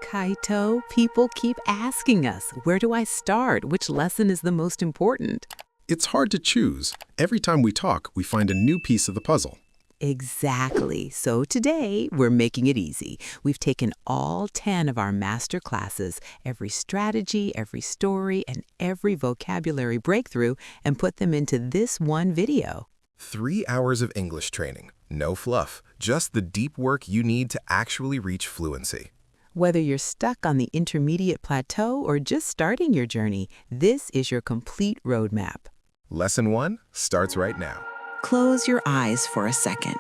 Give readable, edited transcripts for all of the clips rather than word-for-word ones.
Kaito. People keep asking us, where do I start? Which lesson is the most important? It's hard to choose. Every time we talk, we find a new piece of the puzzle. Exactly. So today, we're making it easy. We've taken all 10 of our master classes, every strategy, every story, and every vocabulary breakthrough, and put them into this one video. 3 hours of English training. No fluff. Just the deep work you need to actually reach fluency. Whether you're stuck on the intermediate plateau or just starting your journey, this is your complete roadmap. Lesson 1 starts right now. Close your eyes for a second.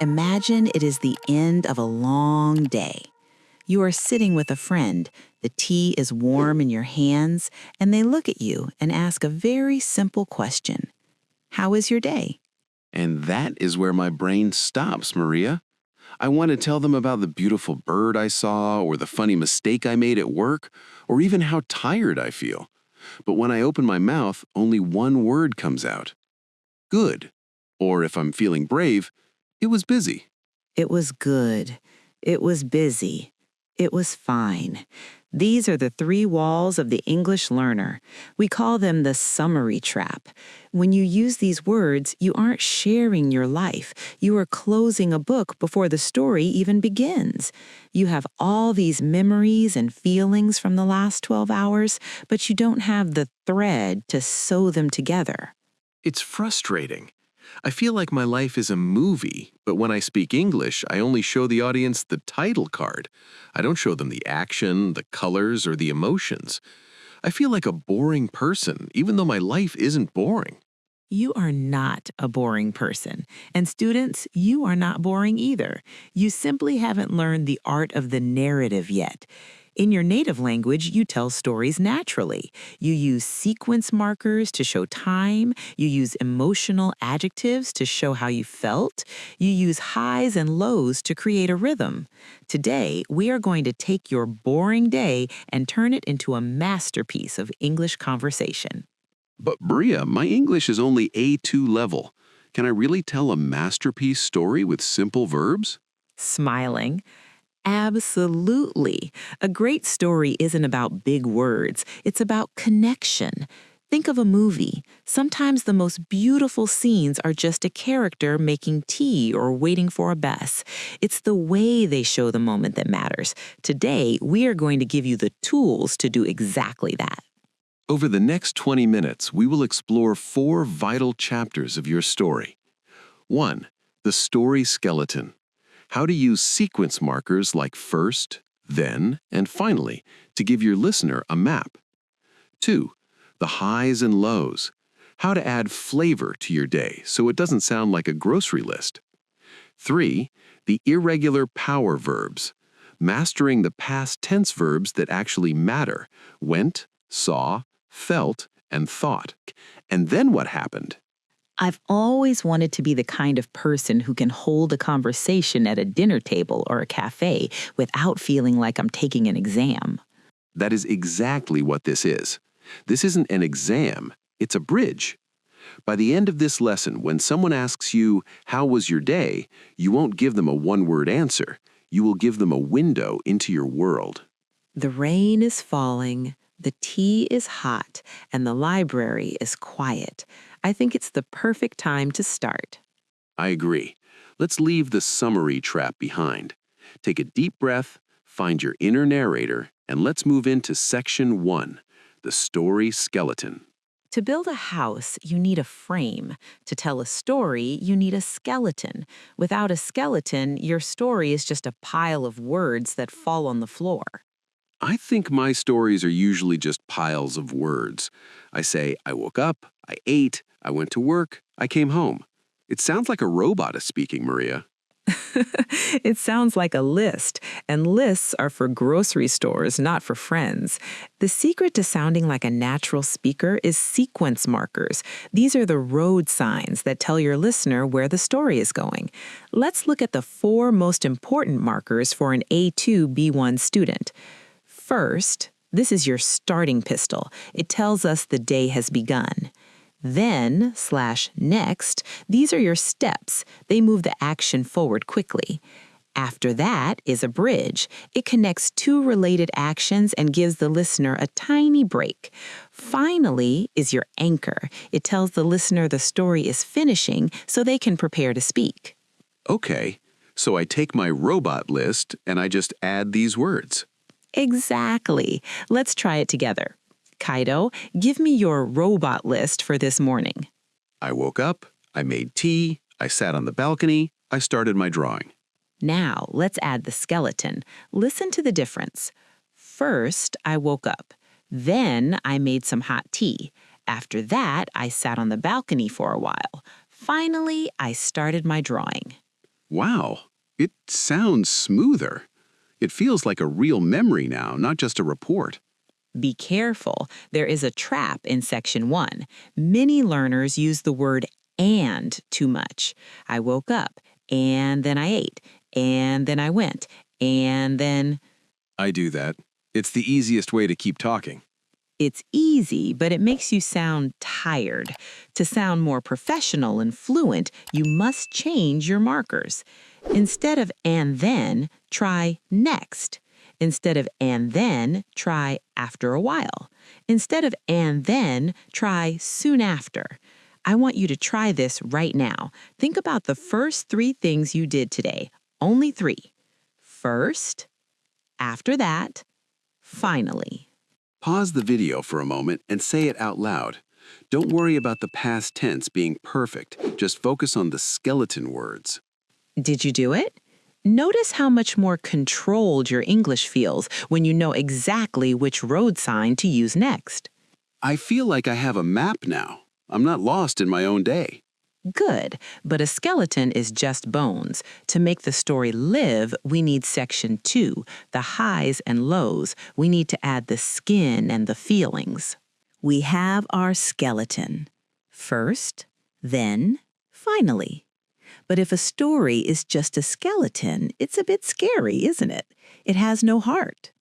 Imagine it is the end of a long day. You are sitting with a friend, the tea is warm in your hands, and they look at you and ask a very simple question. How is your day? And that is where my brain stops, Maria. I want to tell them about the beautiful bird I saw, or the funny mistake I made at work, or even how tired I feel. But when I open my mouth, only one word comes out. Good. Or if I'm feeling brave, it was busy. It was good. It was busy. It was fine. These are the 3 walls of the English learner. We call them the summary trap. When you use these words, you aren't sharing your life. You are closing a book before the story even begins. You have all these memories and feelings from the last 12 hours, but you don't have the thread to sew them together. It's frustrating. I feel like my life is a movie, but when I speak English, I only show the audience the title card. I don't show them the action, the colors, or the emotions. I feel like a boring person, even though my life isn't boring. You are not a boring person. And students, you are not boring either. You simply haven't learned the art of the narrative yet. In your native language, you tell stories naturally. You use sequence markers to show time. You use emotional adjectives to show how you felt. You use highs and lows to create a rhythm. Today, we are going to take your boring day and turn it into a masterpiece of English conversation. But Maria, my English is only A2 level. Can I really tell a masterpiece story with simple verbs? Smiling. Absolutely. A great story isn't about big words. It's about connection. Think of a movie. Sometimes the most beautiful scenes are just a character making tea or waiting for a bus. It's the way they show the moment that matters. Today, we are going to give you the tools to do exactly that. Over the next 20 minutes, we will explore 4 vital chapters of your story. 1. The story skeleton. How to use sequence markers like first, then, and finally to give your listener a map. 2. The highs and lows. How to add flavor to your day so it doesn't sound like a grocery list. 3. The irregular power verbs. Mastering the past tense verbs that actually matter. Went, saw, felt, and thought. And then what happened? I've always wanted to be the kind of person who can hold a conversation at a dinner table or a cafe without feeling like I'm taking an exam. That is exactly what this is. This isn't an exam, it's a bridge. By the end of this lesson, when someone asks you, "How was your day?" you won't give them a one-word answer. You will give them a window into your world. The rain is falling, the tea is hot, and the library is quiet. I think it's the perfect time to start. I agree. Let's leave the summary trap behind. Take a deep breath, find your inner narrator, and let's move into section 1, the story skeleton. To build a house, you need a frame. To tell a story, you need a skeleton. Without a skeleton, your story is just a pile of words that fall on the floor. I think my stories are usually just piles of words. I say, I woke up, I ate, I went to work, I came home. It sounds like a robot is speaking, Maria. It sounds like a list, and lists are for grocery stores, not for friends. The secret to sounding like a natural speaker is sequence markers. These are the road signs that tell your listener where the story is going. Let's look at the 4 most important markers for an A2 B1 student. First, this is your starting pistol. It tells us the day has begun. Then/next, these are your steps. They move the action forward quickly. After that is a bridge. It connects two related actions and gives the listener a tiny break. Finally is your anchor. It tells the listener the story is finishing so they can prepare to speak. Okay, so I take my robot list and I just add these words. Exactly. Let's try it together. Kaito, give me your robot list for this morning. I woke up, I made tea, I sat on the balcony, I started my drawing. Now, let's add the skeleton. Listen to the difference. First, I woke up. Then, I made some hot tea. After that, I sat on the balcony for a while. Finally, I started my drawing. Wow, it sounds smoother. It feels like a real memory now, not just a report. Be careful. There is a trap in Section 1. Many learners use the word "and" too much. I woke up, and then I ate, and then I went, and then... I do that. It's the easiest way to keep talking. It's easy, but it makes you sound tired. To sound more professional and fluent, you must change your markers. Instead of "and then," try "next." Instead of "and then," try "after a while." Instead of "and then," try "soon after." I want you to try this right now. Think about the first 3 things you did today. Only 3. First, after that, finally. Pause the video for a moment and say it out loud. Don't worry about the past tense being perfect. Just focus on the skeleton words. Did you do it? Notice how much more controlled your English feels when you know exactly which road sign to use next. I feel like I have a map now. I'm not lost in my own day. Good, but a skeleton is just bones. To make the story live, we need Section 2, the highs and lows. We need to add the skin and the feelings. We have our skeleton. First, then, finally. But if a story is just a skeleton, it's a bit scary, isn't it? It has no heart.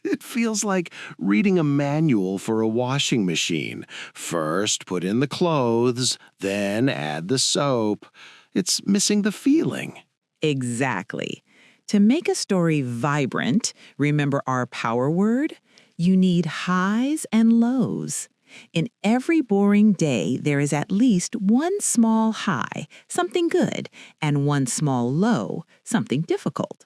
It feels like reading a manual for a washing machine. First, put in the clothes, then add the soap. It's missing the feeling. Exactly. To make a story vibrant, remember our power word? You need highs and lows. In every boring day, there is at least one small high, something good, and one small low, something difficult.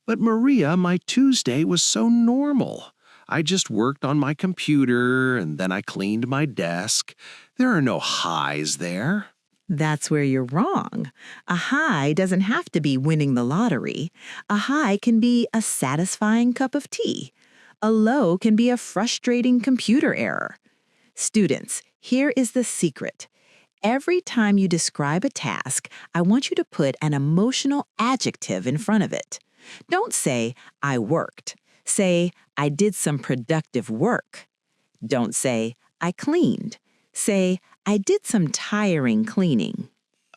But Maria, my Tuesday was so normal. I just worked on my computer and then I cleaned my desk. There are no highs there. That's where you're wrong. A high doesn't have to be winning the lottery. A high can be a satisfying cup of tea. A low can be a frustrating computer error. Students, here is the secret. Every time you describe a task, I want you to put an emotional adjective in front of it. Don't say, "I worked." Say, "I did some productive work." Don't say, "I cleaned." Say, "I did some tiring cleaning."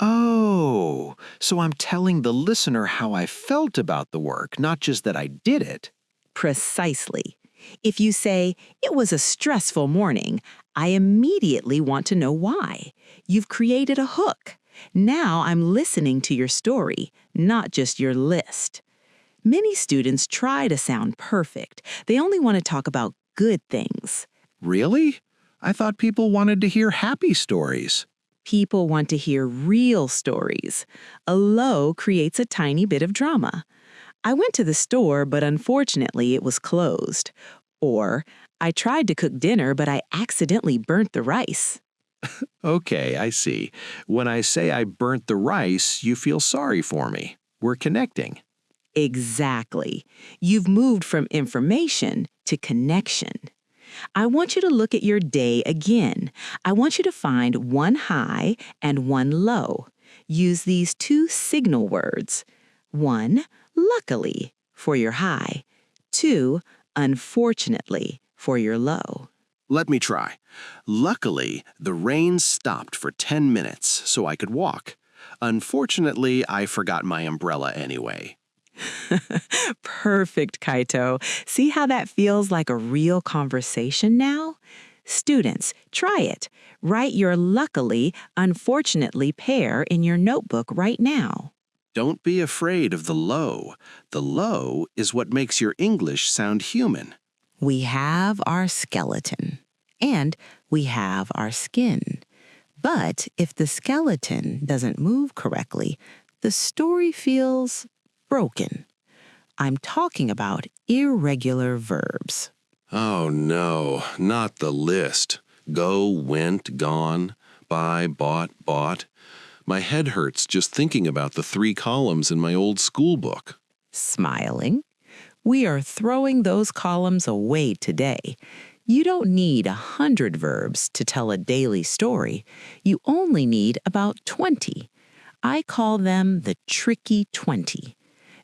Oh, so I'm telling the listener how I felt about the work, not just that I did it. Precisely. If you say, "It was a stressful morning," I immediately want to know why. You've created a hook. Now I'm listening to your story, not just your list. Many students try to sound perfect. They only want to talk about good things. Really? I thought people wanted to hear happy stories. People want to hear real stories. A low creates a tiny bit of drama. I went to the store, but unfortunately it was closed. Or, I tried to cook dinner, but I accidentally burnt the rice. Okay, I see. When I say I burnt the rice, you feel sorry for me. We're connecting. Exactly. You've moved from information to connection. I want you to look at your day again. I want you to find one high and one low. Use these 2 signal words. 1, luckily, for your high. 2, unfortunately, for your low. Let me try. Luckily, the rain stopped for 10 minutes so I could walk. Unfortunately, I forgot my umbrella anyway. Perfect, Kaito. See how that feels like a real conversation now? Students, try it. Write your luckily, unfortunately pair in your notebook right now. Don't be afraid of the low. The low is what makes your English sound human. We have our skeleton, and we have our skin. But if the skeleton doesn't move correctly, the story feels broken. I'm talking about irregular verbs. Oh no, not the list. Go, went, gone, buy, bought. My head hurts just thinking about the 3 columns in my old school book. Smiling. We are throwing those columns away today. You don't need 100 verbs to tell a daily story. You only need about 20. I call them the tricky 20.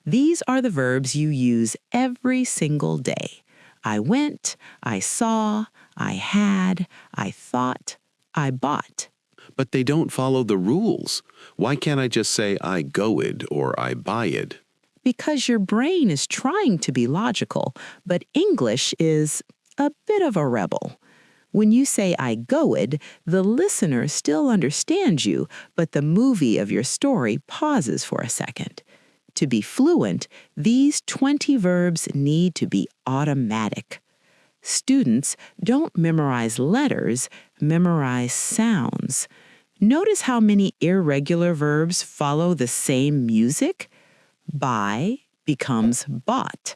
These are the verbs you use every single day. I went, I saw, I had, I thought, I bought. But they don't follow the rules. Why can't I just say I go'd or I buy'd? Because your brain is trying to be logical, but English is a bit of a rebel. When you say I go'd, the listener still understands you, but the movie of your story pauses for a second. To be fluent, these 20 verbs need to be automatic. Students don't memorize letters, memorize sounds. Notice how many irregular verbs follow the same music? Buy becomes bought.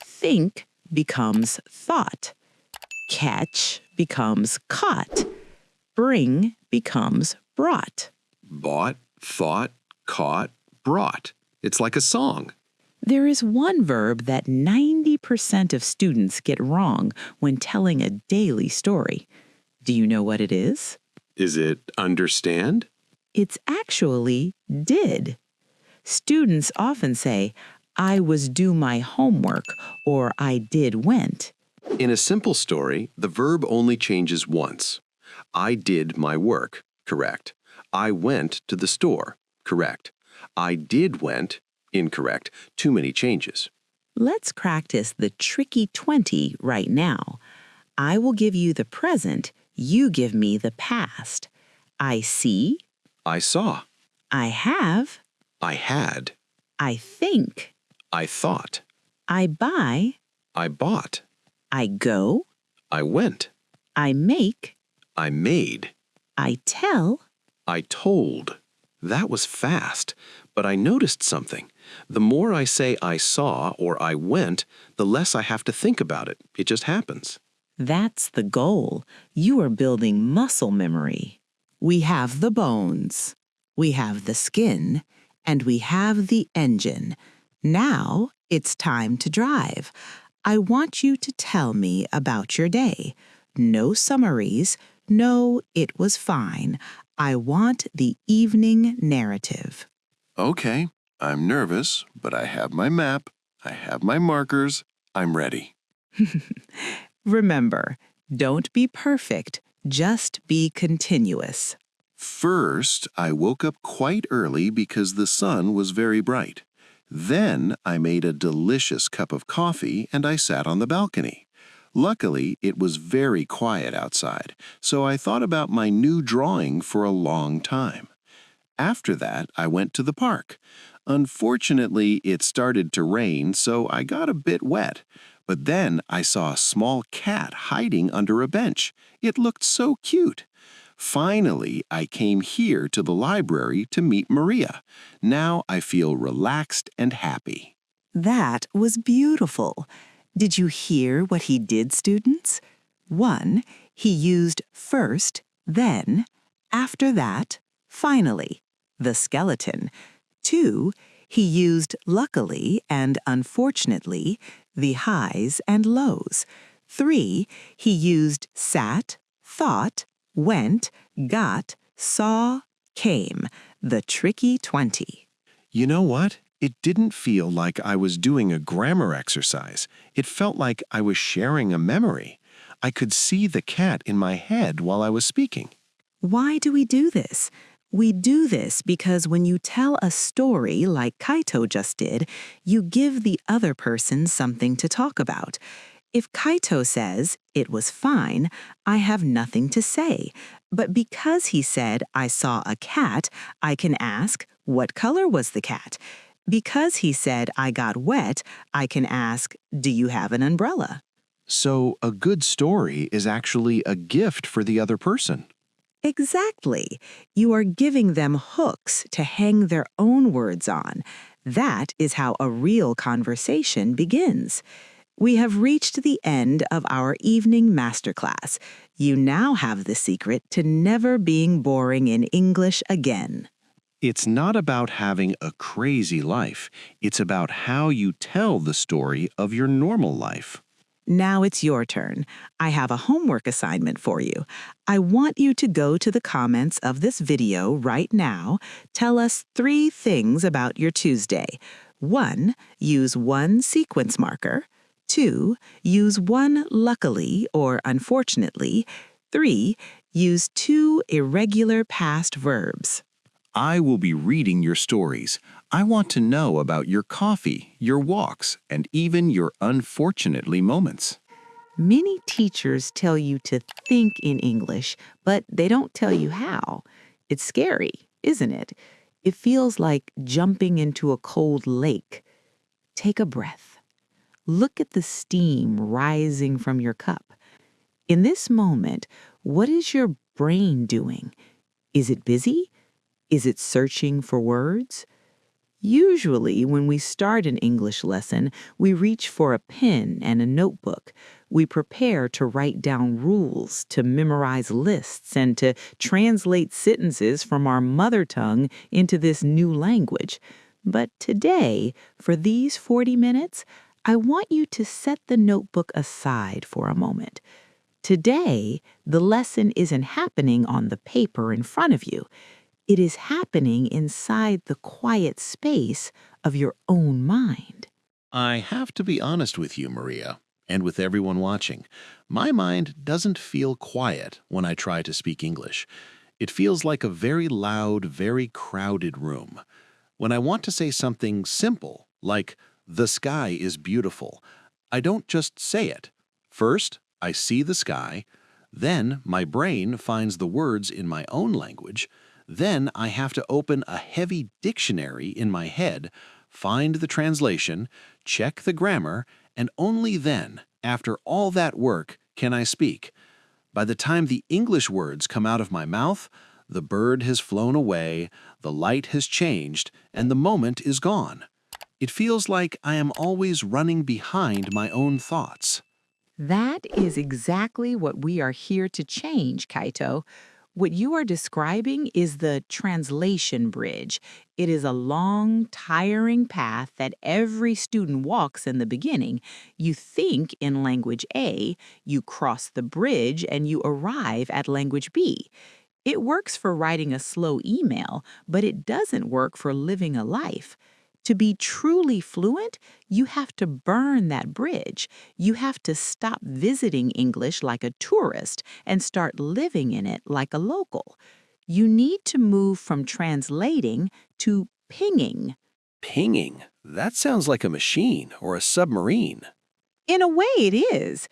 Think becomes thought. Catch becomes caught. Bring becomes brought. Bought, thought, caught, brought. It's like a song. There is one verb that 90% of students get wrong when telling a daily story. Do you know what it is? Is it understand? It's actually did. Students often say, I was do my homework, or I did went. In a simple story, the verb only changes once. I did my work, correct. I went to the store, correct. I did went, incorrect. Too many changes. Let's practice the tricky 20 right now. I will give you the present, you give me the past. I see. I saw. I have. I had. I think. I thought. I buy. I bought. I go. I went. I make. I made. I tell. I told. That was fast, but I noticed something. The more I say I saw or I went, the less I have to think about it. It just happens. That's the goal. You are building muscle memory. We have the bones. We have the skin. And we have the engine. Now it's time to drive. I want you to tell me about your day. No summaries. No, it was fine. I want the evening narrative. Okay, I'm nervous, but I have my map. I have my markers. I'm ready. Remember, don't be perfect. Just be continuous. First, I woke up quite early because the sun was very bright. Then I made a delicious cup of coffee and I sat on the balcony. Luckily, it was very quiet outside, so I thought about my new drawing for a long time. After that, I went to the park. Unfortunately, it started to rain, so I got a bit wet. But then I saw a small cat hiding under a bench. It looked so cute. Finally, I came here to the library to meet Maria. Now I feel relaxed and happy. That was beautiful. Did you hear what he did, students? 1, he used first, then, after that, finally, the skeleton. 2, he used luckily and unfortunately, the highs and lows. 3, he used sat, thought, went, got, saw, came, the tricky 20. You know what? It didn't feel like I was doing a grammar exercise. It felt like I was sharing a memory. I could see the cat in my head while I was speaking. Why do we do this? We do this because when you tell a story like Kaito just did, you give the other person something to talk about. If Kaito says, "It was fine," I have nothing to say. But because he said, "I saw a cat," I can ask, "What color was the cat?" Because he said, "I got wet," I can ask, "Do you have an umbrella?" So a good story is actually a gift for the other person. Exactly. You are giving them hooks to hang their own words on. That is how a real conversation begins. We have reached the end of our evening masterclass. You now have the secret to never being boring in English again. It's not about having a crazy life. It's about how you tell the story of your normal life. Now it's your turn. I have a homework assignment for you. I want you to go to the comments of this video right now. Tell us 3 things about your Tuesday. 1. Use 1 sequence marker. 2. Use 1 luckily or unfortunately. 3. Use 2 irregular past verbs. I will be reading your stories. I want to know about your coffee, your walks, and even your unfortunately moments. Many teachers tell you to think in English, but they don't tell you how. It's scary, isn't it? It feels like jumping into a cold lake. Take a breath. Look at the steam rising from your cup. In this moment, what is your brain doing? Is it busy? Is it searching for words? Usually, when we start an English lesson, we reach for a pen and a notebook. We prepare to write down rules, to memorize lists, and to translate sentences from our mother tongue into this new language. But today, for these 40 minutes, I want you to set the notebook aside for a moment. Today, the lesson isn't happening on the paper in front of you. It is happening inside the quiet space of your own mind. I have to be honest with you, Maria, and with everyone watching. My mind doesn't feel quiet when I try to speak English. It feels like a very loud, very crowded room. When I want to say something simple, like, "The sky is beautiful," I don't just say it. First, I see the sky. Then my brain finds the words in my own language. Then I have to open a heavy dictionary in my head, find the translation, check the grammar, and only then, after all that work, can I speak. By the time the English words come out of my mouth, the bird has flown away, the light has changed, and the moment is gone. It feels like I am always running behind my own thoughts. That is exactly what we are here to change, Kaito. What you are describing is the translation bridge. It is a long, tiring path that every student walks in the beginning. You think in language A, you cross the bridge, and you arrive at language B. It works for writing a slow email, but it doesn't work for living a life. To be truly fluent, you have to burn that bridge. You have to stop visiting English like a tourist and start living in it like a local. You need to move from translating to pinging. Pinging? That sounds like a machine or a submarine. In a way, it is.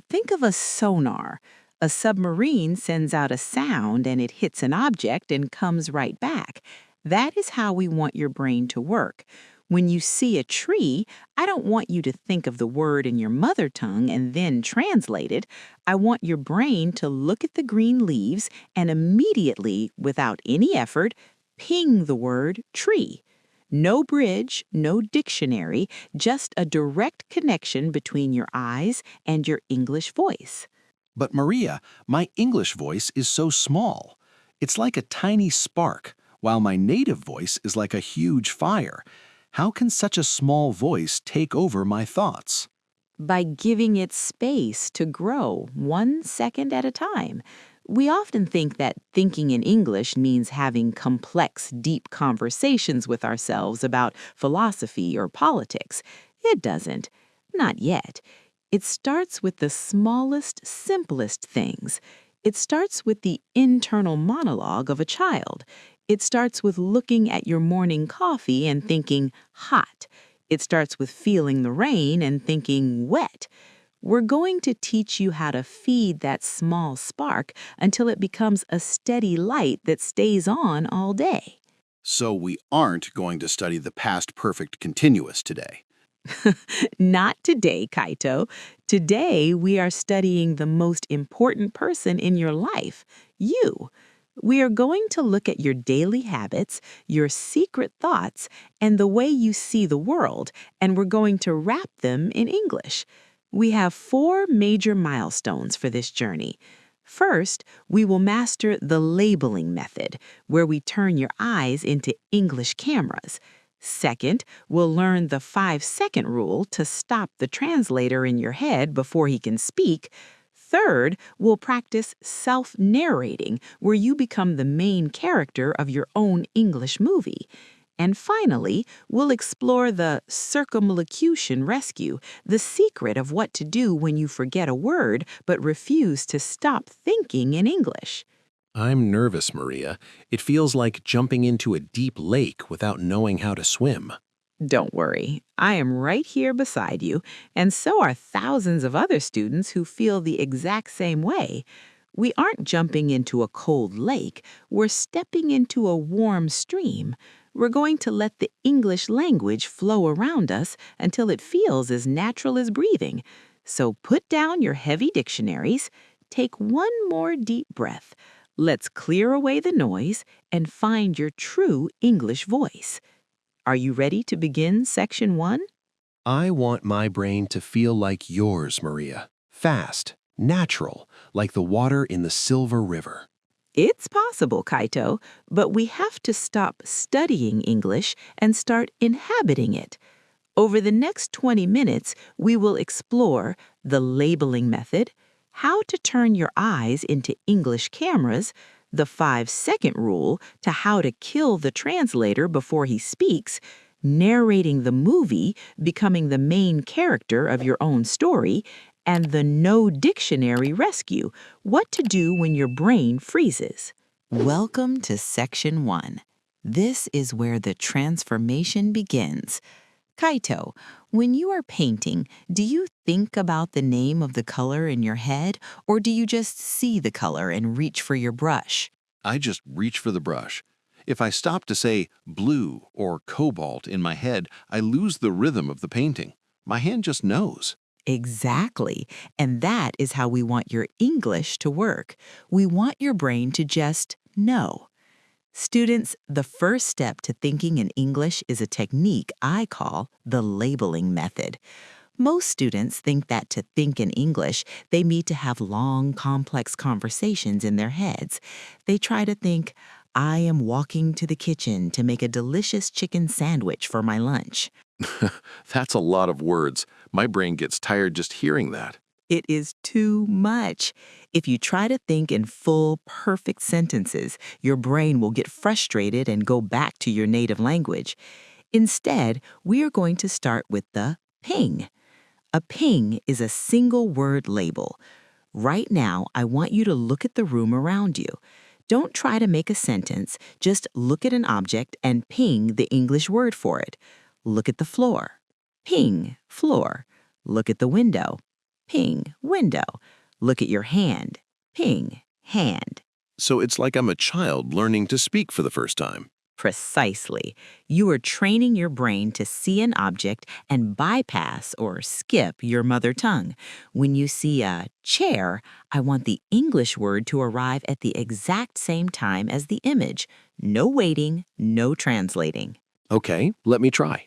Think of a sonar. A submarine sends out a sound and it hits an object and comes right back. That is how we want your brain to work. When you see a tree, I don't want you to think of the word in your mother tongue and then translate it. I want your brain to look at the green leaves and immediately, without any effort, ping the word tree. No bridge, no dictionary, just a direct connection between your eyes and your English voice. But Maria, my English voice is so small. It's like a tiny spark, while my native voice is like a huge fire. How can such a small voice take over my thoughts? By giving it space to grow 1 second at a time. We often think that thinking in English means having complex, deep conversations with ourselves about philosophy or politics. It doesn't. Not yet. It starts with the smallest, simplest things. It starts with the internal monologue of a child. It starts with looking at your morning coffee and thinking, hot. It starts with feeling the rain and thinking, wet. We're going to teach you how to feed that small spark until it becomes a steady light that stays on all day. So we aren't going to study the past perfect continuous today. Not today, Kaito. Today, we are studying the most important person in your life, you. We are going to look at your daily habits, your secret thoughts, and the way you see the world, and we're going to wrap them in English. We have 4 major milestones for this journey. First, we will master the labeling method, where we turn your eyes into English cameras. Second, we'll learn the 5-second rule to stop the translator in your head before he can speak. Third, we'll practice self-narrating, where you become the main character of your own English movie. And finally, we'll explore the circumlocution rescue, the secret of what to do when you forget a word but refuse to stop thinking in English. I'm nervous, Maria. It feels like jumping into a deep lake without knowing how to swim. Don't worry, I am right here beside you, and so are thousands of other students who feel the exact same way. We aren't jumping into a cold lake, we're stepping into a warm stream. We're going to let the English language flow around us until it feels as natural as breathing. So put down your heavy dictionaries, take one more deep breath. Let's clear away the noise and find your true English voice. Are you ready to begin Section 1? I want my brain to feel like yours, Maria. Fast, natural, like the water in the Silver River. It's possible, Kaito, but we have to stop studying English and start inhabiting it. Over the next 20 minutes, we will explore the labeling method, how to turn your eyes into English cameras, the 5-second rule to how to kill the translator before he speaks, narrating the movie, becoming the main character of your own story, and the no dictionary rescue, what to do when your brain freezes. Welcome to Section 1. This is where the transformation begins. Kaito, when you are painting, do you think about the name of the color in your head, or do you just see the color and reach for your brush? I just reach for the brush. If I stop to say blue or cobalt in my head, I lose the rhythm of the painting. My hand just knows. Exactly. And that is how we want your English to work. We want your brain to just know. Students, the first step to thinking in English is a technique I call the labeling method. Most students think that to think in English, they need to have long, complex conversations in their heads. They try to think, I am walking to the kitchen to make a delicious chicken sandwich for my lunch. That's a lot of words. My brain gets tired just hearing that. It is too much. If you try to think in full, perfect sentences, your brain will get frustrated and go back to your native language. Instead, we are going to start with the ping. A ping is a single-word label. Right now, I want you to look at the room around you. Don't try to make a sentence. Just look at an object and ping the English word for it. Look at the floor. Ping, floor. Look at the window. Ping, window. Look at your hand. Ping, hand. So it's like I'm a child learning to speak for the first time. Precisely. You are training your brain to see an object and bypass or skip your mother tongue. When you see a chair, I want the English word to arrive at the exact same time as the image. No waiting, no translating. Okay, let me try.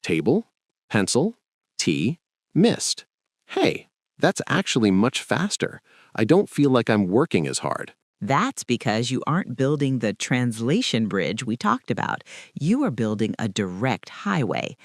Table, pencil, tea, mist. Hey, that's actually much faster. I don't feel like I'm working as hard. That's because you aren't building the translation bridge we talked about. You are building a direct highway.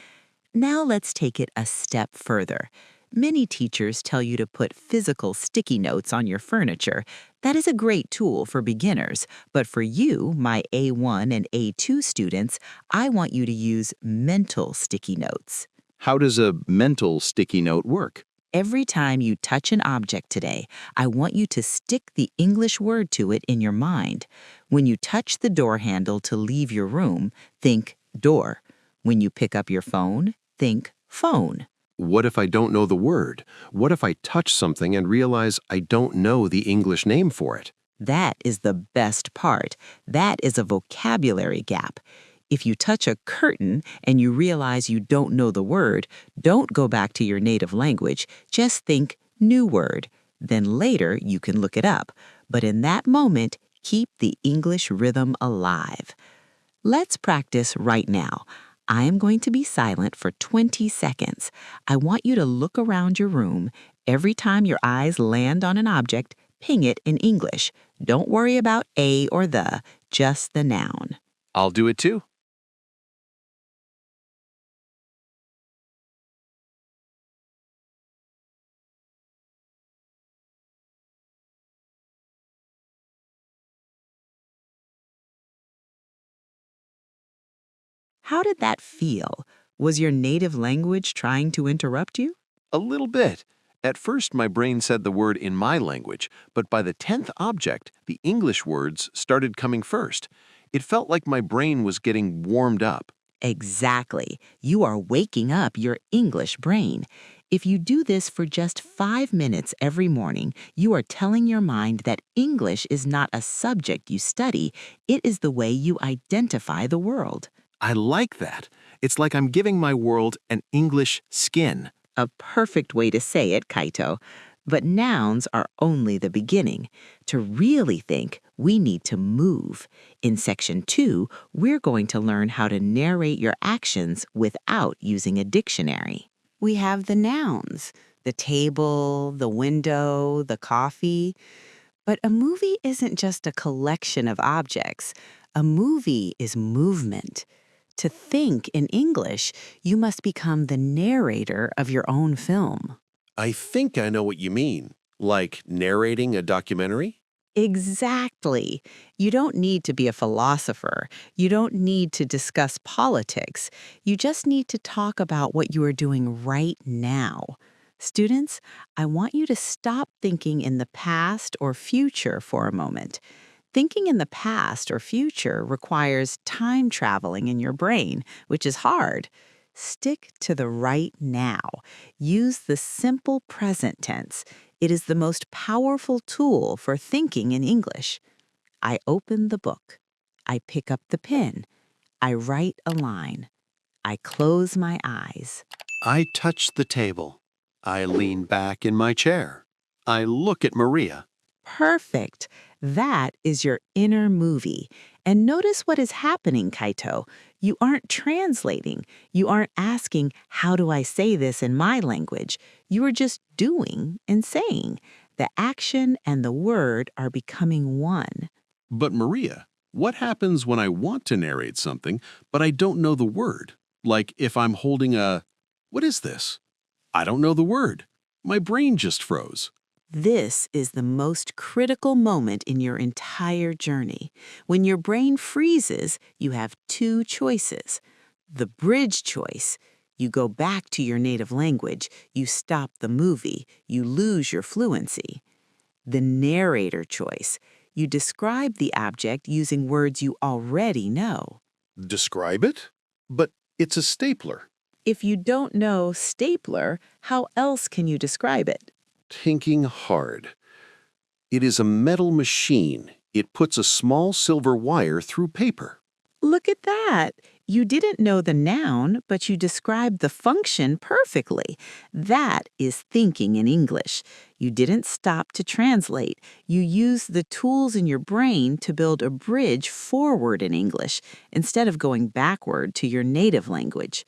Now let's take it a step further. Many teachers tell you to put physical sticky notes on your furniture. That is a great tool for beginners, but for you, my A1 and A2 students, I want you to use mental sticky notes. How does a mental sticky note work? Every time you touch an object today, I want you to stick the English word to it in your mind. When you touch the door handle to leave your room, think door. When you pick up your phone, think phone. what if I don't know the word? What if I touch something and realize I don't know the English name for it? That is the best part. That is a vocabulary gap. If you touch a curtain and you realize you don't know the word, don't go back to your native language. Just think new word. Then later you can look it up. But in that moment, keep the English rhythm alive. Let's practice right now. I am going to be silent for 20 seconds. I want you to look around your room. Every time your eyes land on an object, ping it in English. Don't worry about a or the, just the noun. I'll do it too. How did that feel? Was your native language trying to interrupt you? A little bit. At first, my brain said the word in my language, but by the 10th object, the English words started coming first. It felt like my brain was getting warmed up. Exactly. You are waking up your English brain. If you do this for just 5 minutes every morning, you are telling your mind that English is not a subject you study, it is the way you identify the world. I like that. It's like I'm giving my world an English skin. A perfect way to say it, Kaito. But nouns are only the beginning. To really think, we need to move. In Section 2, we're going to learn how to narrate your actions without using a dictionary. We have the nouns, the table, the window, the coffee. But a movie isn't just a collection of objects. A movie is movement. To think in English, you must become the narrator of your own film. I think I know what you mean. Like narrating a documentary? Exactly. You don't need to be a philosopher. You don't need to discuss politics. You just need to talk about what you are doing right now. Students, I want you to stop thinking in the past or future for a moment. Thinking in the past or future requires time traveling in your brain, which is hard. Stick to the right now. Use the simple present tense. It is the most powerful tool for thinking in English. I open the book. I pick up the pen. I write a line. I close my eyes. I touch the table. I lean back in my chair. I look at Maria. Perfect. That is your inner movie. And notice what is happening, Kaito. You aren't translating. You aren't asking, how do I say this in my language? You are just doing and saying. The action and the word are becoming one. But Maria, what happens when I want to narrate something, but I don't know the word? Like if I'm holding a... What is this? I don't know the word. My brain just froze. This is the most critical moment in your entire journey. When your brain freezes, you have two choices. The bridge choice, you go back to your native language, you stop the movie, you lose your fluency. The narrator choice, you describe the object using words you already know. Describe it? But it's a stapler. If you don't know stapler, how else can you describe it? Thinking hard. It is a metal machine. It puts a small silver wire through paper. Look at that. You didn't know the noun, but you described the function perfectly. That is thinking in English. You didn't stop to translate. You used the tools in your brain to build a bridge forward in English instead of going backward to your native language.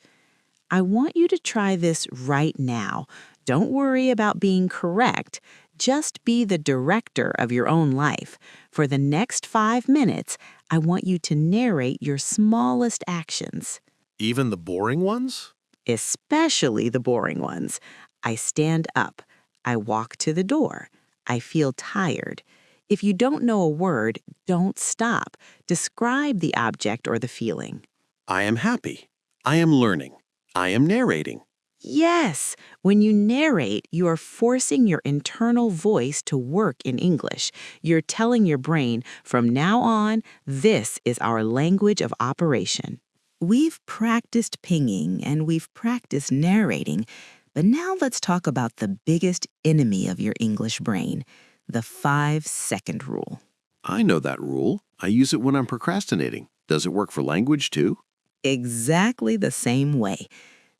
I want you to try this right now. Don't worry about being correct. Just be the director of your own life. For the next 5 minutes, I want you to narrate your smallest actions. Even the boring ones? Especially the boring ones. I stand up. I walk to the door. I feel tired. If you don't know a word, don't stop. Describe the object or the feeling. I am happy. I am learning. I am narrating. Yes, when you narrate, you are forcing your internal voice to work in English. You're telling your brain, from now on, this is our language of operation. We've practiced pinging and we've practiced narrating, But now let's talk about the biggest enemy of your English brain, the 5-second rule. I know that rule. I use it when I'm procrastinating. Does it work for language too? Exactly the same way.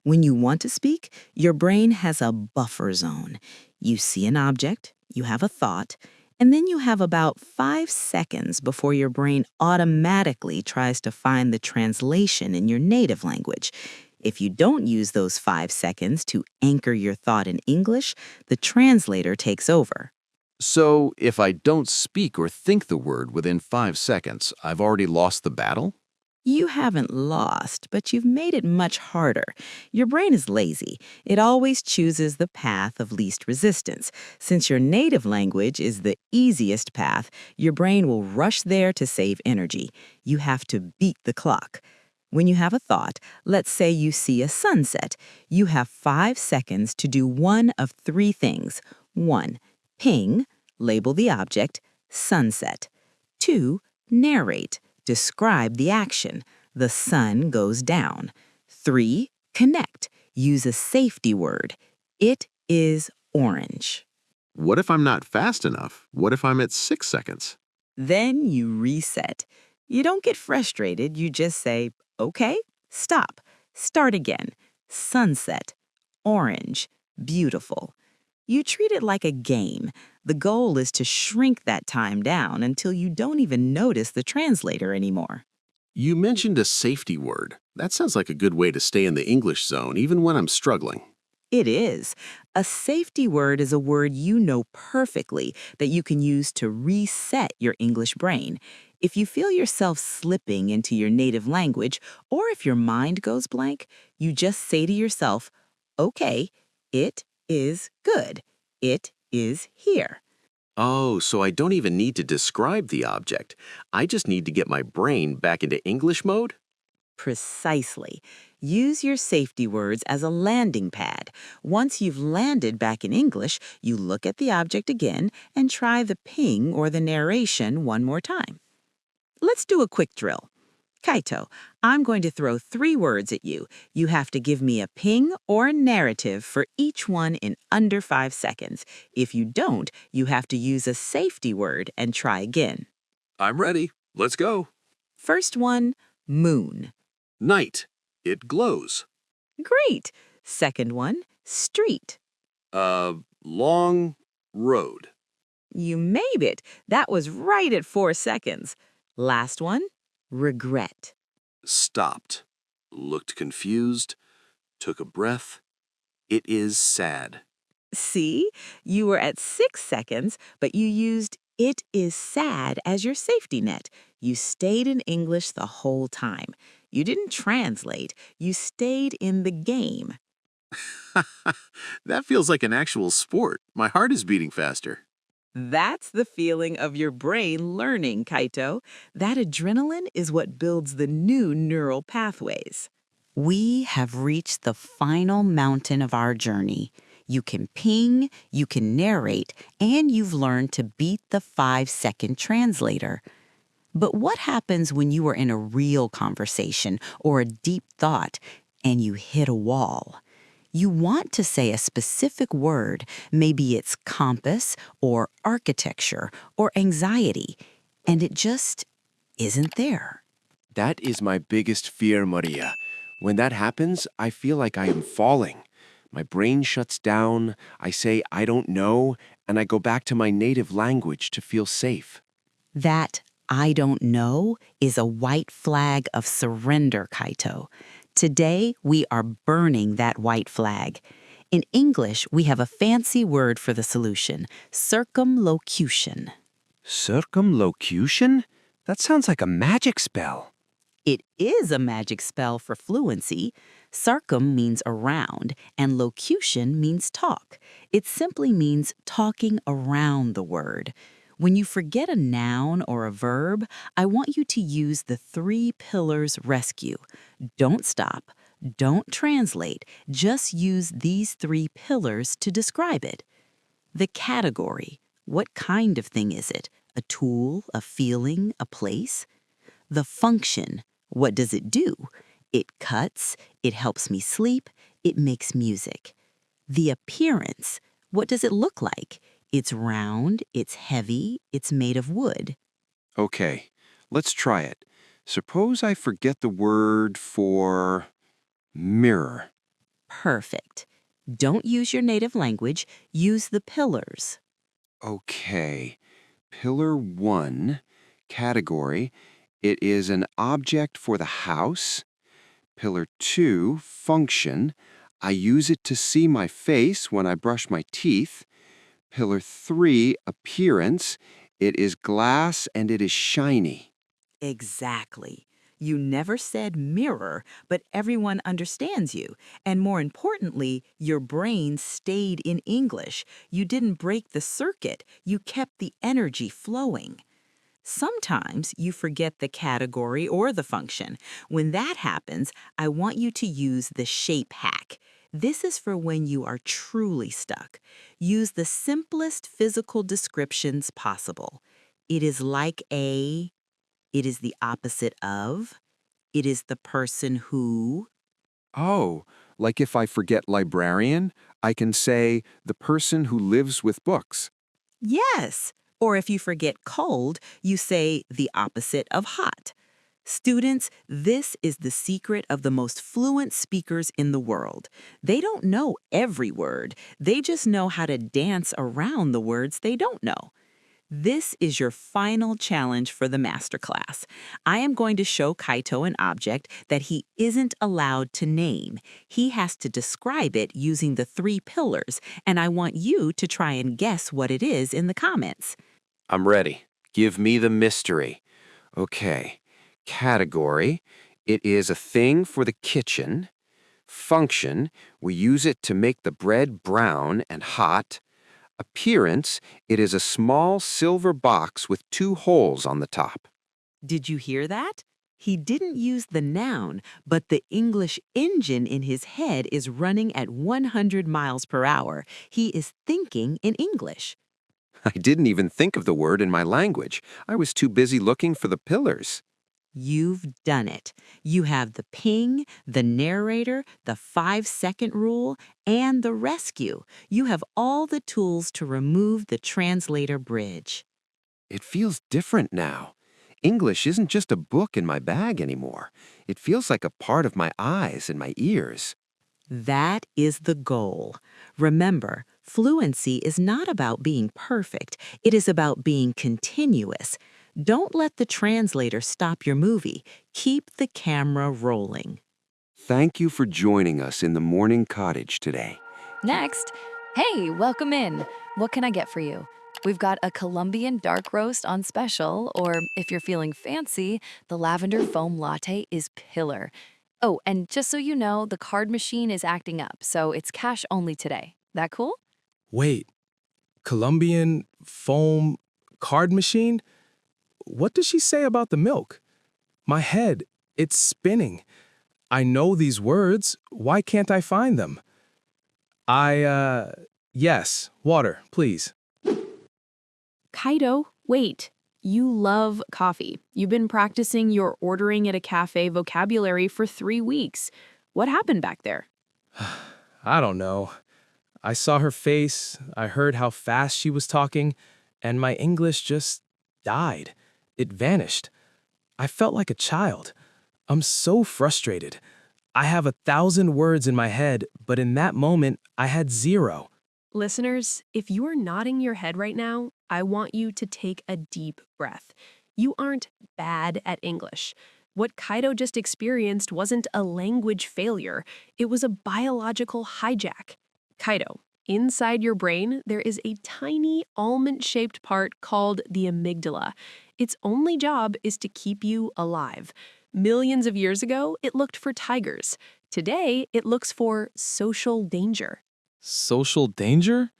When you want to speak, your brain has a buffer zone. You see an object, you have a thought, and then you have about 5 seconds before your brain automatically tries to find the translation in your native language. If you don't use those 5 seconds to anchor your thought in English, the translator takes over. So, if I don't speak or think the word within 5 seconds, I've already lost the battle? You haven't lost, but you've made it much harder. Your brain is lazy. It always chooses the path of least resistance. Since your native language is the easiest path, your brain will rush there to save energy. You have to beat the clock. When you have a thought, let's say you see a sunset, you have 5 seconds to do one of 3 things. 1. Ping, label the object, sunset. 2. Narrate. Describe the action. The sun goes down. 3. Connect. Use a safety word. It is orange. What if I'm not fast enough? What if I'm at 6 seconds? Then you reset. You don't get frustrated. You just say, okay, stop, start again. Sunset, orange, beautiful. You treat it like a game. The goal is to shrink that time down until you don't even notice the translator anymore. You mentioned a safety word. That sounds like a good way to stay in the English zone, even when I'm struggling. It is. A safety word is a word you know perfectly that you can use to reset your English brain. If you feel yourself slipping into your native language, or if your mind goes blank, you just say to yourself, okay, it is good. It is here. Oh, so I don't even need to describe the object. I just need to get my brain back into English mode? Precisely. Use your safety words as a landing pad. Once you've landed back in English, you look at the object again and try the ping or the narration one more time. Let's do a quick drill. Kaito, I'm going to throw 3 words at you. You have to give me a ping or a narrative for each one in under 5 seconds. If you don't, you have to use a safety word and try again. I'm ready. Let's go. First one, moon. Night. It glows. Great. Second one, street. Long road. You made it. That was right at 4 seconds. Last one, regret. Stopped. Looked confused. Took a breath. It is sad. See, you were at 6 seconds, but you used it is sad as your safety net. You stayed in English the whole time. You didn't translate. You stayed in the game. That feels like an actual sport. My heart is beating faster. That's the feeling of your brain learning, Kaito. That adrenaline is what builds the new neural pathways. We have reached the final mountain of our journey. You can ping, you can narrate, and you've learned to beat the 5-second translator. But what happens when you are in a real conversation or a deep thought and you hit a wall? You want to say a specific word, maybe it's compass or architecture or anxiety, and it just isn't there. That is my biggest fear, Maria. When that happens, I feel like I am falling. My brain shuts down, I say I don't know, and I go back to my native language to feel safe. That I don't know is a white flag of surrender, Kaito. Today, we are burning that white flag. In English, we have a fancy word for the solution, circumlocution. Circumlocution? That sounds like a magic spell. It is a magic spell for fluency. Circum means around, and locution means talk. It simply means talking around the word. When you forget a noun or a verb, I want you to use the 3 pillars rescue. Don't stop, don't translate, just use these 3 pillars to describe it. The category, what kind of thing is it? A tool, a feeling, a place? The function, what does it do? It cuts, it helps me sleep, it makes music. The appearance. What does it look like? It's round, it's heavy, it's made of wood. Okay, let's try it. Suppose I forget the word for mirror. Perfect. Don't use your native language, use the pillars. Okay, pillar 1, category. It is an object for the house. Pillar 2, function. I use it to see my face when I brush my teeth. Pillar 3, appearance. It is glass and it is shiny. Exactly. You never said mirror, but everyone understands you. And more importantly, your brain stayed in English. You didn't break the circuit. You kept the energy flowing. Sometimes you forget the category or the function. When that happens, I want you to use the shape hack. This is for when you are truly stuck. Use the simplest physical descriptions possible. It is like a, it is the opposite of, it is the person who. Oh, like if I forget librarian, I can say the person who lives with books. Yes. Or if you forget cold, you say the opposite of hot. Students, this is the secret of the most fluent speakers in the world. They don't know every word. They just know how to dance around the words they don't know. This is your final challenge for the masterclass. I am going to show Kaito an object that he isn't allowed to name. He has to describe it using the 3 pillars, and I want you to try and guess what it is in the comments. I'm ready. Give me the mystery. Okay. Category. It is a thing for the kitchen. Function. We use it to make the bread brown and hot. Appearance. It is a small silver box with 2 holes on the top. Did you hear that? He didn't use the noun, but the English engine in his head is running at 100 miles per hour. He is thinking in English. I didn't even think of the word in my language. I was too busy looking for the pillars. You've done it. You have the ping, the narrator, the 5-second rule, and the rescue. You have all the tools to remove the translator bridge. It feels different now. English isn't just a book in my bag anymore. It feels like a part of my eyes and my ears. That is the goal. Remember, fluency is not about being perfect. It is about being continuous. Don't let the translator stop your movie. Keep the camera rolling. Thank you for joining us in the morning cottage today. Next, hey, welcome in. What can I get for you? We've got a Colombian dark roast on special, or if you're feeling fancy, the lavender foam latte is pillar. Oh, and just so you know, the card machine is acting up, so it's cash only today. That cool? Wait, Colombian foam card machine? What does she say about the milk? My head, it's spinning. I know these words. Why can't I find them? Yes, water, please. Kaito, wait. You love coffee. You've been practicing your ordering at a cafe vocabulary for 3 weeks. What happened back there? I don't know. I saw her face, I heard how fast she was talking, and my English just died. It vanished. I felt like a child. I'm so frustrated. I have 1,000 words in my head, but in that moment, I had 0. Listeners, if you are nodding your head right now, I want you to take a deep breath. You aren't bad at English. What Kaito just experienced wasn't a language failure. It was a biological hijack. Kaito, inside your brain, there is a tiny almond-shaped part called the amygdala. Its only job is to keep you alive. Millions of years ago, it looked for tigers. Today, it looks for social danger. Social danger?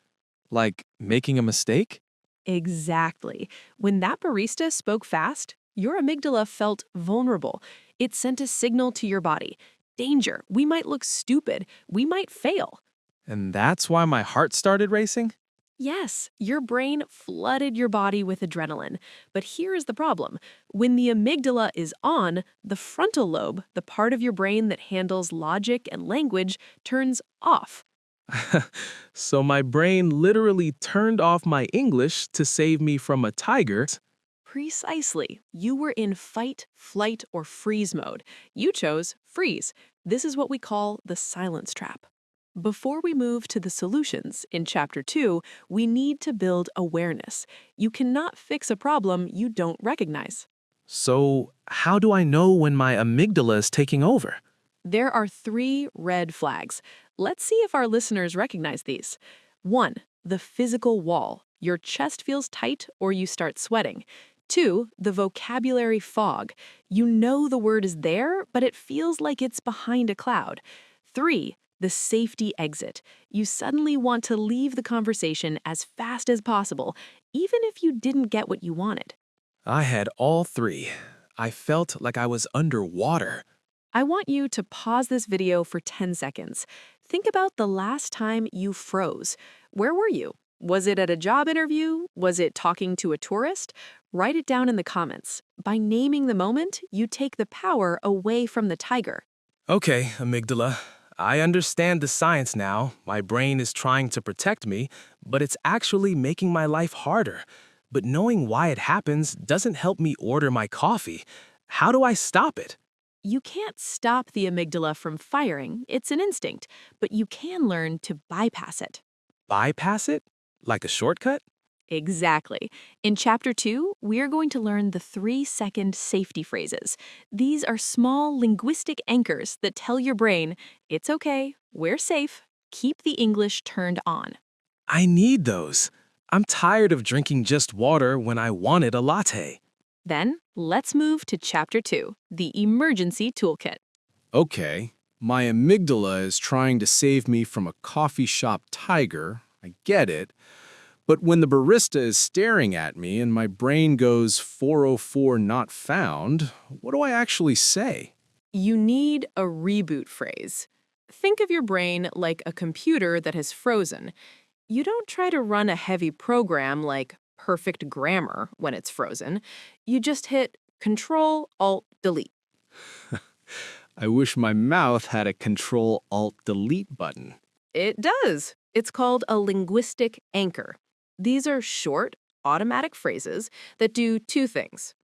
Like making a mistake? Exactly. When that barista spoke fast, your amygdala felt vulnerable. It sent a signal to your body. Danger. We might look stupid. We might fail. And that's why my heart started racing? Yes, your brain flooded your body with adrenaline. But here is the problem. When the amygdala is on, the frontal lobe, the part of your brain that handles logic and language, turns off. So my brain literally turned off my English to save me from a tiger. Precisely. You were in fight, flight, or freeze mode. You chose freeze. This is what we call the silence trap. Before we move to the solutions in Chapter 2, we need to build awareness. You cannot fix a problem you don't recognize. So how do I know when my amygdala is taking over? There are 3 red flags. Let's see if our listeners recognize these. 1. The physical wall. Your chest feels tight or you start sweating. 2. The vocabulary fog. You know the word is there, but it feels like it's behind a cloud. 3. The safety exit. You suddenly want to leave the conversation as fast as possible, even if you didn't get what you wanted. I had all 3. I felt like I was underwater. I want you to pause this video for 10 seconds. Think about the last time you froze. Where were you? Was it at a job interview? Was it talking to a tourist? Write it down in the comments. By naming the moment, you take the power away from the tiger. Okay, amygdala. I understand the science now. My brain is trying to protect me, but it's actually making my life harder. But knowing why it happens doesn't help me order my coffee. How do I stop it? You can't stop the amygdala from firing, it's an instinct, but you can learn to bypass it. Bypass it? Like a shortcut? Exactly. In Chapter 2, we are going to learn the 3-second safety phrases. These are small linguistic anchors that tell your brain, it's okay, we're safe, keep the English turned on. I need those. I'm tired of drinking just water when I wanted a latte. Then, let's move to Chapter 2, the emergency toolkit. Okay, my amygdala is trying to save me from a coffee shop tiger. I get it. But when the barista is staring at me and my brain goes 404 not found, what do I actually say? You need a reboot phrase. Think of your brain like a computer that has frozen. You don't try to run a heavy program like perfect grammar when it's frozen. You just hit Control-Alt-Delete. I wish my mouth had a Control-Alt-Delete button. It does. It's called a linguistic anchor. These are short, automatic phrases that do 2 things.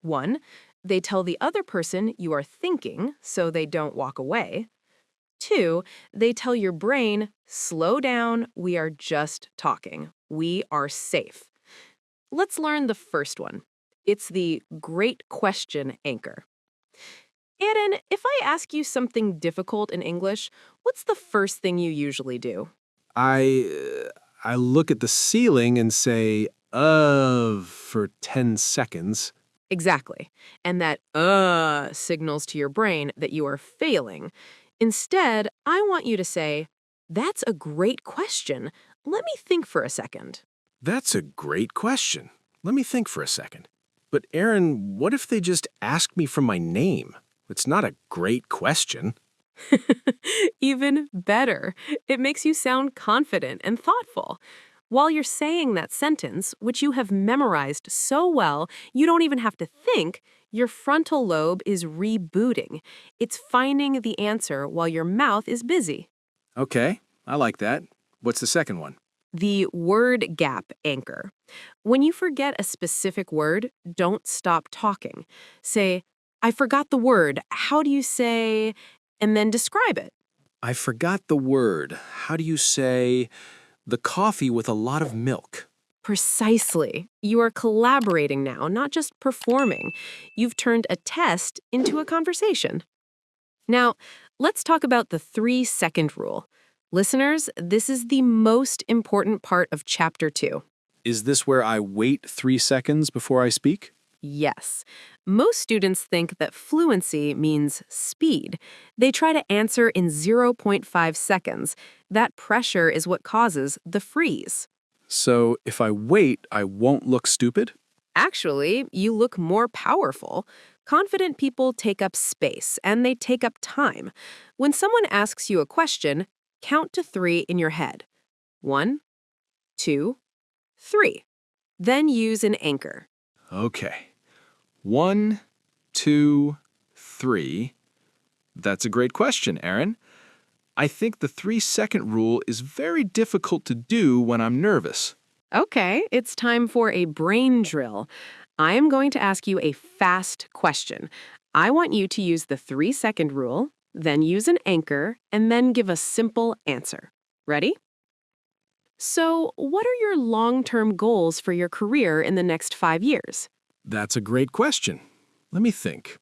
1, they tell the other person you are thinking so they don't walk away. 2, they tell your brain, slow down, we are just talking. We are safe. Let's learn the first one. It's the great question anchor. Aaron, if I ask you something difficult in English, what's the first thing you usually do? I look at the ceiling and say, for 10 seconds. Exactly. And that signals to your brain that you are failing. Instead, I want you to say, that's a great question. Let me think for a second. That's a great question. Let me think for a second. But Aaron, what if they just ask me for my name? It's not a great question. Even better. It makes you sound confident and thoughtful. While you're saying that sentence, which you have memorized so well, you don't even have to think, your frontal lobe is rebooting. It's finding the answer while your mouth is busy. Okay, I like that. What's the second one? The word gap anchor. When you forget a specific word, don't stop talking. Say, I forgot the word. How do you say, and then describe it. I forgot the word. How do you say the coffee with a lot of milk? Precisely. You are collaborating now, not just performing. You've turned a test into a conversation. Now, let's talk about the 3-second rule. Listeners, this is the most important part of Chapter 2. Is this where I wait 3 seconds before I speak? Yes. Most students think that fluency means speed. They try to answer in 0.5 seconds. That pressure is what causes the freeze. So if I wait, I won't look stupid? Actually, you look more powerful. Confident people take up space, and they take up time. When someone asks you a question, count to 3 in your head. 1, 2, 3. Then use an anchor. Okay. 1, 2, 3. That's a great question, Aaron. I think the 3-second rule is very difficult to do when I'm nervous. Okay, it's time for a brain drill. I am going to ask you a fast question. I want you to use the 3-second rule, then use an anchor, and then give a simple answer. Ready? So, what are your long-term goals for your career in the next 5 years? That's a great question. Let me think.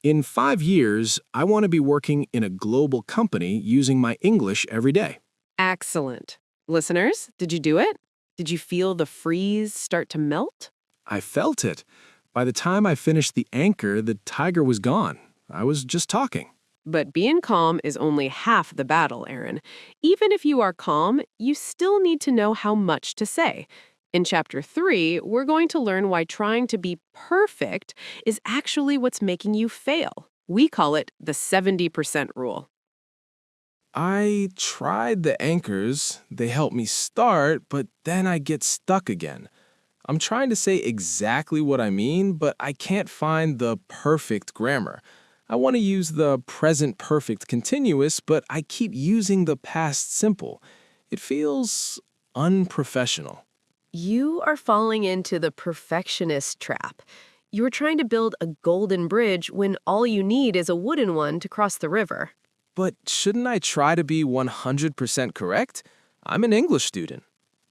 In 5 years, I want to be working in a global company using my English every day. Excellent. Listeners, did you do it? Did you feel the freeze start to melt? I felt it. By the time I finished the anchor, the tiger was gone. I was just talking. But being calm is only half the battle, Aaron. Even if you are calm, you still need to know how much to say. In Chapter 3, we're going to learn why trying to be perfect is actually what's making you fail. We call it the 70% rule. I tried the anchors. They helped me start, but then I get stuck again. I'm trying to say exactly what I mean, but I can't find the perfect grammar. I want to use the present perfect continuous, but I keep using the past simple. It feels unprofessional. You are falling into the perfectionist trap. You're trying to build a golden bridge when all you need is a wooden one to cross the river. But shouldn't I try to be 100% correct? I'm an English student.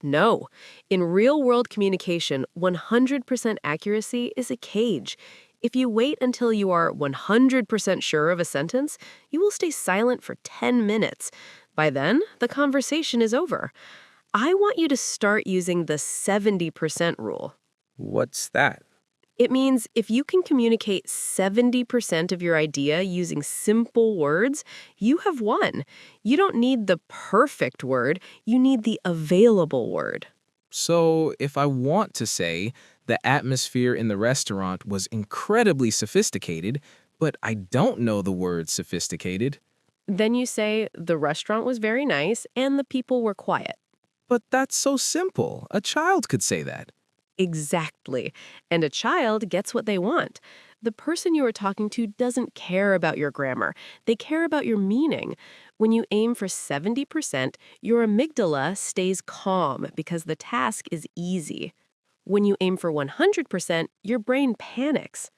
No. In real-world communication, 100% accuracy is a cage. If you wait until you are 100% sure of a sentence, you will stay silent for 10 minutes. By then, the conversation is over. I want you to start using the 70% rule. What's that? It means if you can communicate 70% of your idea using simple words, you have won. You don't need the perfect word, you need the available word. So if I want to say the atmosphere in the restaurant was incredibly sophisticated, but I don't know the word sophisticated. Then you say the restaurant was very nice and the people were quiet. But that's so simple. A child could say that. Exactly. And a child gets what they want. The person you are talking to doesn't care about your grammar. They care about your meaning. When you aim for 70%, your amygdala stays calm because the task is easy. When you aim for 100%, your brain panics.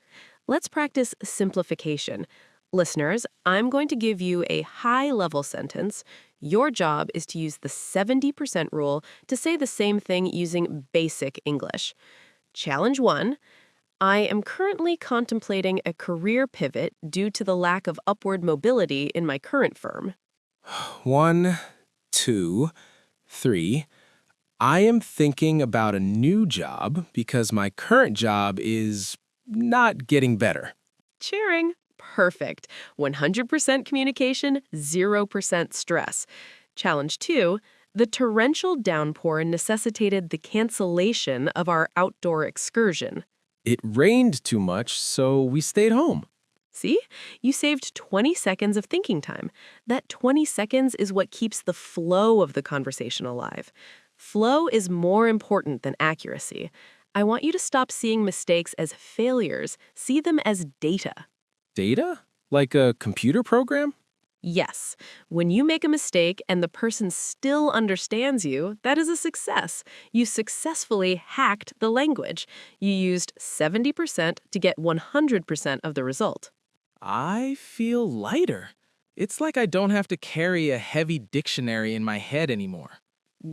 Let's practice simplification. Listeners, I'm going to give you a high-level sentence. Your job is to use the 70% rule to say the same thing using basic English. Challenge 1. I am currently contemplating a career pivot due to the lack of upward mobility in my current firm. 1, 2, 3. I am thinking about a new job because my current job is not getting better. Cheering. Perfect. 100% communication, 0% stress. Challenge 2. The torrential downpour necessitated the cancellation of our outdoor excursion. It rained too much, so we stayed home. See? You saved 20 seconds of thinking time. That 20 seconds is what keeps the flow of the conversation alive. Flow is more important than accuracy. I want you to stop seeing mistakes as failures. See them as data. Data? Like a computer program? Yes. When you make a mistake and the person still understands you, that is a success. You successfully hacked the language. You used 70% to get 100% of the result. I feel lighter. It's like I don't have to carry a heavy dictionary in my head anymore.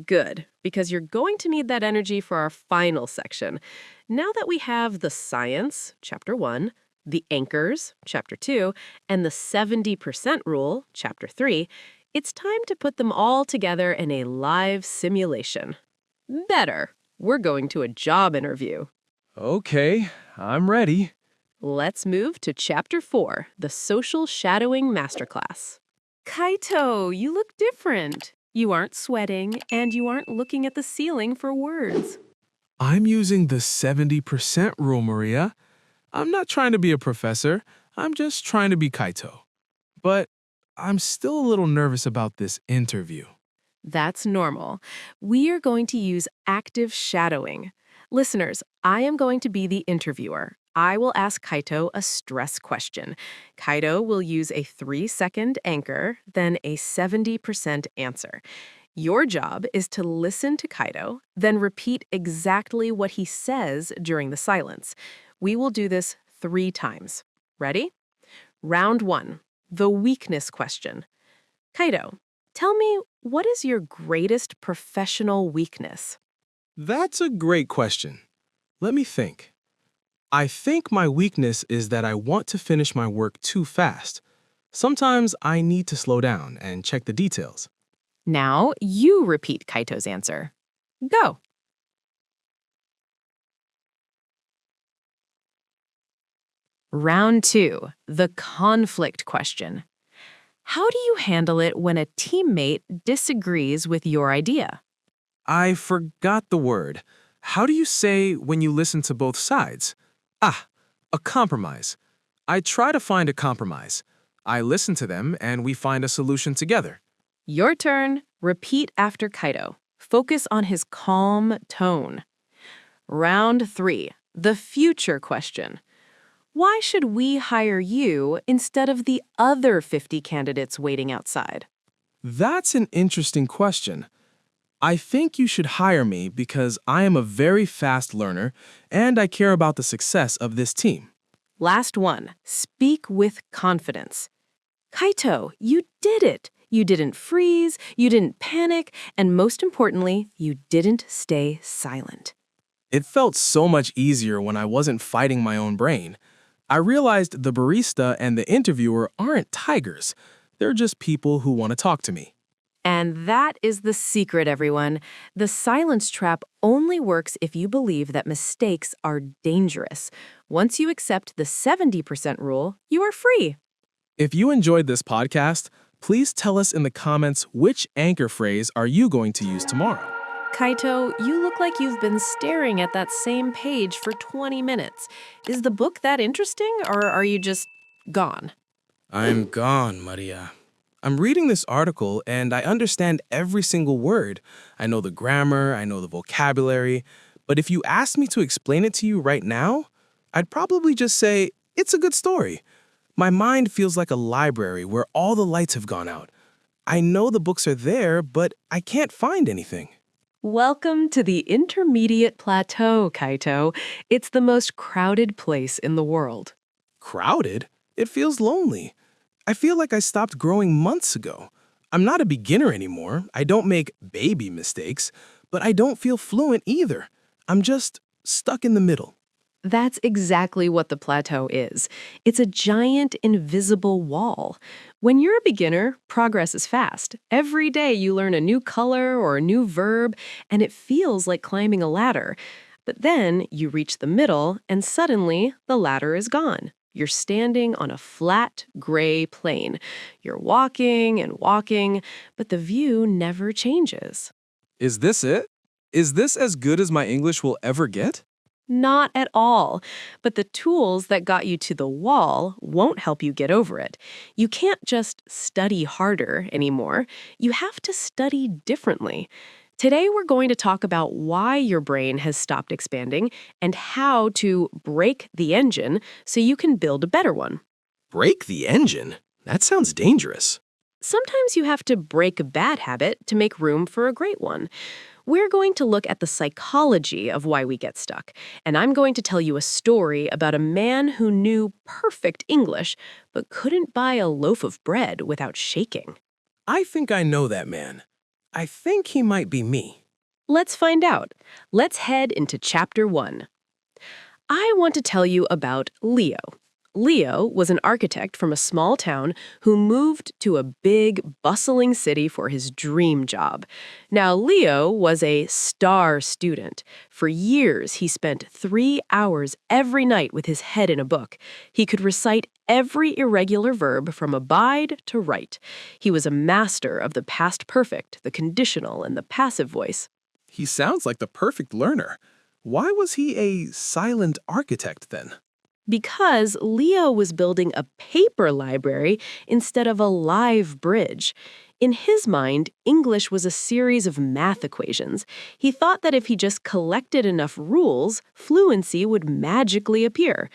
Good, because you're going to need that energy for our final section. Now that we have the science, Chapter 1, the anchors, Chapter 2, and the 70% rule, Chapter 3, it's time to put them all together in a live simulation. Better. We're going to a job interview. Okay, I'm ready. Let's move to Chapter 4, the social shadowing masterclass. Kaito, you look different. You aren't sweating, and you aren't looking at the ceiling for words. I'm using the 70% rule, Maria. I'm not trying to be a professor. I'm just trying to be Kaito. But I'm still a little nervous about this interview. That's normal. We are going to use active shadowing. Listeners, I am going to be the interviewer. I will ask Kaito a stress question. Kaito will use a 3-second anchor, then a 70% answer. Your job is to listen to Kaito, then repeat exactly what he says during the silence. We will do this 3 times. Ready? Round 1, the weakness question. Kaito, tell me, what is your greatest professional weakness? That's a great question. Let me think. I think my weakness is that I want to finish my work too fast. Sometimes I need to slow down and check the details. Now you repeat Kaito's answer. Go. Round 2, the conflict question. How do you handle it when a teammate disagrees with your idea? I forgot the word. How do you say when you listen to both sides? Ah, a compromise. I try to find a compromise. I listen to them and we find a solution together. Your turn. Repeat after Kaito. Focus on his calm tone. Round 3, the future question. Why should we hire you instead of the other 50 candidates waiting outside? That's an interesting question. I think you should hire me because I am a very fast learner and I care about the success of this team. Last one, speak with confidence. Kaito, you did it. You didn't freeze, you didn't panic, and most importantly, you didn't stay silent. It felt so much easier when I wasn't fighting my own brain. I realized the barista and the interviewer aren't tigers. They're just people who want to talk to me. And that is the secret, everyone. The silence trap only works if you believe that mistakes are dangerous. Once you accept the 70% rule, you are free. If you enjoyed this podcast, please tell us in the comments which anchor phrase are you going to use tomorrow. Kaito, you look like you've been staring at that same page for 20 minutes. Is the book that interesting, or are you just gone? I'm gone, Maria. I'm reading this article and I understand every single word. I know the grammar, I know the vocabulary, but if you asked me to explain it to you right now, I'd probably just say, it's a good story. My mind feels like a library where all the lights have gone out. I know the books are there, but I can't find anything. Welcome to the intermediate plateau, Kaito. It's the most crowded place in the world. Crowded? It feels lonely. I feel like I stopped growing months ago. I'm not a beginner anymore. I don't make baby mistakes, but I don't feel fluent either. I'm just stuck in the middle. That's exactly what the plateau is. It's a giant, invisible wall. When you're a beginner, progress is fast. Every day you learn a new color or a new verb, and it feels like climbing a ladder. But then you reach the middle, and suddenly the ladder is gone. You're standing on a flat, gray plain. You're walking and walking, but the view never changes. Is this it? Is this as good as my English will ever get? Not at all. But the tools that got you to the wall won't help you get over it. You can't just study harder anymore. You have to study differently. Today, we're going to talk about why your brain has stopped expanding and how to break the engine so you can build a better one. Break the engine? That sounds dangerous. Sometimes you have to break a bad habit to make room for a great one. We're going to look at the psychology of why we get stuck, and I'm going to tell you a story about a man who knew perfect English but couldn't buy a loaf of bread without shaking. I think I know that man. I think he might be me. Let's find out. Let's head into Chapter 1. I want to tell you about Leo. Leo was an architect from a small town who moved to a big, bustling city for his dream job. Now, Leo was a star student. For years, he spent 3 hours every night with his head in a book. He could recite every irregular verb from abide to write. He was a master of the past perfect, the conditional, and the passive voice. He sounds like the perfect learner. Why was he a silent architect then? Because Leo was building a paper library instead of a live bridge. In his mind, English was a series of math equations. He thought that if he just collected enough rules, fluency would magically appear.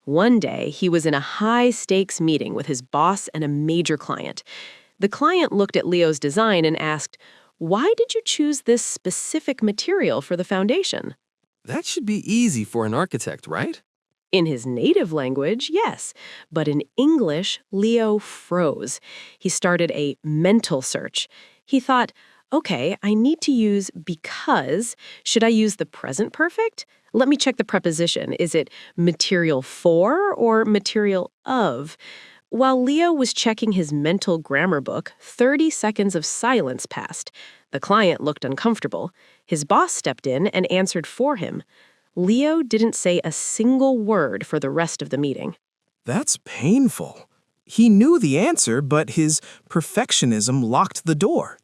One day, he was in a high-stakes meeting with his boss and a major client. The client looked at Leo's design and asked, "Why did you choose this specific material for the foundation?" That should be easy for an architect, right? In his native language, yes, but in English, Leo froze. He started a mental search. He thought, okay, I need to use because. Should I use the present perfect? Let me check the preposition. Is it material for or material of? While Leo was checking his mental grammar book, 30 seconds of silence passed. The client looked uncomfortable. His boss stepped in and answered for him. Leo didn't say a single word for the rest of the meeting. That's painful. He knew the answer, but his perfectionism locked the door.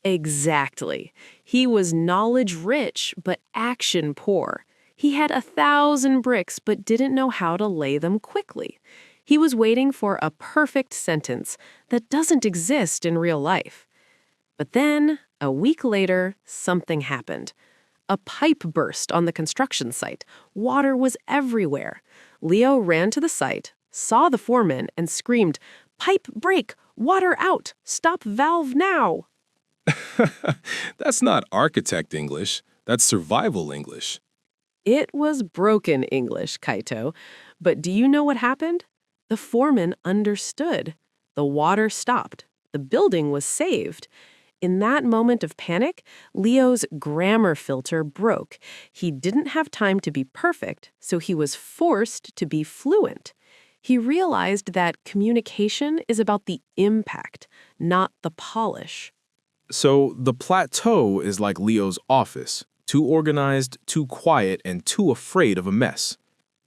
Exactly. He was knowledge-rich, but action-poor. He had 1,000 bricks, but didn't know how to lay them quickly. He was waiting for a perfect sentence that doesn't exist in real life. But then, a week later, something happened. A pipe burst on the construction site. Water was everywhere. Leo ran to the site, saw the foreman, and screamed, "Pipe break! Water out! Stop valve now!" That's not architect English. That's survival English. It was broken English, Kaito. But do you know what happened? The foreman understood. The water stopped. The building was saved. In that moment of panic, Leo's grammar filter broke. He didn't have time to be perfect, so he was forced to be fluent. He realized that communication is about the impact, not the polish. So the plateau is like Leo's office. Too organized, too quiet, and too afraid of a mess.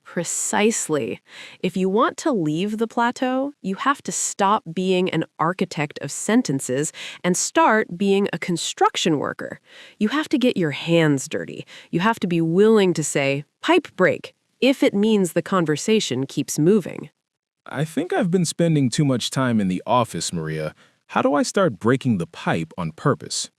Precisely. If you want to leave the plateau, you have to stop being an architect of sentences and start being a construction worker. You have to get your hands dirty. You have to be willing to say, "Pipe break," if it means the conversation keeps moving. I think I've been spending too much time in the office, Maria. How do I start breaking the pipe on purpose?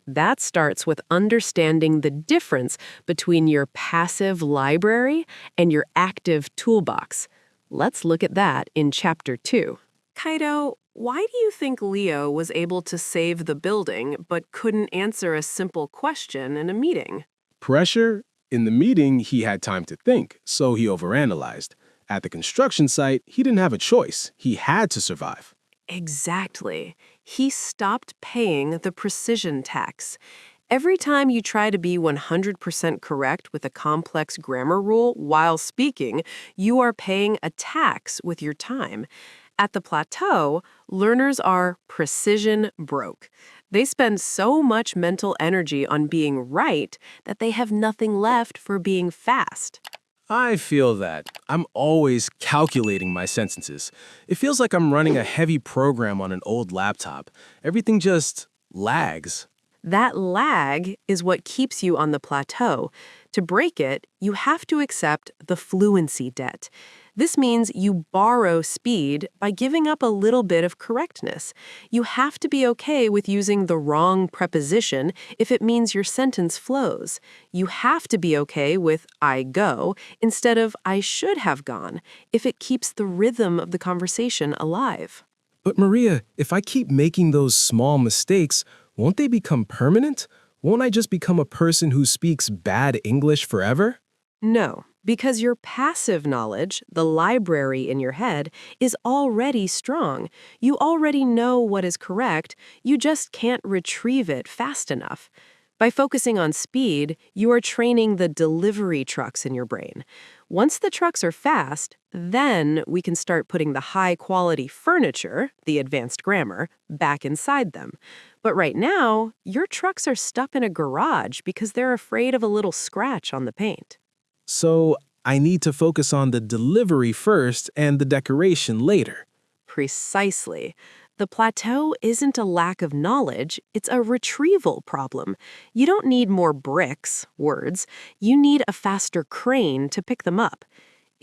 That starts with understanding the difference between your passive library and your active toolbox. Let's look at that in Chapter 2. Kaito, why do you think Leo was able to save the building but couldn't answer a simple question in a meeting? Pressure? In the meeting, he had time to think, so he overanalyzed. At the construction site, he didn't have a choice. He had to survive. Exactly. He stopped paying the precision tax. Every time you try to be 100% correct with a complex grammar rule while speaking, you are paying a tax with your time. At the plateau, learners are precision broke. They spend so much mental energy on being right that they have nothing left for being fast. I feel that. I'm always calculating my sentences. It feels like I'm running a heavy program on an old laptop. Everything just lags. That lag is what keeps you on the plateau. To break it, you have to accept the fluency debt. This means you borrow speed by giving up a little bit of correctness. You have to be okay with using the wrong preposition if it means your sentence flows. You have to be okay with "I go" instead of "I should have gone" if it keeps the rhythm of the conversation alive. But Maria, if I keep making those small mistakes, won't they become permanent? Won't I just become a person who speaks bad English forever? No, because your passive knowledge, the library in your head, is already strong. You already know what is correct, you just can't retrieve it fast enough. By focusing on speed, you are training the delivery trucks in your brain. Once the trucks are fast, then we can start putting the high-quality furniture, the advanced grammar, back inside them. But right now, your trucks are stuck in a garage because they're afraid of a little scratch on the paint. So I need to focus on the delivery first and the decoration later. Precisely. The plateau isn't a lack of knowledge, it's a retrieval problem. You don't need more bricks, words. You need a faster crane to pick them up.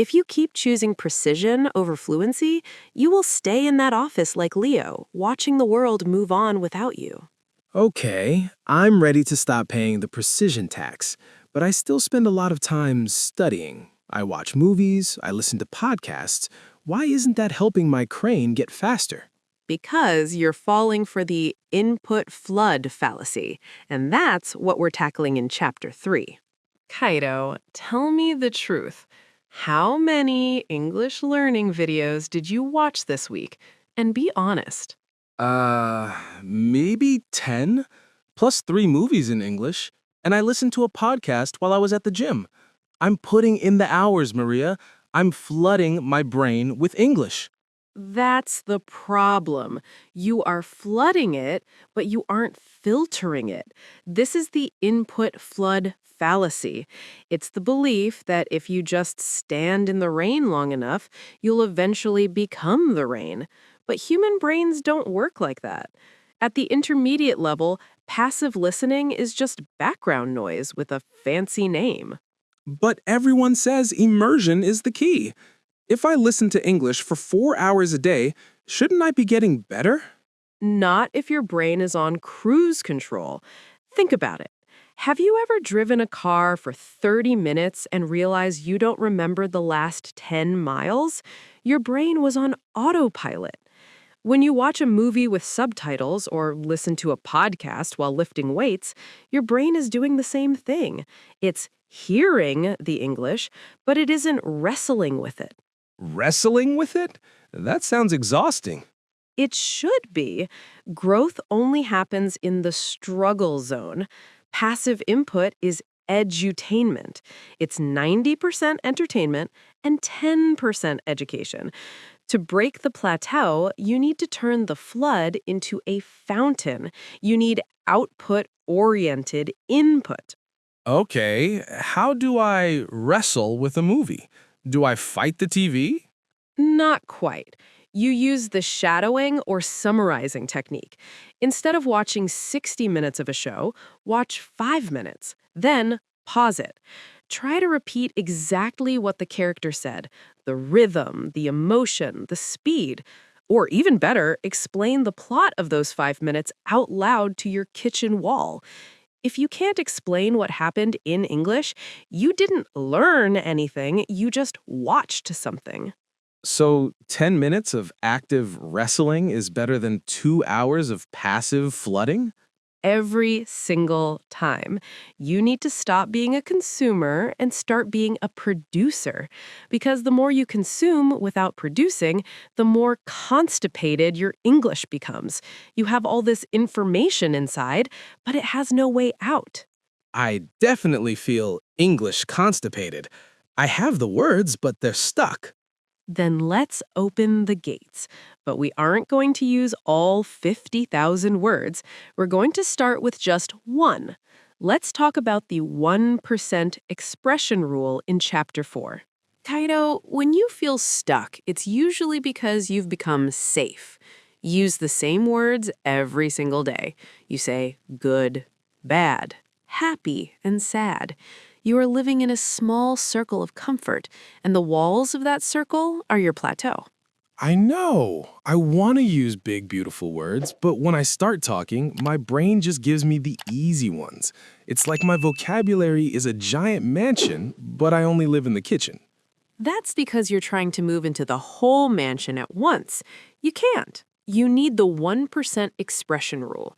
If you keep choosing precision over fluency, you will stay in that office like Leo, watching the world move on without you. Okay, I'm ready to stop paying the precision tax, but I still spend a lot of time studying. I watch movies, I listen to podcasts. Why isn't that helping my crane get faster? Because you're falling for the input flood fallacy, and that's what we're tackling in Chapter 3. Kaito, tell me the truth. How many English learning videos did you watch this week? And be honest. Maybe 10? Plus 3 movies in English. And I listened to a podcast while I was at the gym. I'm putting in the hours, Maria. I'm flooding my brain with English. That's the problem. You are flooding it, but you aren't filtering it. This is the input flood fallacy. It's the belief that if you just stand in the rain long enough, you'll eventually become the rain. But human brains don't work like that. At the intermediate level, passive listening is just background noise with a fancy name. But everyone says immersion is the key. If I listen to English for 4 hours a day, shouldn't I be getting better? Not if your brain is on cruise control. Think about it. Have you ever driven a car for 30 minutes and realized you don't remember the last 10 miles? Your brain was on autopilot. When you watch a movie with subtitles or listen to a podcast while lifting weights, your brain is doing the same thing. It's hearing the English, but it isn't wrestling with it. Wrestling with it? That sounds exhausting. It should be. Growth only happens in the struggle zone. Passive input is edutainment. It's 90% entertainment and 10% education. To break the plateau, you need to turn the flood into a fountain. You need output-oriented input. Okay, how do I wrestle with a movie? Do I fight the TV? Not quite. You use the shadowing or summarizing technique. Instead of watching 60 minutes of a show, watch 5 minutes. Then pause it. Try to repeat exactly what the character said, the rhythm, the emotion, the speed. Or even better, explain the plot of those 5 minutes out loud to your kitchen wall. If you can't explain what happened in English, you didn't learn anything, you just watched something. So 10 minutes of active wrestling is better than 2 hours of passive flooding? Every single time. You need to stop being a consumer and start being a producer. Because the more you consume without producing, the more constipated your English becomes. You have all this information inside, but it has no way out. I definitely feel English constipated. I have the words, but they're stuck. Then let's open the gates. But we aren't going to use all 50,000 words. We're going to start with just one. Let's talk about the 1% expression rule in Chapter 4. Kaito, when you feel stuck, it's usually because you've become safe. Use the same words every single day. You say good, bad, happy, and sad. You are living in a small circle of comfort, and the walls of that circle are your plateau. I know. I want to use big, beautiful words, but when I start talking, my brain just gives me the easy ones. It's like my vocabulary is a giant mansion, but I only live in the kitchen. That's because you're trying to move into the whole mansion at once. You can't. You need the 1% expression rule.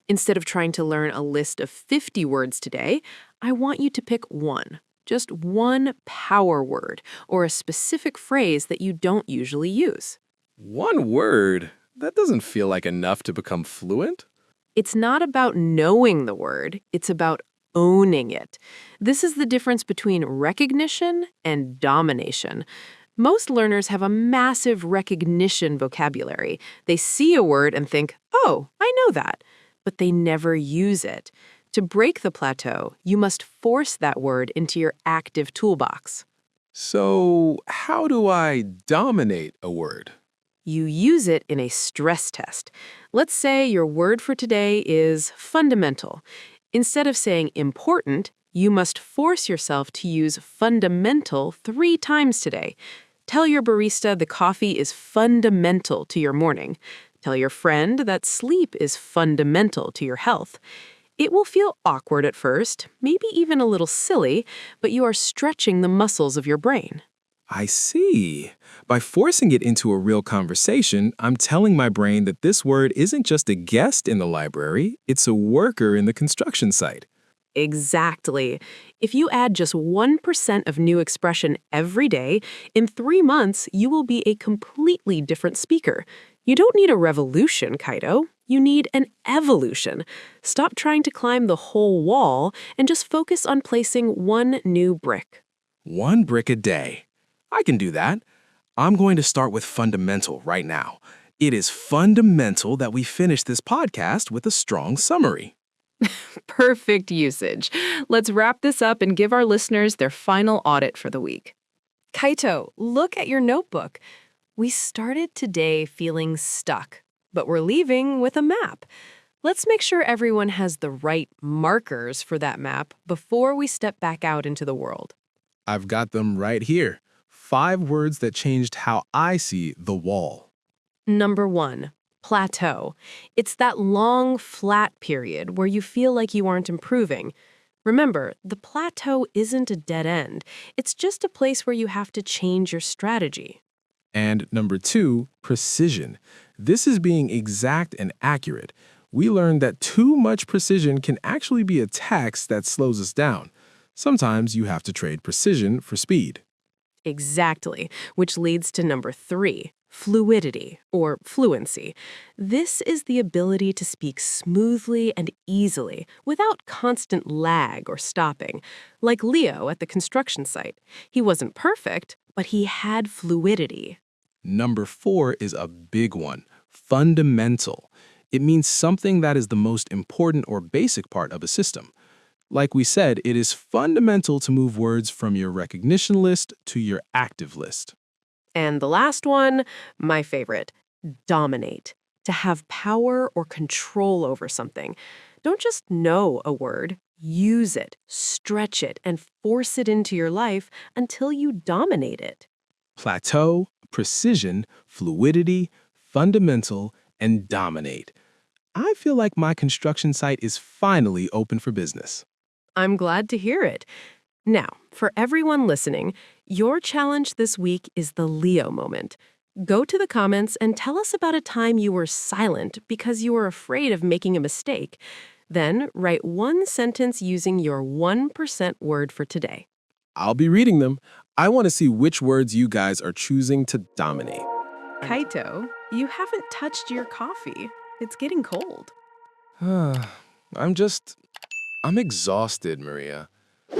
Instead of trying to learn a list of 50 words today, I want you to pick one. Just one power word or a specific phrase that you don't usually use. One word? That doesn't feel like enough to become fluent. It's not about knowing the word, it's about owning it. This is the difference between recognition and domination. Most learners have a massive recognition vocabulary. They see a word and think, oh, I know that. But they never use it. To break the plateau, you must force that word into your active toolbox. So, how do I dominate a word? You use it in a stress test. Let's say your word for today is fundamental. Instead of saying important, You must force yourself to use fundamental 3 times today. Tell your barista the coffee is fundamental to your morning. Tell your friend that sleep is fundamental to your health. It will feel awkward at first, maybe even a little silly, but you are stretching the muscles of your brain. I see. By forcing it into a real conversation, I'm telling my brain that this word isn't just a guest in the library, it's a worker in the construction site. Exactly. If you add just 1% of new expression every day, in 3 months, you will be a completely different speaker. You don't need a revolution, Kaito. You need an evolution. Stop trying to climb the whole wall and just focus on placing 1 new brick. 1 brick a day. I can do that. I'm going to start with fundamental right now. It is fundamental that we finish this podcast with a strong summary. Perfect usage. Let's wrap this up and give our listeners their final audit for the week. Kaito, look at your notebook. We started today feeling stuck, but we're leaving with a map. Let's make sure everyone has the right markers for that map before we step back out into the world. I've got them right here. 5 words that changed how I see the wall. Number 1, plateau. It's that long, flat period where you feel like you aren't improving. Remember, the plateau isn't a dead end. It's just a place where you have to change your strategy. And number 2, precision. This is being exact and accurate. We learned that too much precision can actually be a tax that slows us down. Sometimes you have to trade precision for speed. Exactly, which leads to number 3, fluidity, or fluency. This is the ability to speak smoothly and easily without constant lag or stopping. Like Leo at the construction site. He wasn't perfect, but he had fluidity. Number 4 is a big one, fundamental. It means something that is the most important or basic part of a system. Like we said, it is fundamental to move words from your recognition list to your active list. And the last one, my favorite, dominate. To have power or control over something. Don't just know a word, use it, stretch it, and force it into your life until you dominate it. Plateau, precision, fluidity, fundamental, and dominate. I feel like my construction site is finally open for business. I'm glad to hear it. Now, for everyone listening, your challenge this week is the Leo moment. Go to the comments and tell us about a time you were silent because you were afraid of making a mistake. Then write 1 sentence using your 1% word for today. I'll be reading them. I want to see which words you guys are choosing to dominate. Kaito, you haven't touched your coffee. It's getting cold. I'm exhausted, Maria.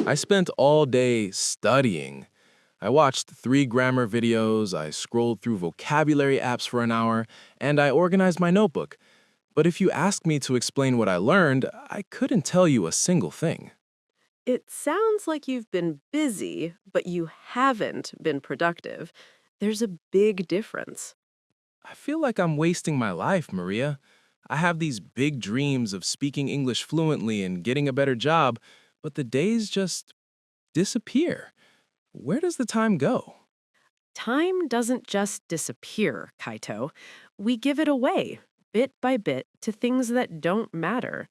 I spent all day studying. I watched 3 grammar videos, I scrolled through vocabulary apps for an hour, and I organized my notebook. But if you asked me to explain what I learned, I couldn't tell you a single thing. It sounds like you've been busy, but you haven't been productive. There's a big difference. I feel like I'm wasting my life, Maria. I have these big dreams of speaking English fluently and getting a better job, but the days just disappear. Where does the time go? Time doesn't just disappear, Kaito. We give it away, bit by bit, to things that don't matter.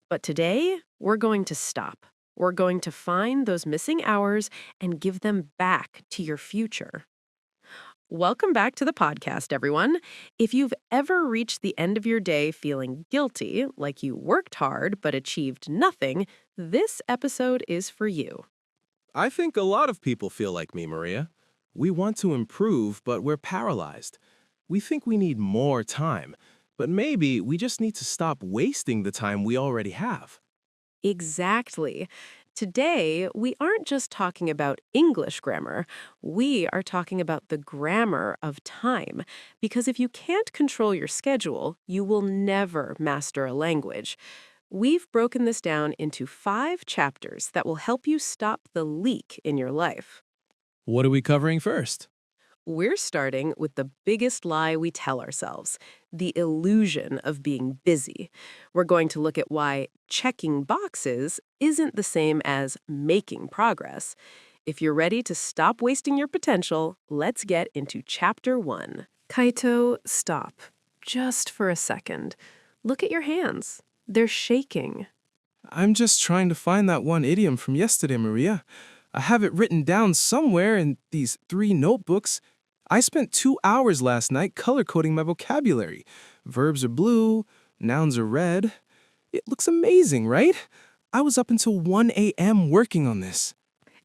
But today, we're going to stop. We're going to find those missing hours and give them back to your future. Welcome back to the podcast, everyone. If you've ever reached the end of your day feeling guilty, like you worked hard but achieved nothing, this episode is for you. I think a lot of people feel like me, Maria. We want to improve, but we're paralyzed. We think we need more time, but maybe we just need to stop wasting the time we already have. Exactly. Today, we aren't just talking about English grammar. We are talking about the grammar of time. Because if you can't control your schedule, you will never master a language. We've broken this down into 5 chapters that will help you stop the leak in your life. What are we covering first? We're starting with the biggest lie we tell ourselves, the illusion of being busy. We're going to look at why checking boxes isn't the same as making progress. If you're ready to stop wasting your potential, let's get into Chapter 1. Kaito, stop. Just for a second. Look at your hands. They're shaking. I'm just trying to find that one idiom from yesterday, Maria. I have it written down somewhere in these 3 notebooks. I spent 2 hours last night color-coding my vocabulary. Verbs are blue, nouns are red. It looks amazing, right? I was up until 1 a.m. working on this.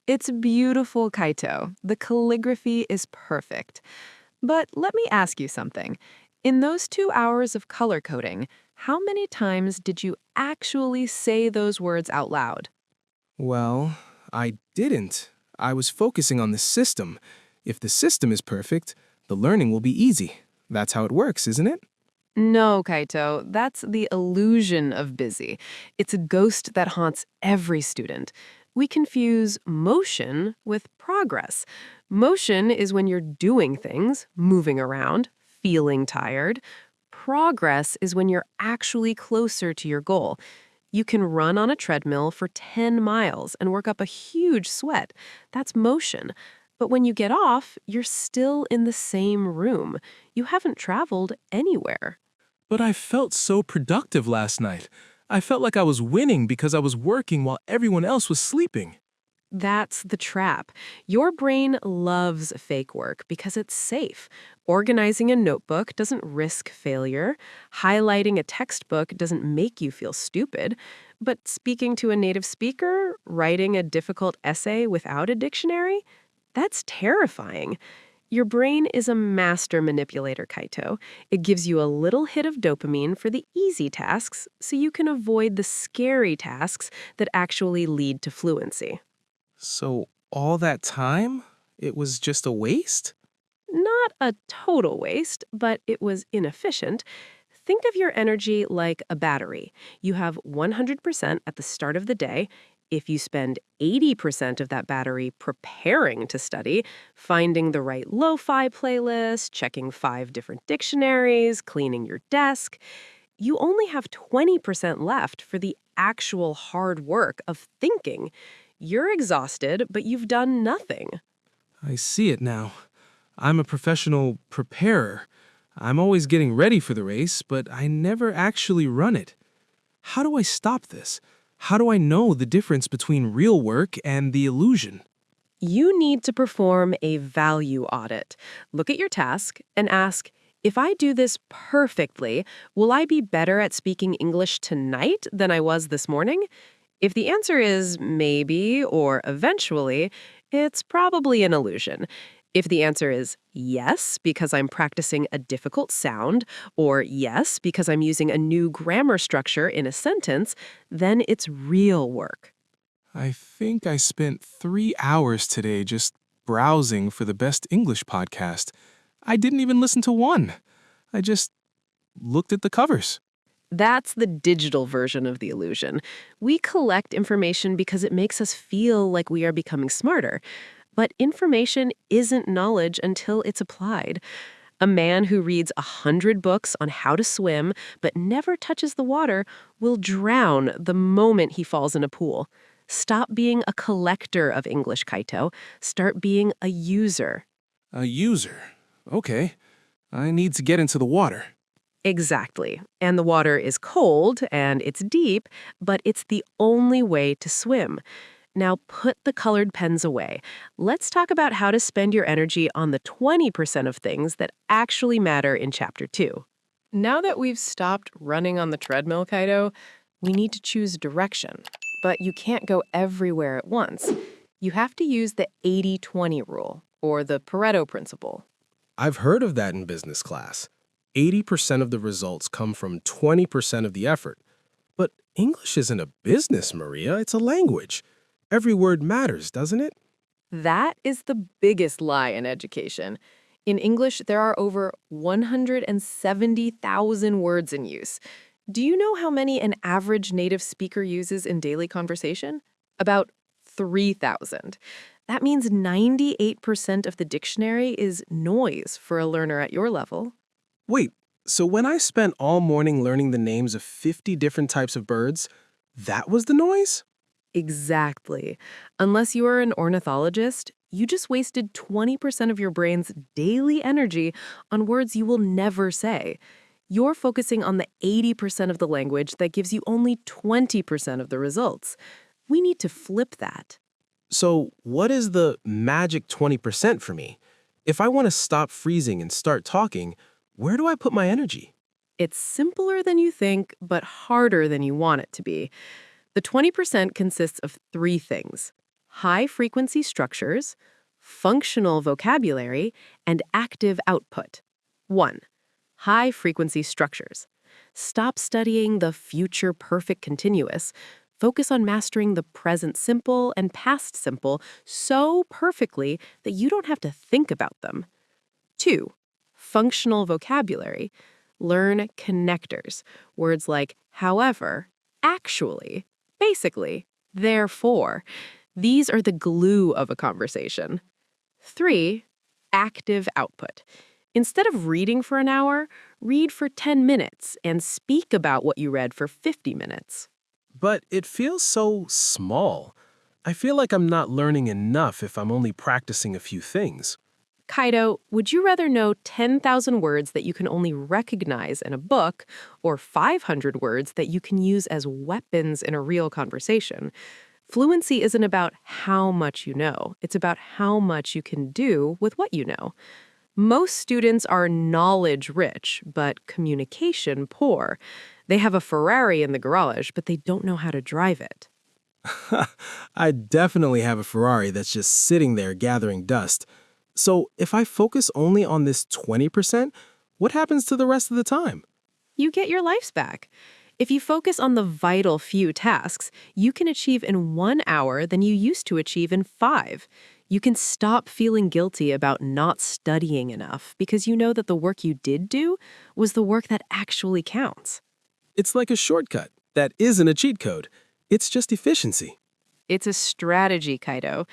It's beautiful, Kaito. The calligraphy is perfect. But let me ask you something. In those 2 hours of color coding, how many times did you actually say those words out loud? Well, I didn't. I was focusing on the system. If the system is perfect, the learning will be easy. That's how it works, isn't it? No, Kaito, that's the illusion of busy. It's a ghost that haunts every student. We confuse motion with progress. Motion is when you're doing things, moving around, feeling tired. Progress is when you're actually closer to your goal. You can run on a treadmill for 10 miles and work up a huge sweat. That's motion. But when you get off, you're still in the same room. You haven't traveled anywhere. But I felt so productive last night. I felt like I was winning because I was working while everyone else was sleeping. That's the trap. Your brain loves fake work because it's safe. Organizing a notebook doesn't risk failure. Highlighting a textbook doesn't make you feel stupid. But speaking to a native speaker, writing a difficult essay without a dictionary, that's terrifying. Your brain is a master manipulator, Kaito. It gives you a little hit of dopamine for the easy tasks so you can avoid the scary tasks that actually lead to fluency. So all that time, it was just a waste? Not a total waste, but it was inefficient. Think of your energy like a battery. You have 100% at the start of the day. If you spend 80% of that battery preparing to study, finding the right lo-fi playlist, checking 5 different dictionaries, cleaning your desk, you only have 20% left for the actual hard work of thinking. You're exhausted, but you've done nothing. I see it now. I'm a professional preparer. I'm always getting ready for the race, but I never actually run it. How do I stop this? How do I know the difference between real work and the illusion? You need to perform a value audit. Look at your task and ask, if I do this perfectly, will I be better at speaking English tonight than I was this morning? If the answer is maybe or eventually, it's probably an illusion. If the answer is yes, because I'm practicing a difficult sound, or yes, because I'm using a new grammar structure in a sentence, then it's real work. I think I spent 3 hours today just browsing for the best English podcast. I didn't even listen to one. I just looked at the covers. That's the digital version of the illusion. We collect information because it makes us feel like we are becoming smarter. But information isn't knowledge until it's applied. A man who reads 100 books on how to swim but never touches the water will drown the moment he falls in a pool. Stop being a collector of English, Kaito. Start being a user. A user. Okay. I need to get into the water. Exactly. And the water is cold and it's deep, but it's the only way to swim. Now put the colored pens away. Let's talk about how to spend your energy on the 20% of things that actually matter in Chapter 2. Now that we've stopped running on the treadmill, Kaito, we need to choose direction. But you can't go everywhere at once. You have to use the 80-20 rule, or the Pareto principle. I've heard of that in business class. 80% of the results come from 20% of the effort. But English isn't a business, Maria. It's a language. Every word matters, doesn't it? That is the biggest lie in education. In English, there are over 170,000 words in use. Do you know how many an average native speaker uses in daily conversation? About 3,000. That means 98% of the dictionary is noise for a learner at your level. Wait, so when I spent all morning learning the names of 50 different types of birds, that was the noise? Exactly. Unless you are an ornithologist, you just wasted 20% of your brain's daily energy on words you will never say. You're focusing on the 80% of the language that gives you only 20% of the results. We need to flip that. So, what is the magic 20% for me? If I want to stop freezing and start talking, where do I put my energy? It's simpler than you think, but harder than you want it to be. The 20% consists of three things: high-frequency structures, functional vocabulary, and active output. 1. High-frequency structures. Stop studying the future perfect continuous. Focus on mastering the present simple and past simple so perfectly that you don't have to think about them. 2. Functional vocabulary. Learn connectors, words like however, actually, basically, therefore. These are the glue of a conversation. 3. Active output. Instead of reading for an hour, read for 10 minutes and speak about what you read for 50 minutes. But it feels so small. I feel like I'm not learning enough if I'm only practicing a few things. Kaito, would you rather know 10,000 words that you can only recognize in a book, or 500 words that you can use as weapons in a real conversation? Fluency isn't about how much you know. It's about how much you can do with what you know. Most students are knowledge-rich, but communication-poor. They have a Ferrari in the garage, but they don't know how to drive it. I definitely have a Ferrari that's just sitting there gathering dust. So if I focus only on this 20%, what happens to the rest of the time? You get your lives back. If you focus on the vital few tasks, you can achieve in 1 hour than you used to achieve in 5. You can stop feeling guilty about not studying enough because you know that the work you did do was the work that actually counts. It's like a shortcut that isn't a cheat code. It's just efficiency. It's a strategy, Kaito.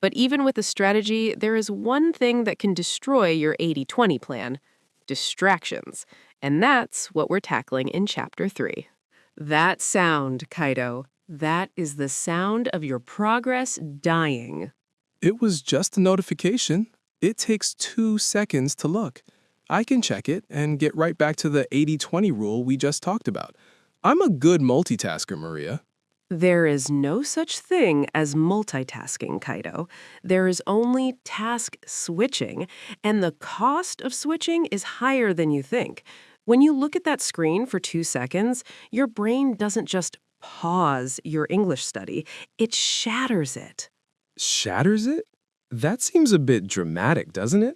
But even with a strategy, there is one thing that can destroy your 80-20 plan: distractions. And that's what we're tackling in Chapter 3. That sound, Kaito, that is the sound of your progress dying. It was just a notification. It takes 2 seconds to look. I can check it and get right back to the 80-20 rule we just talked about. I'm a good multitasker, Maria. There is no such thing as multitasking, Kaito. There is only task switching, and the cost of switching is higher than you think. When you look at that screen for 2 seconds, your brain doesn't just pause your English study, it shatters it. Shatters it? That seems a bit dramatic, doesn't it?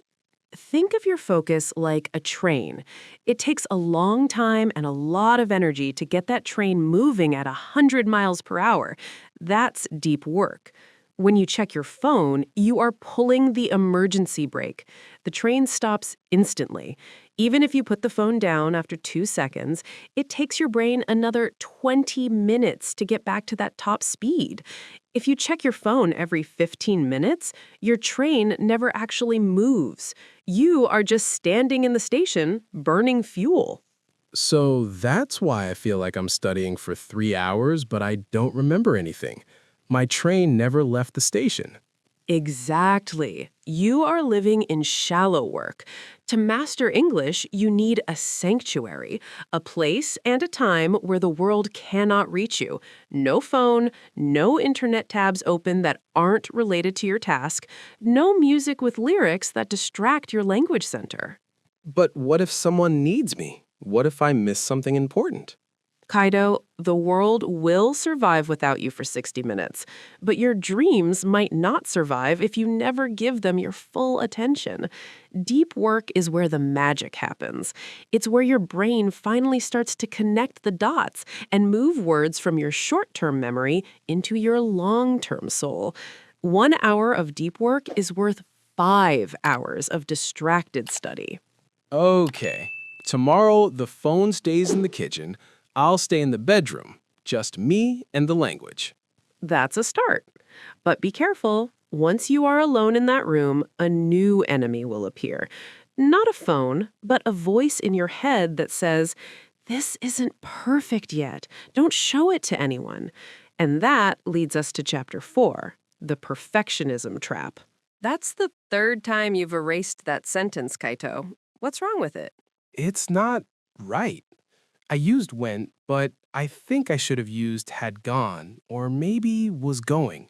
Think of your focus like a train. It takes a long time and a lot of energy to get that train moving at 100 miles per hour. That's deep work. When you check your phone, you are pulling the emergency brake. The train stops instantly. Even if you put the phone down after 2 seconds, it takes your brain another 20 minutes to get back to that top speed. If you check your phone every 15 minutes, your train never actually moves. You are just standing in the station, burning fuel. So that's why I feel like I'm studying for 3 hours, but I don't remember anything. My train never left the station. Exactly. You are living in shallow work. To master English, you need a sanctuary, a place and a time where the world cannot reach you. No phone, no internet tabs open that aren't related to your task, no music with lyrics that distract your language center. But what if someone needs me? What if I miss something important? Kaito, the world will survive without you for 60 minutes, but your dreams might not survive if you never give them your full attention. Deep work is where the magic happens. It's where your brain finally starts to connect the dots and move words from your short-term memory into your long-term soul. 1 hour of deep work is worth 5 hours of distracted study. Okay. Tomorrow, the phone stays in the kitchen. I'll stay in the bedroom, just me and the language. That's a start. But be careful. Once you are alone in that room, a new enemy will appear. Not a phone, but a voice in your head that says, "This isn't perfect yet. Don't show it to anyone." And that leads us to chapter 4, the perfectionism trap. That's the third time you've erased that sentence, Kaito. What's wrong with it? It's not right. I used went, but I think I should have used had gone, or maybe was going.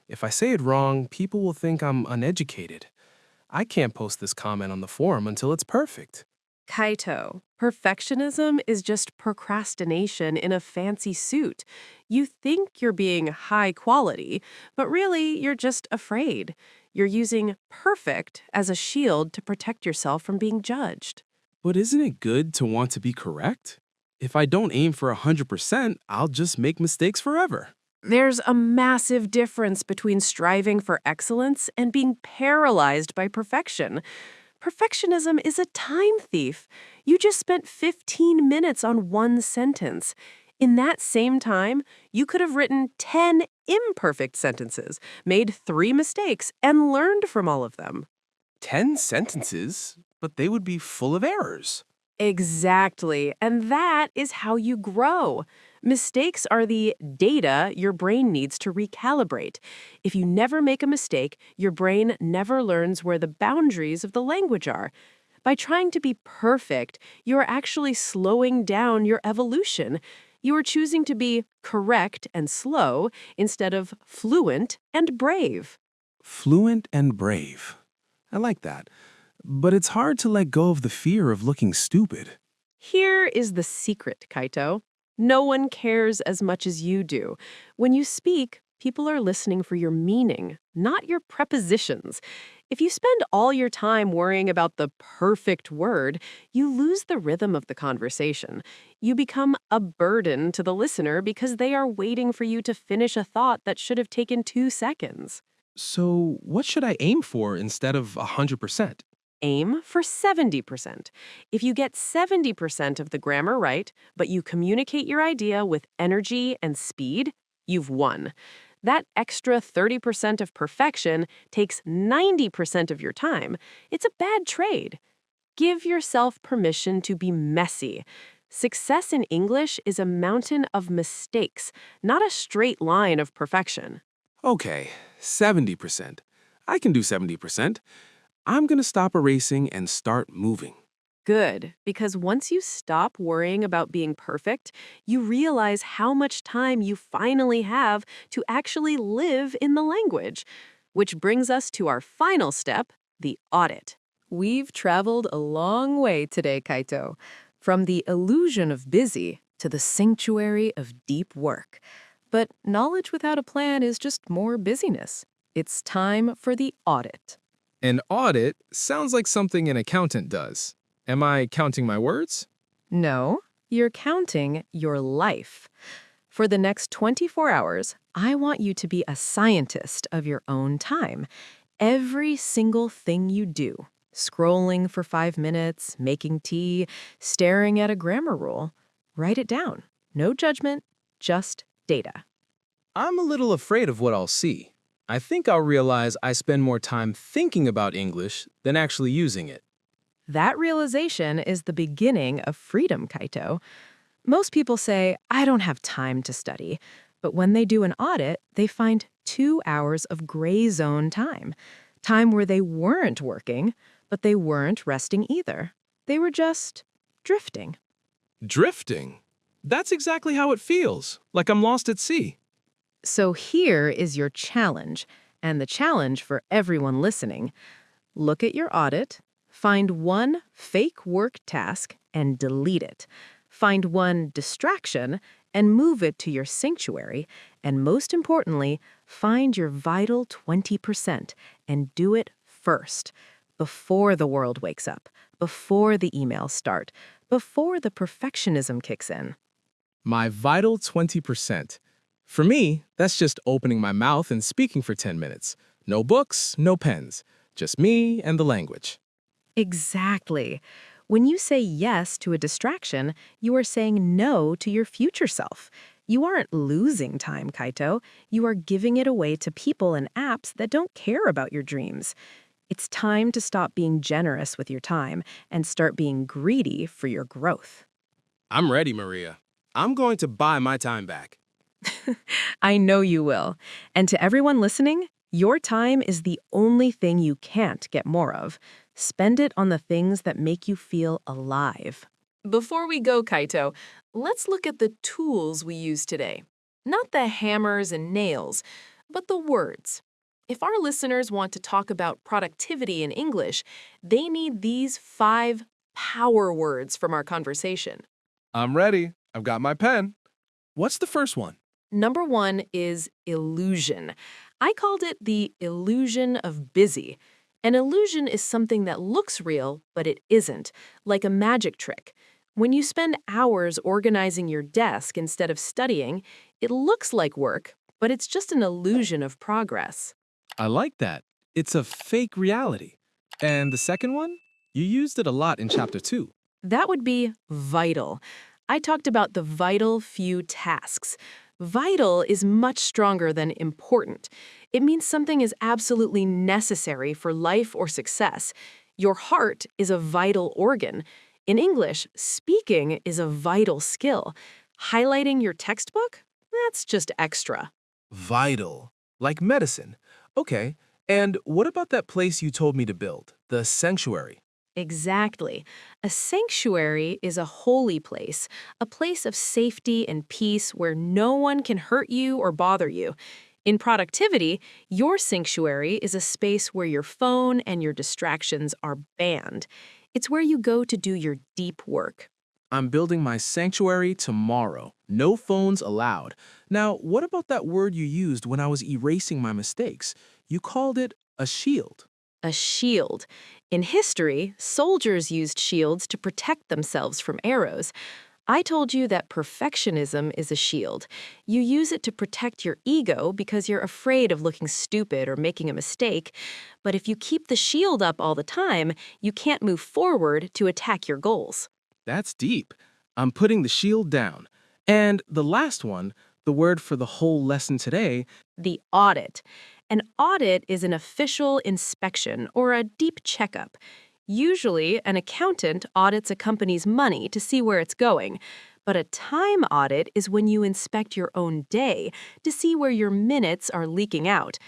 If I say it wrong, people will think I'm uneducated. I can't post this comment on the forum until it's perfect. Kaito, perfectionism is just procrastination in a fancy suit. You think you're being high quality, but really you're just afraid. You're using perfect as a shield to protect yourself from being judged. But isn't it good to want to be correct? If I don't aim for 100%, I'll just make mistakes forever. There's a massive difference between striving for excellence and being paralyzed by perfection. Perfectionism is a time thief. You just spent 15 minutes on one sentence. In that same time, you could have written 10 imperfect sentences, made 3 mistakes, and learned from all of them. 10 sentences, but they would be full of errors. Exactly, and that is how you grow. Mistakes are the data your brain needs to recalibrate. If you never make a mistake, your brain never learns where the boundaries of the language are. By trying to be perfect, you are actually slowing down your evolution. You are choosing to be correct and slow instead of fluent and brave. Fluent and brave. I like that. But it's hard to let go of the fear of looking stupid. Here is the secret, Kaito. No one cares as much as you do. When you speak, people are listening for your meaning, not your prepositions. If you spend all your time worrying about the perfect word, you lose the rhythm of the conversation. You become a burden to the listener because they are waiting for you to finish a thought that should have taken 2 seconds. So, what should I aim for instead of 100%? Aim for 70%. If you get 70% of the grammar right, but you communicate your idea with energy and speed, you've won. That extra 30% of perfection takes 90% of your time. It's a bad trade. Give yourself permission to be messy. Success in English is a mountain of mistakes, not a straight line of perfection. Okay, 70%. I can do 70%. I'm going to stop erasing and start moving. Good, because once you stop worrying about being perfect, you realize how much time you finally have to actually live in the language. Which brings us to our final step, the audit. We've traveled a long way today, Kaito. From the illusion of busy to the sanctuary of deep work. But knowledge without a plan is just more busyness. It's time for the audit. An audit sounds like something an accountant does. Am I counting my words? No, you're counting your life. For the next 24 hours, I want you to be a scientist of your own time. Every single thing you do, scrolling for 5 minutes, making tea, staring at a grammar rule, write it down. No judgment, just data. I'm a little afraid of what I'll see. I think I'll realize I spend more time thinking about English than actually using it. That realization is the beginning of freedom, Kaito. Most people say, I don't have time to study. But when they do an audit, they find 2 hours of gray zone time. Time where they weren't working, but they weren't resting either. They were just drifting. Drifting? That's exactly how it feels, like I'm lost at sea. So here is your challenge, and the challenge for everyone listening. Look at your audit, find one fake work task and delete it. Find one distraction and move it to your sanctuary. And most importantly, find your vital 20% and do it first, before the world wakes up, before the emails start, before the perfectionism kicks in. My vital 20%. For me, that's just opening my mouth and speaking for 10 minutes. No books, no pens. Just me and the language. Exactly. When you say yes to a distraction, you are saying no to your future self. You aren't losing time, Kaito. You are giving it away to people and apps that don't care about your dreams. It's time to stop being generous with your time and start being greedy for your growth. I'm ready, Maria. I'm going to buy my time back. I know you will. And to everyone listening, your time is the only thing you can't get more of. Spend it on the things that make you feel alive. Before we go, Kaito, let's look at the tools we use today. Not the hammers and nails, but the words. If our listeners want to talk about productivity in English, they need these 5 power words from our conversation. I'm ready. I've got my pen. What's the first one? Number 1 is illusion. I called it the illusion of busy. An illusion is something that looks real, but it isn't, like a magic trick. When you spend hours organizing your desk instead of studying, it looks like work, but it's just an illusion of progress. I like that. It's a fake reality. And the second one? You used it a lot in Chapter 2. That would be vital. I talked about the vital few tasks. Vital is much stronger than important. It means something is absolutely necessary for life or success. Your heart is a vital organ. In English, speaking is a vital skill. Highlighting your textbook? That's just extra. Vital. Like medicine. Okay, and what about that place you told me to build, the sanctuary? Exactly. A sanctuary is a holy place, a place of safety and peace where no one can hurt you or bother you. In productivity, your sanctuary is a space where your phone and your distractions are banned. It's where you go to do your deep work. I'm building my sanctuary tomorrow. No phones allowed. Now, what about that word you used when I was erasing my mistakes? You called it a shield. A shield. In history, soldiers used shields to protect themselves from arrows. I told you that perfectionism is a shield. You use it to protect your ego because you're afraid of looking stupid or making a mistake. But if you keep the shield up all the time, you can't move forward to attack your goals. That's deep. I'm putting the shield down. And the last one, the word for the whole lesson today, The audit. An audit is an official inspection or a deep checkup. Usually, an accountant audits a company's money to see where it's going. But a time audit is when you inspect your own day to see where your minutes are leaking out.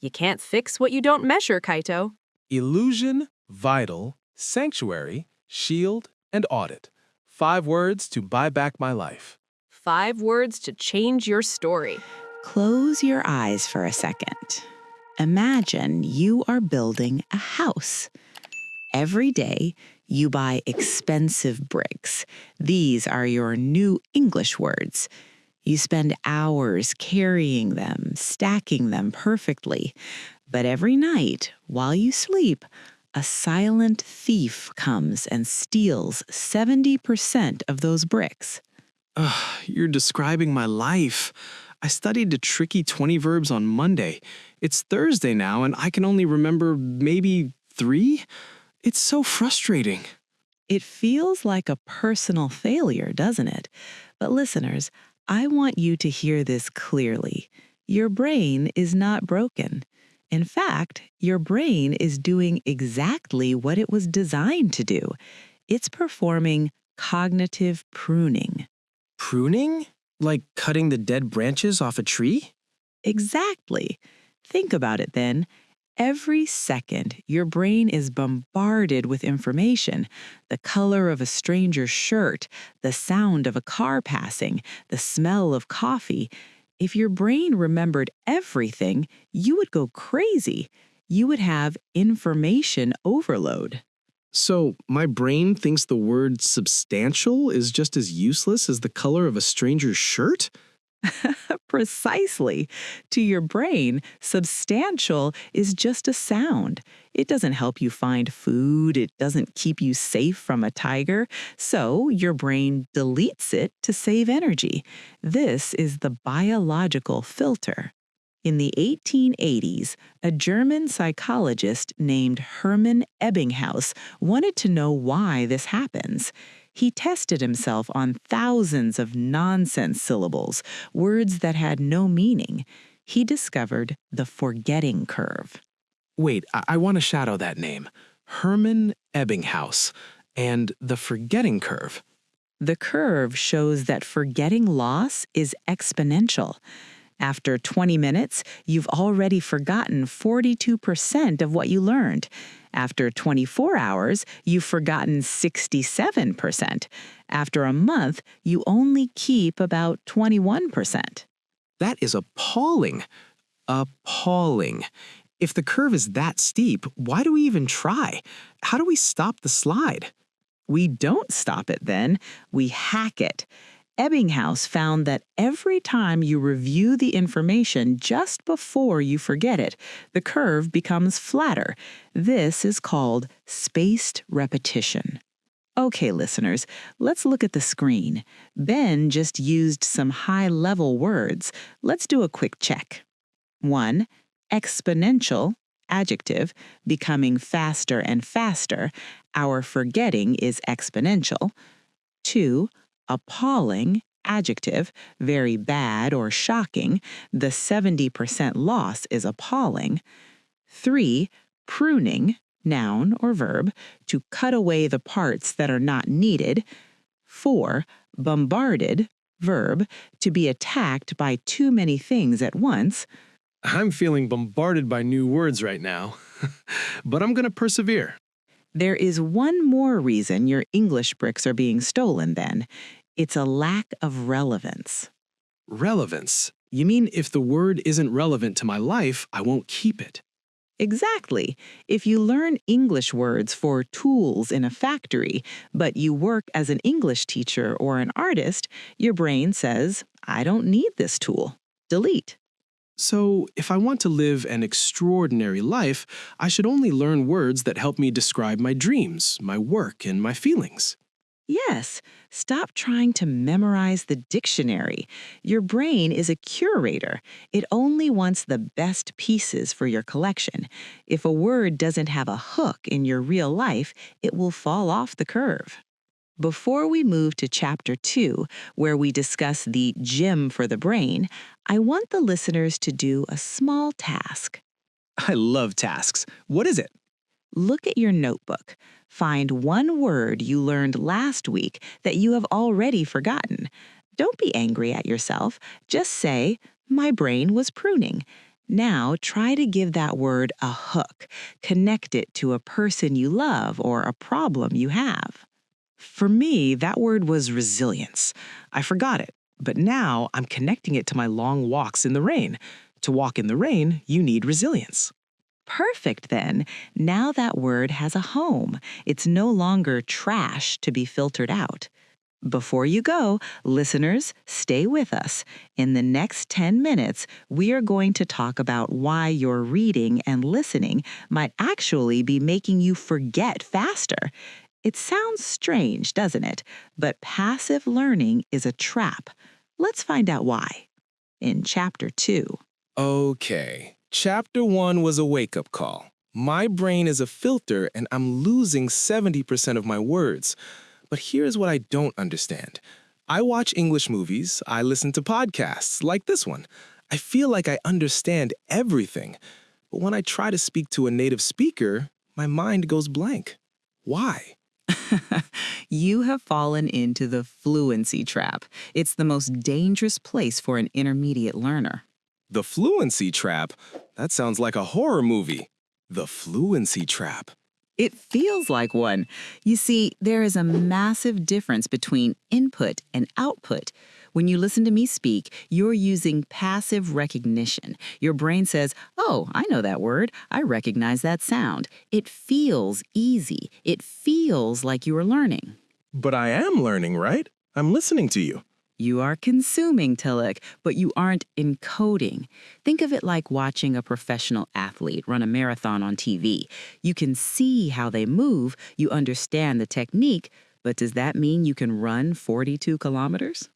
You can't fix what you don't measure, Kaito. illusion, vital, sanctuary, shield, and audit. 5 words to buy back my life. 5 words to change your story. Close your eyes for a second. Imagine you are building a house. Every day, you buy expensive bricks. These are your new English words. You spend hours carrying them, stacking them perfectly. But every night, while you sleep, a silent thief comes and steals 70% of those bricks. You're describing my life. I studied the tricky 20 verbs on Monday. It's Thursday now, and I can only remember maybe 3? It's so frustrating. It feels like a personal failure, doesn't it? But listeners, I want you to hear this clearly. Your brain is not broken. In fact, your brain is doing exactly what it was designed to do. It's performing cognitive pruning. Pruning? Like cutting the dead branches off a tree? Exactly. Think about it then. Every second, your brain is bombarded with information. The color of a stranger's shirt, the sound of a car passing, the smell of coffee. If your brain remembered everything, you would go crazy. You would have information overload. So, my brain thinks the word substantial is just as useless as the color of a stranger's shirt? Precisely. To your brain, substantial is just a sound. It doesn't help you find food. It doesn't keep you safe from a tiger. So your brain deletes it to save energy. This is the biological filter. In the 1880s, a German psychologist named Hermann Ebbinghaus wanted to know why this happens. He tested himself on thousands of nonsense syllables, words that had no meaning. He discovered the forgetting curve. Wait, I want to shadow that name. Herman Ebbinghaus and the forgetting curve. The curve shows that forgetting loss is exponential. After 20 minutes, you've already forgotten 42% of what you learned. After 24 hours, you've forgotten 67%. After a month, you only keep about 21%. That is appalling. Appalling. If the curve is that steep, why do we even try? How do we stop the slide? We don't stop it then, we hack it. Ebbinghaus found that every time you review the information just before you forget it, the curve becomes flatter. This is called spaced repetition. Okay, listeners, let's look at the screen. Ben just used some high-level words. Let's do a quick check. 1. Exponential, adjective, becoming faster and faster. Our forgetting is exponential. 2. Appalling, adjective, very bad or shocking. The 70% loss is appalling. 3. Pruning, noun or verb, to cut away the parts that are not needed. 4. Bombarded, verb, to be attacked by too many things at once. I'm feeling bombarded by new words right now, but I'm going to persevere. There is one more reason your English bricks are being stolen then. It's a lack of relevance. Relevance? You mean if the word isn't relevant to my life, I won't keep it? Exactly. If you learn English words for tools in a factory, but you work as an English teacher or an artist, your brain says, I don't need this tool. Delete. So, if I want to live an extraordinary life, I should only learn words that help me describe my dreams, my work, and my feelings. Yes, stop trying to memorize the dictionary. Your brain is a curator. It only wants the best pieces for your collection. If a word doesn't have a hook in your real life, it will fall off the curve. Before we move to Chapter 2, where we discuss the gym for the brain, I want the listeners to do a small task. I love tasks. What is it? Look at your notebook. Find one word you learned last week that you have already forgotten. Don't be angry at yourself. Just say, my brain was pruning. Now try to give that word a hook. Connect it to a person you love or a problem you have. For me, that word was resilience. I forgot it, but now I'm connecting it to my long walks in the rain. To walk in the rain, you need resilience. Perfect then. Now that word has a home. It's no longer trash to be filtered out. Before you go, listeners, stay with us. In the next 10 minutes, we are going to talk about why your reading and listening might actually be making you forget faster. It sounds strange, doesn't it? But passive learning is a trap. Let's find out why. In Chapter 2. Okay. Chapter 1 was a wake-up call. My brain is a filter and I'm losing 70% of my words. But here's what I don't understand. I watch English movies, I listen to podcasts like this one. I feel like I understand everything. But when I try to speak to a native speaker, my mind goes blank. Why? You have fallen into the fluency trap. It's the most dangerous place for an intermediate learner. The fluency trap? That sounds like a horror movie. The fluency trap. It feels like one. You see, there is a massive difference between input and output. When you listen to me speak, you're using passive recognition. Your brain says, oh, I know that word. I recognize that sound. It feels easy. It feels like you are learning. But I am learning, right? I'm listening to you. You are consuming, Tillich, but you aren't encoding. Think of it like watching a professional athlete run a marathon on TV. You can see how they move, you understand the technique, but does that mean you can run 42 kilometers?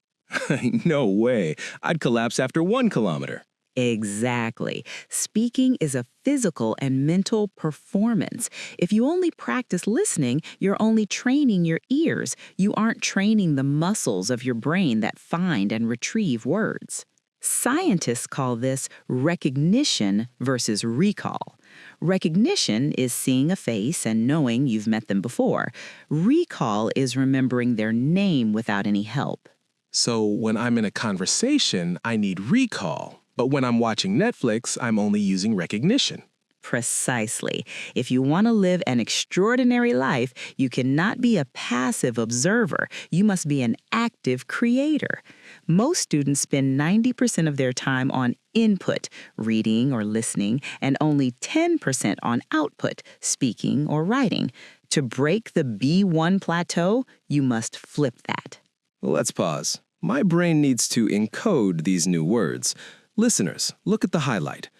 No way. I'd collapse after 1 kilometer. Exactly. Speaking is a physical and mental performance. If you only practice listening, you're only training your ears. You aren't training the muscles of your brain that find and retrieve words. Scientists call this recognition versus recall. Recognition is seeing a face and knowing you've met them before. Recall is remembering their name without any help. So when I'm in a conversation, I need recall. But when I'm watching Netflix, I'm only using recognition. Precisely. If you want to live an extraordinary life, you cannot be a passive observer. You must be an active creator. Most students spend 90% of their time on input, reading or listening, and only 10% on output, speaking or writing. To break the B1 plateau, you must flip that. Let's pause. My brain needs to encode these new words. Listeners, look at the highlight.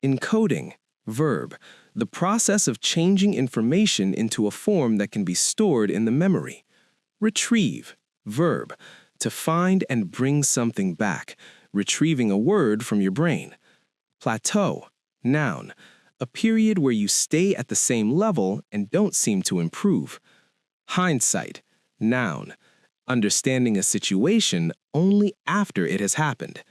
Encoding, verb, the process of changing information into a form that can be stored in the memory. Retrieve, verb, to find and bring something back, retrieving a word from your brain. Plateau, noun, a period where you stay at the same level and don't seem to improve. Hindsight, noun, understanding a situation only after it has happened.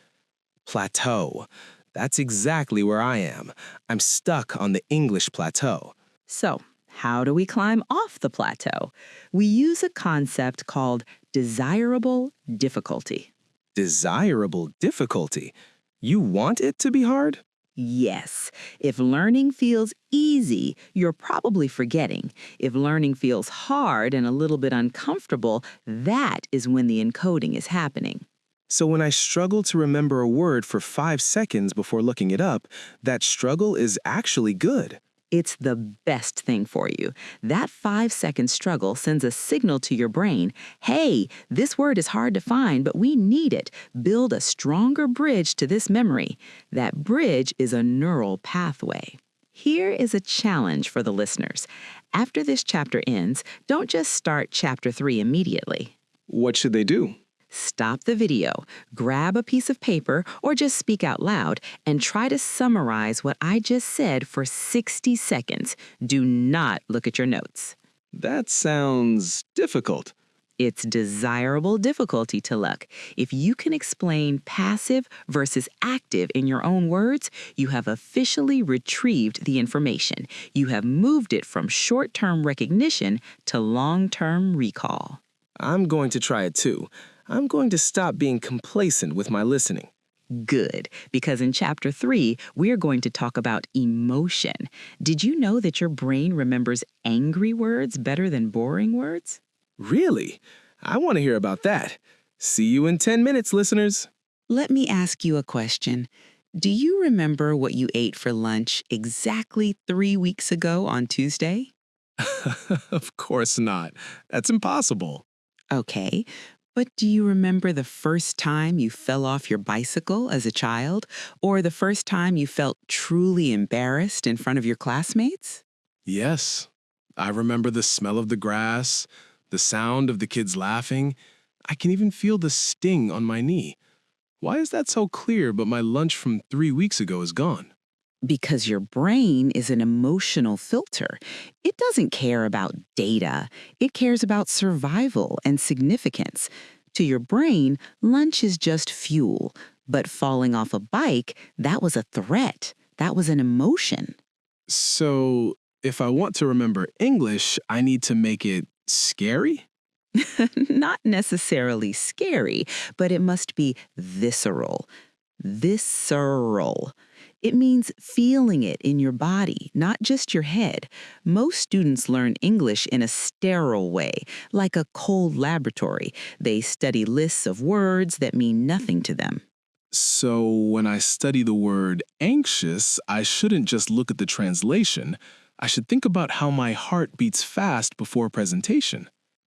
Plateau. That's exactly where I am. I'm stuck on the English plateau. So, how do we climb off the plateau? We use a concept called desirable difficulty. Desirable difficulty? You want it to be hard? Yes. If learning feels easy, you're probably forgetting. If learning feels hard and a little bit uncomfortable, that is when the encoding is happening. So when I struggle to remember a word for 5 seconds before looking it up, that struggle is actually good. It's the best thing for you. That 5-second struggle sends a signal to your brain, hey, this word is hard to find, but we need it. Build a stronger bridge to this memory. That bridge is a neural pathway. Here is a challenge for the listeners. After this chapter ends, don't just start chapter 3 immediately. What should they do? Stop the video, grab a piece of paper, or just speak out loud, and try to summarize what I just said for 60 seconds. Do not look at your notes. That sounds difficult. It's desirable difficulty to look. If you can explain passive versus active in your own words, you have officially retrieved the information. You have moved it from short-term recognition to long-term recall. I'm going to try it too. I'm going to stop being complacent with my listening. Good, because in chapter 3, we're going to talk about emotion. Did you know that your brain remembers angry words better than boring words? Really? I want to hear about that. See you in 10 minutes, listeners. Let me ask you a question. Do you remember what you ate for lunch exactly 3 weeks ago on Tuesday? Of course not. That's impossible. Okay, but do you remember the first time you fell off your bicycle as a child, or the first time you felt truly embarrassed in front of your classmates? Yes. I remember the smell of the grass, the sound of the kids laughing. I can even feel the sting on my knee. Why is that so clear, but my lunch from 3 weeks ago is gone? Because your brain is an emotional filter. It doesn't care about data. It cares about survival and significance. To your brain, lunch is just fuel. But falling off a bike, that was a threat. That was an emotion. So, if I want to remember English, I need to make it scary? Not necessarily scary, but it must be visceral. Visceral. It means feeling it in your body, not just your head. Most students learn English in a sterile way, like a cold laboratory. They study lists of words that mean nothing to them. So when I study the word anxious, I shouldn't just look at the translation. I should think about how my heart beats fast before a presentation.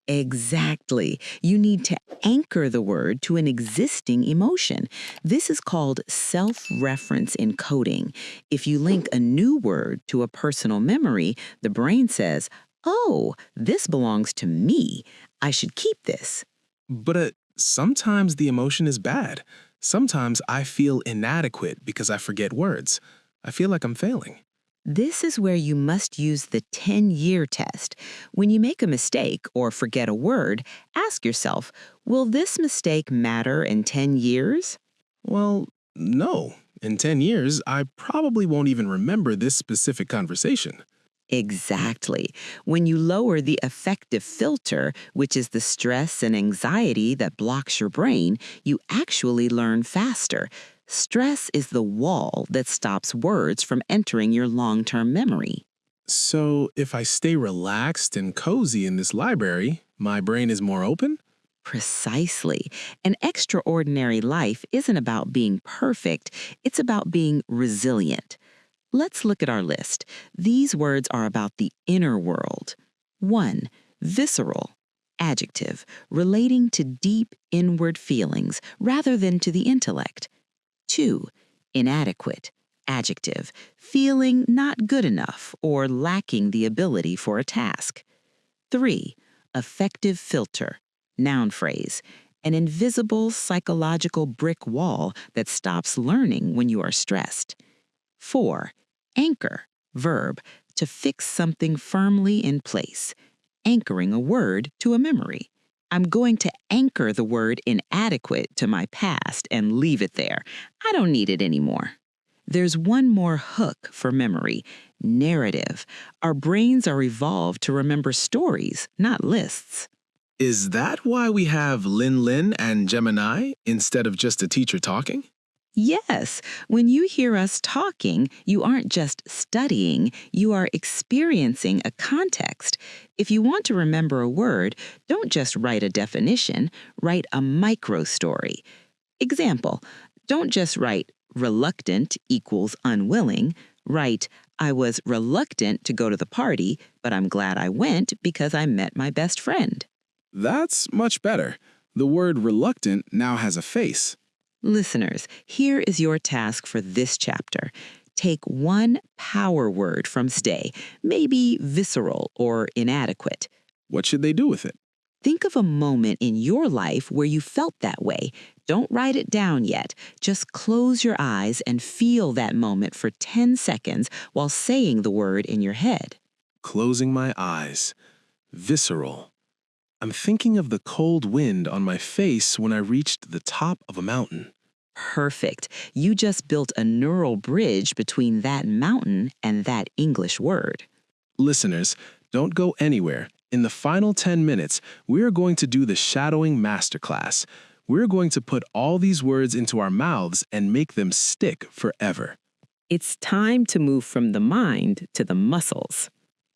Exactly. You need to anchor the word to an existing emotion. This is called self-reference encoding. If you link a new word to a personal memory, the brain says, oh, this belongs to me. I should keep this. But sometimes the emotion is bad. Sometimes I feel inadequate because I forget words. I feel like I'm failing. This is where you must use the 10-year test. When you make a mistake or forget a word, ask yourself, will this mistake matter in 10 years? Well, no. In 10 years, I probably won't even remember this specific conversation. Exactly. When you lower the affective filter, which is the stress and anxiety that blocks your brain, you actually learn faster. Stress is the wall that stops words from entering your long-term memory. So, if I stay relaxed and cozy in this library, my brain is more open? Precisely. An extraordinary life isn't about being perfect, it's about being resilient. Let's look at our list. These words are about the inner world. 1. Visceral. Adjective, relating to deep inward feelings rather than to the intellect. 2. Inadequate. Adjective, feeling not good enough or lacking the ability for a task. 3. Affective filter. Noun phrase, an invisible psychological brick wall that stops learning when you are stressed. 4. Anchor, verb, to fix something firmly in place, anchoring a word to a memory. I'm going to anchor the word inadequate to my past and leave it there. I don't need it anymore. There's one more hook for memory, narrative. Our brains are evolved to remember stories, not lists. Is that why we have Lin Lin and Gemini instead of just a teacher talking? Yes, when you hear us talking, you aren't just studying, you are experiencing a context. If you want to remember a word, don't just write a definition, write a micro story. Example, don't just write reluctant equals unwilling, write I was reluctant to go to the party, but I'm glad I went because I met my best friend. That's much better. The word reluctant now has a face. Listeners, here is your task for this chapter. Take one power word from stay, maybe visceral or inadequate. What should they do with it? Think of a moment in your life where you felt that way. Don't write it down yet. Just close your eyes and feel that moment for 10 seconds while saying the word in your head. Closing my eyes. Visceral. I'm thinking of the cold wind on my face when I reached the top of a mountain. Perfect. You just built a neural bridge between that mountain and that English word. Listeners, don't go anywhere. In the final 10 minutes, we're going to do the shadowing masterclass. We're going to put all these words into our mouths and make them stick forever. It's time to move from the mind to the muscles.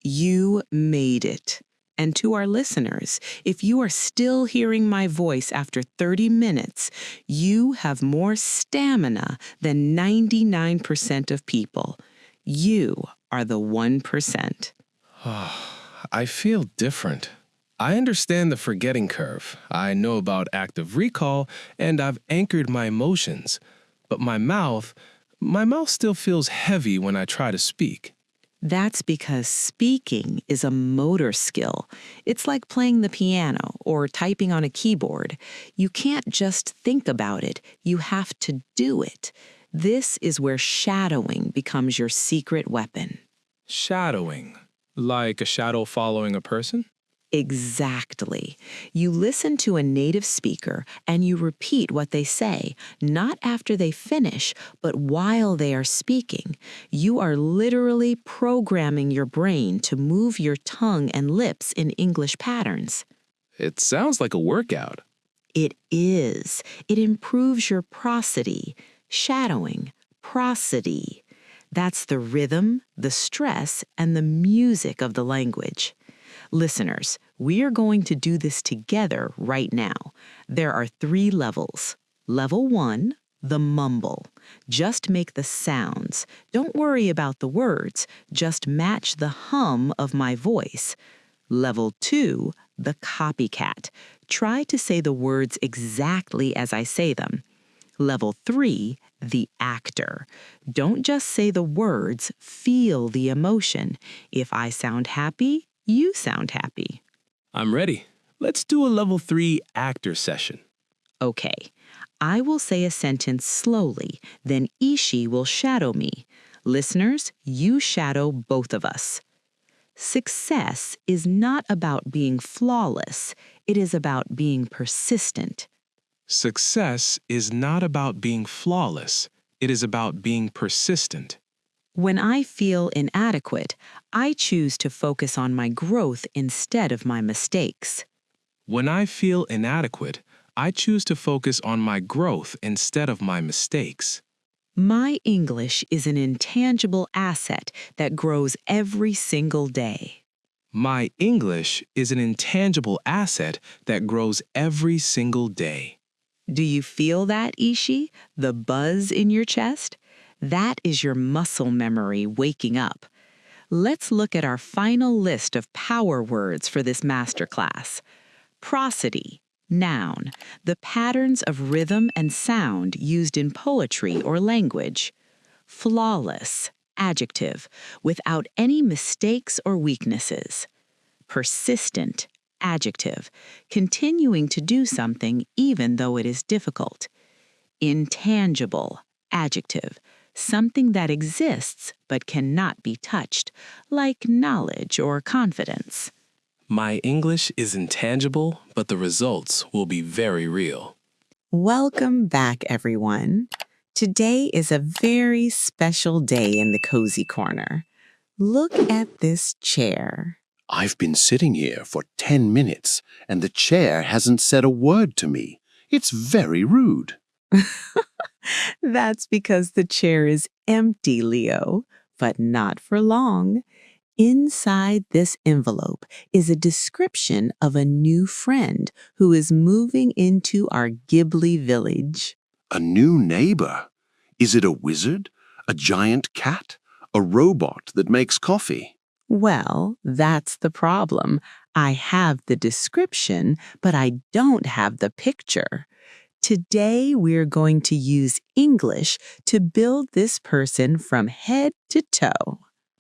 You made it. And to our listeners, if you are still hearing my voice after 30 minutes, you have more stamina than 99% of people. You are the 1%. I feel different. I understand the forgetting curve. I know about active recall, and I've anchored my emotions. But my mouth still feels heavy when I try to speak. That's because speaking is a motor skill. It's like playing the piano or typing on a keyboard. You can't just think about it. You have to do it. This is where shadowing becomes your secret weapon. Shadowing. Like a shadow following a person? Exactly. You listen to a native speaker and you repeat what they say, not after they finish, but while they are speaking. You are literally programming your brain to move your tongue and lips in English patterns. It sounds like a workout. It is. It improves your prosody. Shadowing, prosody. That's the rhythm, the stress, and the music of the language. Listeners, we are going to do this together right now. There are 3 levels. Level 1, the mumble. Just make the sounds. Don't worry about the words. Just match the hum of my voice. Level 2, the copycat. Try to say the words exactly as I say them. Level 3, the actor. Don't just say the words, feel the emotion. If I sound happy, you sound happy. I'm ready. Let's do a level 3 actor session. Okay, I will say a sentence slowly, then Ishi will shadow me. Listeners, you shadow both of us. Success is not about being flawless. It is about being persistent. Success is not about being flawless. It is about being persistent. When I feel inadequate, I choose to focus on my growth instead of my mistakes. When I feel inadequate, I choose to focus on my growth instead of my mistakes. My English is an intangible asset that grows every single day. My English is an intangible asset that grows every single day. Do you feel that, Ishi? The buzz in your chest? That is your muscle memory waking up. Let's look at our final list of power words for this masterclass. Prosody, noun, the patterns of rhythm and sound used in poetry or language. Flawless, adjective, without any mistakes or weaknesses. Persistent, adjective, continuing to do something even though it is difficult. Intangible, adjective, something that exists but cannot be touched, like knowledge or confidence. My English is intangible, but the results will be very real. Welcome back, everyone. Today is a very special day in the Cozy Corner. Look at this chair. I've been sitting here for 10 minutes, and the chair hasn't said a word to me. It's very rude. That's because the chair is empty, Leo, but not for long. Inside this envelope is a description of a new friend who is moving into our Ghibli village. A new neighbor? Is it a wizard? A giant cat? A robot that makes coffee? Well, that's the problem. I have the description, but I don't have the picture. Today, we're going to use English to build this person from head to toe.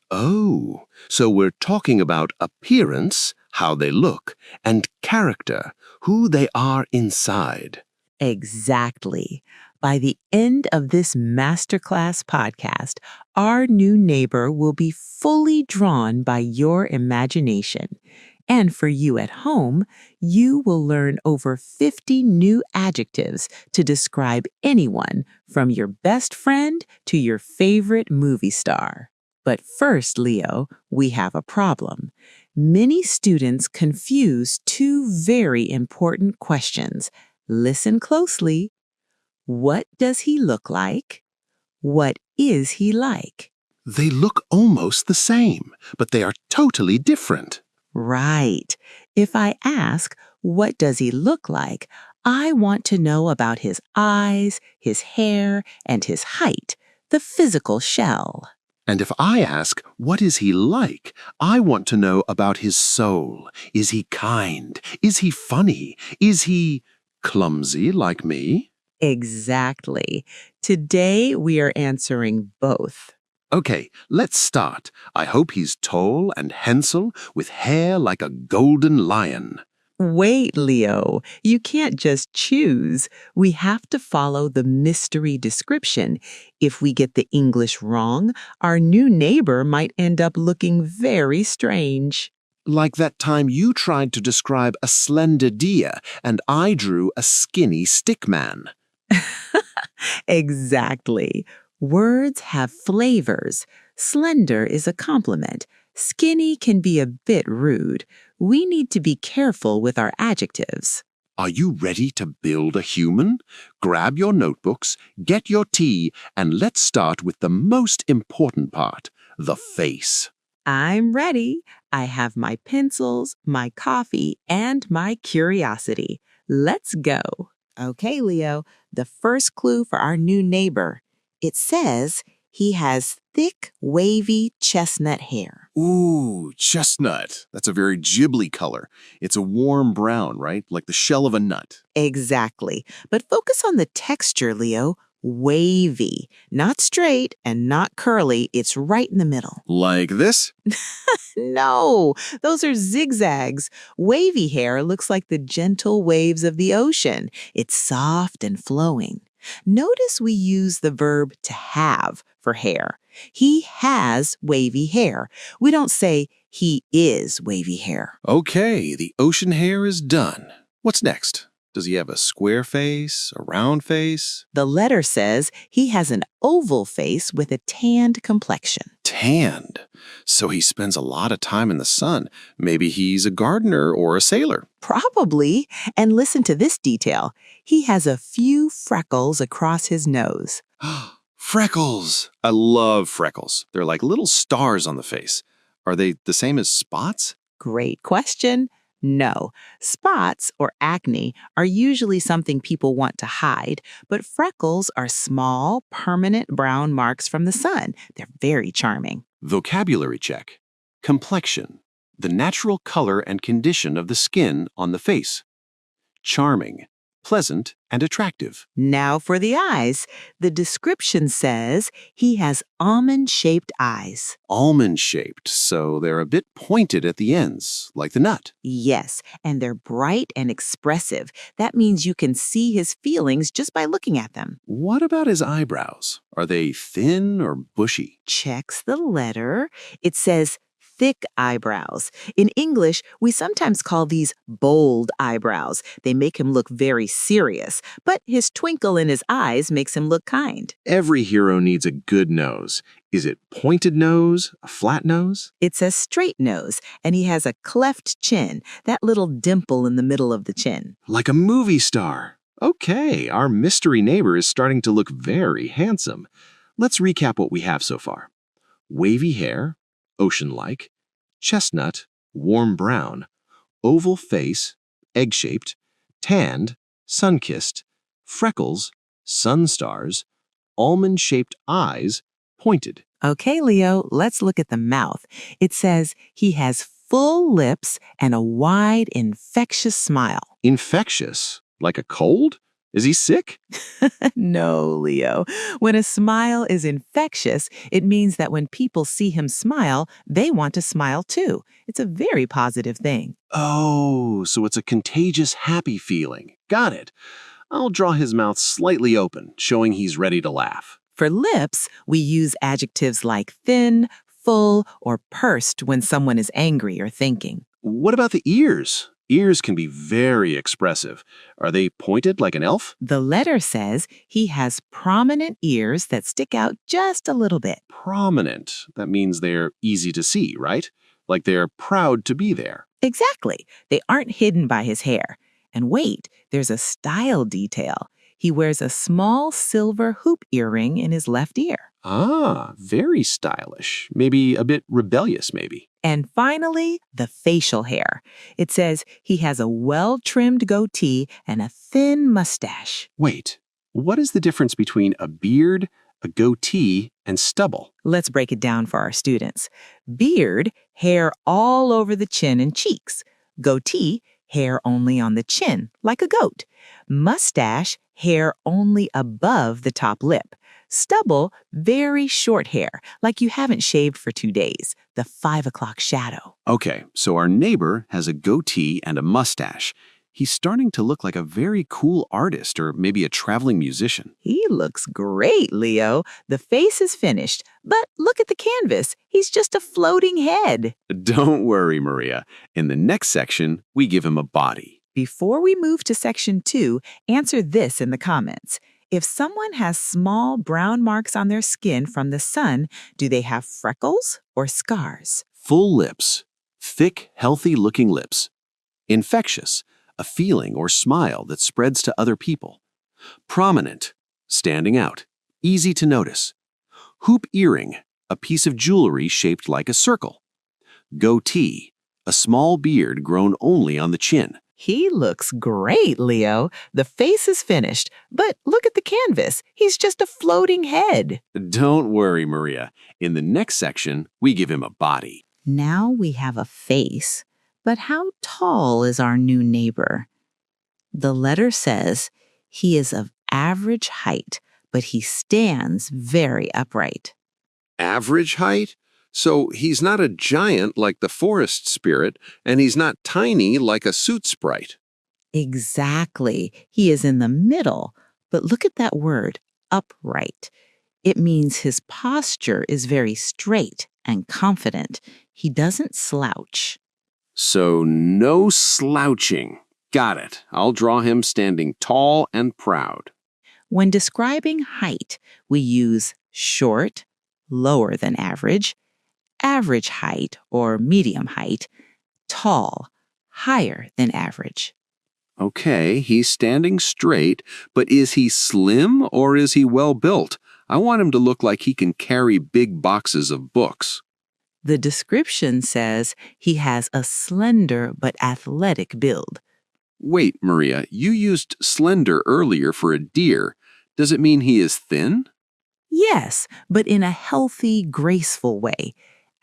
Oh, so we're talking about appearance, how they look, and character, who they are inside. Exactly. By the end of this masterclass podcast, our new neighbor will be fully drawn by your imagination. And for you at home, you will learn over 50 new adjectives to describe anyone from your best friend to your favorite movie star. But first, Leo, we have a problem. Many students confuse two very important questions. Listen closely. What does he look like? What is he like? They look almost the same, but they are totally different. Right. If I ask, what does he look like? I want to know about his eyes, his hair, and his height, the physical shell. And if I ask, what is he like? I want to know about his soul. Is he kind? Is he funny? Is he clumsy like me? Exactly. Today we are answering both. Okay, let's start. I hope he's tall and handsome with hair like a golden lion. Wait, Leo, you can't just choose. We have to follow the mystery description. If we get the English wrong, our new neighbor might end up looking very strange. Like that time you tried to describe a slender deer and I drew a skinny stick man. Exactly. Words have flavors. Slender is a compliment. Skinny can be a bit rude. We need to be careful with our adjectives. Are you ready to build a human? Grab your notebooks, get your tea, and let's start with the most important part, the face. I'm ready. I have my pencils, my coffee, and my curiosity. Let's go. Okay, Leo, the first clue for our new neighbor. It says he has thick, wavy chestnut hair. Ooh, chestnut. That's a very Ghibli color. It's a warm brown, right? Like the shell of a nut. Exactly. But focus on the texture, Leo. Wavy. Not straight and not curly. It's right in the middle. Like this? No, those are zigzags. Wavy hair looks like the gentle waves of the ocean. It's soft and flowing. Notice we use the verb to have for hair. He has wavy hair. We don't say he is wavy hair. Okay, the ocean hair is done. What's next? Does he have a square face, a round face? The letter says he has an oval face with a tanned complexion. Tanned. So he spends a lot of time in the sun. Maybe he's a gardener or a sailor. Probably. And listen to this detail. He has a few freckles across his nose. Freckles! I love freckles. They're like little stars on the face. Are they the same as spots? Great question. No. Spots, or acne, are usually something people want to hide, but freckles are small, permanent brown marks from the sun. They're very charming. Vocabulary check. Complexion. The natural color and condition of the skin on the face. Charming. Pleasant and attractive. Now for the eyes. The description says he has almond-shaped eyes. Almond-shaped, so they're a bit pointed at the ends, like the nut. Yes, and they're bright and expressive. That means you can see his feelings just by looking at them. What about his eyebrows? Are they thin or bushy? Checks the letter. It says thick eyebrows. In English, we sometimes call these bold eyebrows. They make him look very serious, but his twinkle in his eyes makes him look kind. Every hero needs a good nose. Is it pointed nose, a flat nose? It's a straight nose, and he has a cleft chin, that little dimple in the middle of the chin. Like a movie star. Okay, our mystery neighbor is starting to look very handsome. Let's recap what we have so far. Wavy hair, ocean-like, chestnut, warm brown, oval face, egg-shaped, tanned, sun-kissed, freckles, sun stars, almond-shaped eyes, pointed. Okay, Leo, let's look at the mouth. It says he has full lips and a wide, infectious smile. Infectious? Like a cold? Is he sick? No, Leo. When a smile is infectious, it means that when people see him smile, they want to smile too. It's a very positive thing. Oh, so it's a contagious happy feeling. Got it. I'll draw his mouth slightly open, showing he's ready to laugh. For lips, we use adjectives like thin, full, or pursed when someone is angry or thinking. What about the ears? Ears can be very expressive. Are they pointed like an elf? The letter says he has prominent ears that stick out just a little bit. Prominent. That means they're easy to see, right? Like they're proud to be there. Exactly. They aren't hidden by his hair. And wait, there's a style detail. He wears a small silver hoop earring in his left ear. Ah, very stylish. Maybe a bit rebellious, maybe. And finally, the facial hair. It says he has a well-trimmed goatee and a thin mustache. Wait, what is the difference between a beard, a goatee, and stubble? Let's break it down for our students. Beard, hair all over the chin and cheeks. Goatee, hair only on the chin, like a goat. Mustache, hair only above the top lip. Stubble, very short hair, like you haven't shaved for 2 days, the 5 o'clock shadow. Okay, so our neighbor has a goatee and a mustache. He's starting to look like a very cool artist or maybe a traveling musician. He looks great, Leo. The face is finished, but look at the canvas. He's just a floating head. Don't worry, Maria. In the next section, we give him a body. Before we move to section 2, answer this in the comments. If someone has small brown marks on their skin from the sun, do they have freckles or scars? Full lips. Thick, healthy-looking lips. Infectious. A feeling or smile that spreads to other people. Prominent. Standing out. Easy to notice. Hoop earring. A piece of jewelry shaped like a circle. Goatee. A small beard grown only on the chin. He looks great, Leo. The face is finished, but look at the canvas. He's just a floating head. Don't worry, Maria. In the next section, we give him a body. Now we have a face, but how tall is our new neighbor? The letter says he is of average height, but he stands very upright. Average height? So he's not a giant like the forest spirit, and he's not tiny like a suit sprite. Exactly. He is in the middle. But look at that word, upright. It means his posture is very straight and confident. He doesn't slouch. So no slouching. Got it. I'll draw him standing tall and proud. When describing height, we use short, lower than average, average height or medium height, tall, higher than average. Okay, he's standing straight, but is he slim or is he well built? I want him to look like he can carry big boxes of books. The description says he has a slender but athletic build. Wait, Maria, you used slender earlier for a deer. Does it mean he is thin? Yes, but in a healthy, graceful way.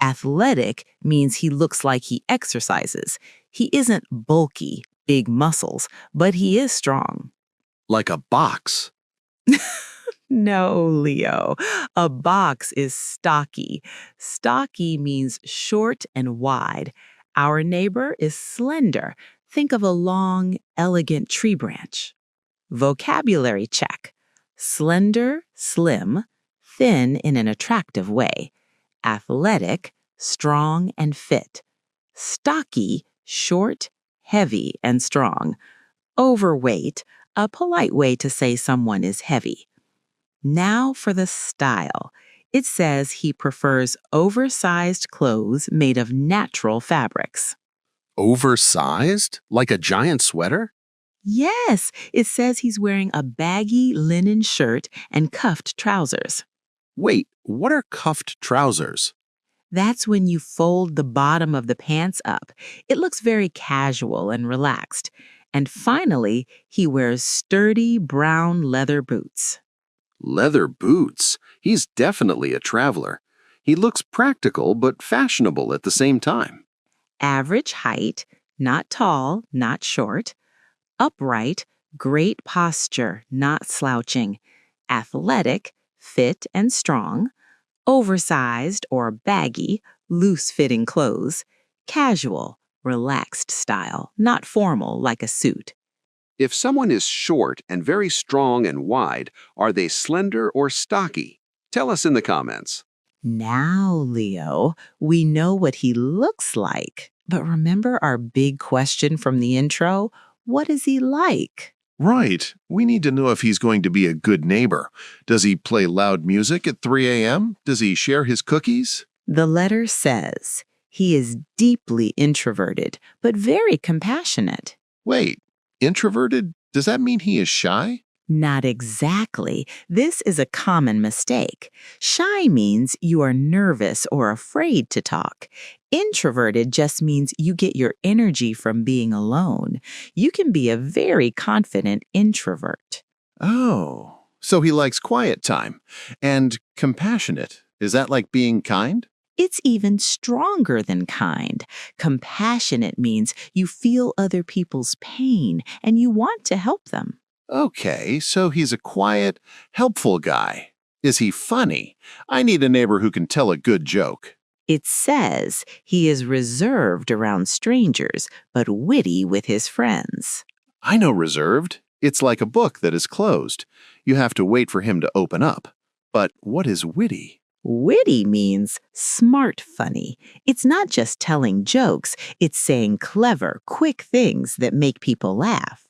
Athletic means he looks like he exercises. He isn't bulky, big muscles, but he is strong. Like a box. No, Leo. A box is stocky. Stocky means short and wide. Our neighbor is slender. Think of a long, elegant tree branch. Vocabulary check. Slender, slim, thin in an attractive way. Athletic, strong and fit. Stocky, short, heavy and strong. Overweight, a polite way to say someone is heavy. Now for the style. It says he prefers oversized clothes made of natural fabrics. Oversized? Like a giant sweater? Yes, it says he's wearing a baggy linen shirt and cuffed trousers. Wait, what are cuffed trousers? That's when you fold the bottom of the pants up. It looks very casual and relaxed. And finally, he wears sturdy brown leather boots. Leather boots? He's definitely a traveler. He looks practical but fashionable at the same time. Average height, not tall, not short. Upright, great posture, not slouching. Athletic, fit and strong. Oversized or baggy, loose-fitting clothes. Casual, relaxed style, not formal like a suit. If someone is short and very strong and wide, are they slender or stocky? Tell us in the comments. Now, Leo, we know what he looks like. But remember our big question from the intro? What is he like? Right. We need to know if he's going to be a good neighbor. Does he play loud music at 3 a.m.? Does he share his cookies? The letter says he is deeply introverted, but very compassionate. Wait, introverted? Does that mean he is shy? Not exactly. This is a common mistake. Shy means you are nervous or afraid to talk. Introverted just means you get your energy from being alone. You can be a very confident introvert. Oh, so he likes quiet time. And compassionate. Is that like being kind? It's even stronger than kind. Compassionate means you feel other people's pain and you want to help them. Okay, so he's a quiet, helpful guy. Is he funny? I need a neighbor who can tell a good joke. It says he is reserved around strangers, but witty with his friends. I know reserved. It's like a book that is closed. You have to wait for him to open up. But what is witty? Witty means smart funny. It's not just telling jokes, it's saying clever, quick things that make people laugh.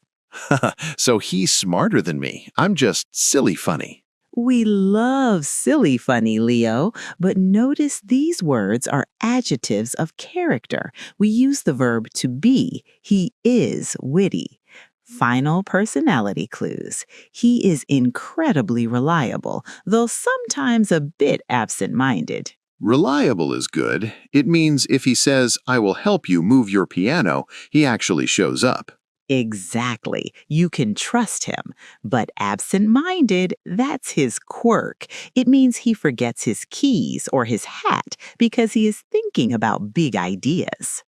So he's smarter than me. I'm just silly funny. We love silly funny, Leo, but notice these words are adjectives of character. We use the verb to be. He is witty. Final personality clues. He is incredibly reliable, though sometimes a bit absent-minded. Reliable is good. It means if he says, I will help you move your piano, he actually shows up. Exactly. You can trust him. But absent-minded, that's his quirk. It means he forgets his keys or his hat because he is thinking about big ideas.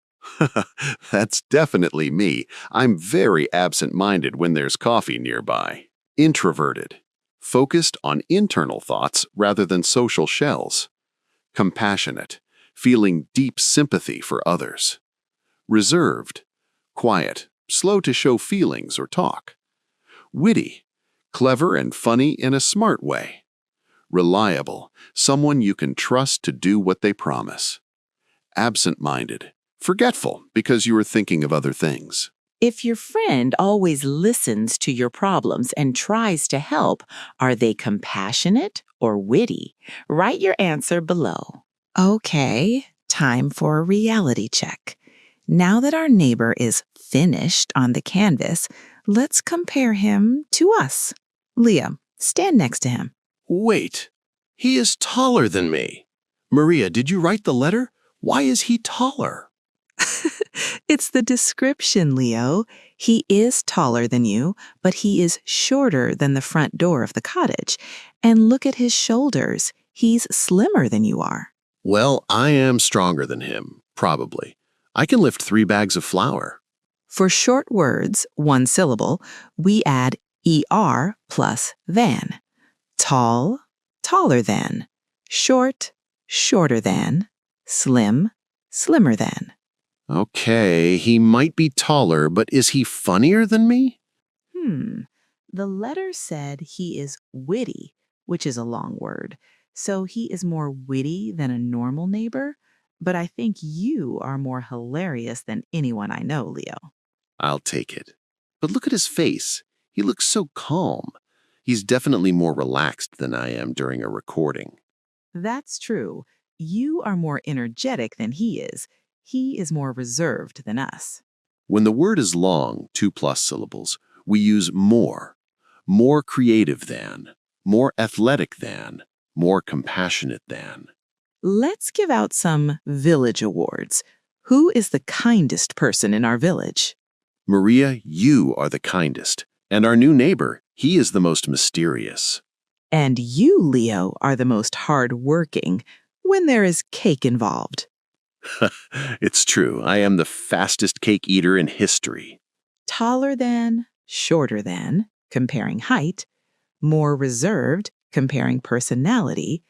That's definitely me. I'm very absent-minded when there's coffee nearby. Introverted. focused on internal thoughts rather than social shells. Compassionate, feeling deep sympathy for others. Reserved, quiet, slow to show feelings or talk. Witty, clever and funny in a smart way. Reliable, someone you can trust to do what they promise. Absent-minded, forgetful because you are thinking of other things. If your friend always listens to your problems and tries to help, are they compassionate or witty? Write your answer below. Okay, time for a reality check. Now that our neighbor is finished on the canvas, let's compare him to us. Leo, stand next to him. Wait, he is taller than me. Maria, did you write the letter? Why is he taller? It's the description, Leo. He is taller than you, but he is shorter than the front door of the cottage. And look at his shoulders. He's slimmer than you are. Well, I am stronger than him, probably. I can lift 3 bags of flour. For short words, one syllable, we add er plus than. Tall, taller than. Short, shorter than. Slim, slimmer than. Okay, he might be taller, but is he funnier than me? The letter said he is witty, which is a long word. So he is more witty than a normal neighbor, but I think you are more hilarious than anyone I know, Leo. I'll take it. But look at his face. He looks so calm. He's definitely more relaxed than I am during a recording. That's true. You are more energetic than he is. He is more reserved than us. When the word is long, 2+ syllables, we use more. More creative than. More athletic than. More compassionate than. Let's give out some village awards. Who is the kindest person in our village? Maria, you are the kindest. And our new neighbor, he is the most mysterious. And you, Leo, are the most hard-working when there is cake involved. It's true. I am the fastest cake eater in history. Taller than, shorter than, comparing height. More reserved, comparing personality.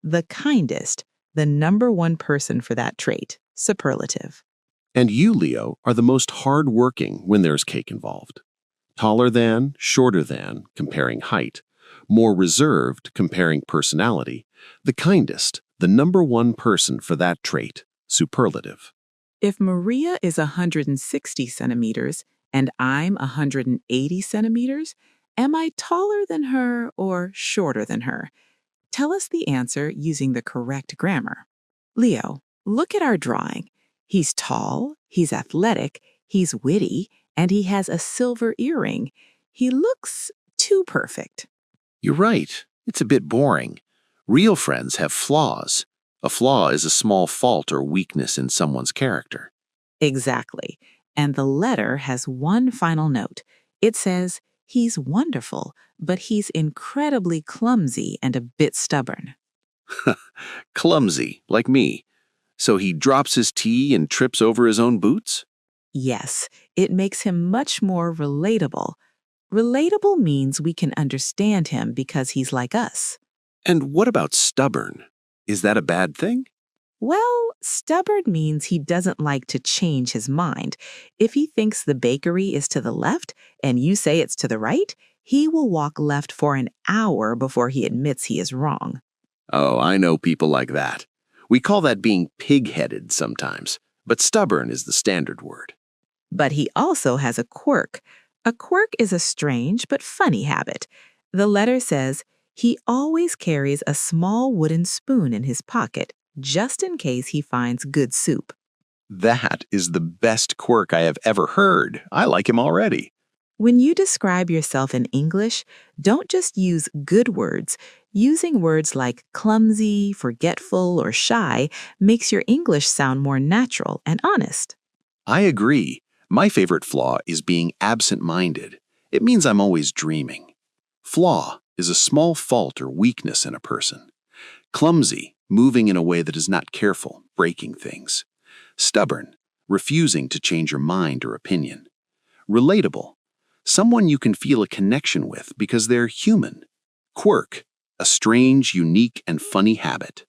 The kindest, the number one person for that trait, superlative. And you, Leo, are the most hard-working when there's cake involved. Taller than, shorter than, comparing height. More reserved, comparing personality. The kindest, the number one person for that trait, superlative. If Maria is 160 centimeters and I'm 180 centimeters, am I taller than her or shorter than her? Tell us the answer using the correct grammar. Leo, look at our drawing. He's tall, he's athletic, he's witty, and he has a silver earring. He looks too perfect. You're right. It's a bit boring. Real friends have flaws. A flaw is a small fault or weakness in someone's character. Exactly. And the letter has one final note. It says, he's wonderful, but he's incredibly clumsy and a bit stubborn. Clumsy, like me. So he drops his tea and trips over his own boots? Yes, it makes him much more relatable. Relatable means we can understand him because he's like us. And what about stubborn? Is that a bad thing? Well, stubborn means he doesn't like to change his mind. If he thinks the bakery is to the left and you say it's to the right, he will walk left for an hour before he admits he is wrong. Oh, I know people like that. We call that being pig-headed sometimes, but stubborn is the standard word. But he also has a quirk. A quirk is a strange but funny habit. The letter says, he always carries a small wooden spoon in his pocket, just in case he finds good soup. That is the best quirk I have ever heard. I like him already. When you describe yourself in English, don't just use good words. Using words like clumsy, forgetful, or shy makes your English sound more natural and honest. I agree. My favorite flaw is being absent-minded. It means I'm always dreaming. Flaw is a small fault or weakness in a person. Clumsy, moving in a way that is not careful, breaking things. Stubborn, refusing to change your mind or opinion. Relatable, someone you can feel a connection with because they're human. Quirk, a strange, unique, and funny habit.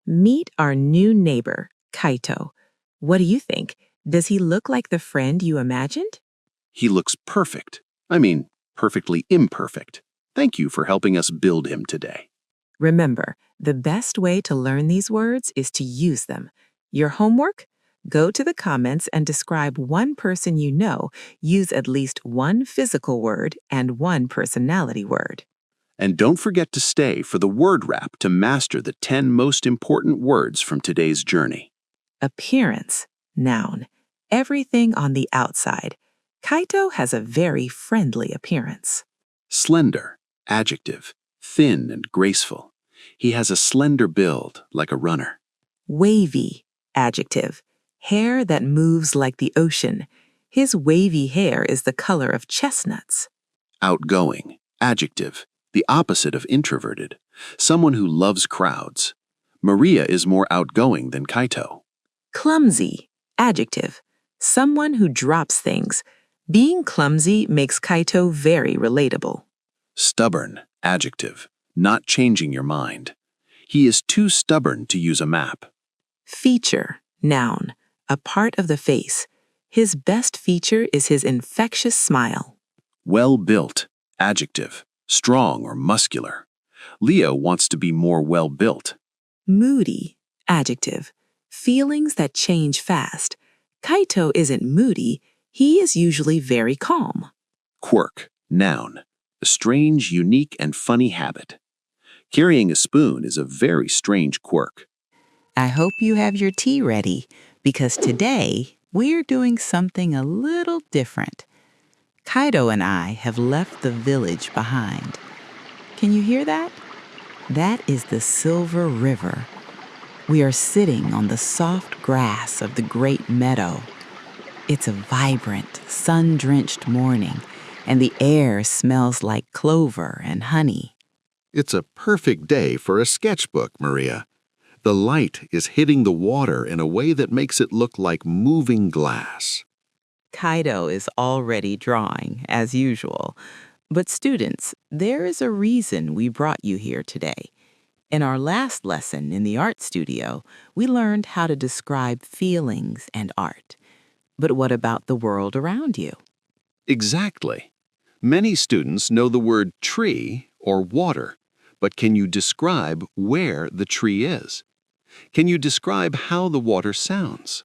Meet our new neighbor, Kaito. What do you think? Does he look like the friend you imagined? He looks perfect. I mean, perfectly imperfect. Thank you for helping us build him today. Remember, the best way to learn these words is to use them. Your homework? Go to the comments and describe one person you know. Use at least one physical word and one personality word. And don't forget to stay for the word wrap to master the 10 most important words from today's journey. Appearance, noun. Everything on the outside. Kaito has a very friendly appearance. Slender, adjective, thin and graceful. He has a slender build, like a runner. Wavy, adjective. Hair that moves like the ocean. His wavy hair is the color of chestnuts. Outgoing, adjective, the opposite of introverted. Someone who loves crowds. Maria is more outgoing than Kaito. Clumsy, adjective. Someone who drops things. Being clumsy makes Kaito very relatable. Stubborn, adjective, not changing your mind. He is too stubborn to use a map. Feature, noun. A part of the face. His best feature is his infectious smile. Well-built, adjective, strong or muscular. Leo wants to be more well-built. Moody, adjective. Feelings that change fast. Kaito isn't moody. He is usually very calm. Quirk, noun, a strange, unique, and funny habit. Carrying a spoon is a very strange quirk. I hope you have your tea ready, because today we're doing something a little different. Kaito and I have left the village behind. Can you hear that? That is the Silver River. We are sitting on the soft grass of the great meadow. It's a vibrant, sun-drenched morning, and the air smells like clover and honey. It's a perfect day for a sketchbook, Maria. The light is hitting the water in a way that makes it look like moving glass. Kaito is already drawing, as usual. But students, there is a reason we brought you here today. In our last lesson in the art studio, we learned how to describe feelings and art. But what about the world around you? Exactly. Many students know the word tree or water, but can you describe where the tree is? Can you describe how the water sounds?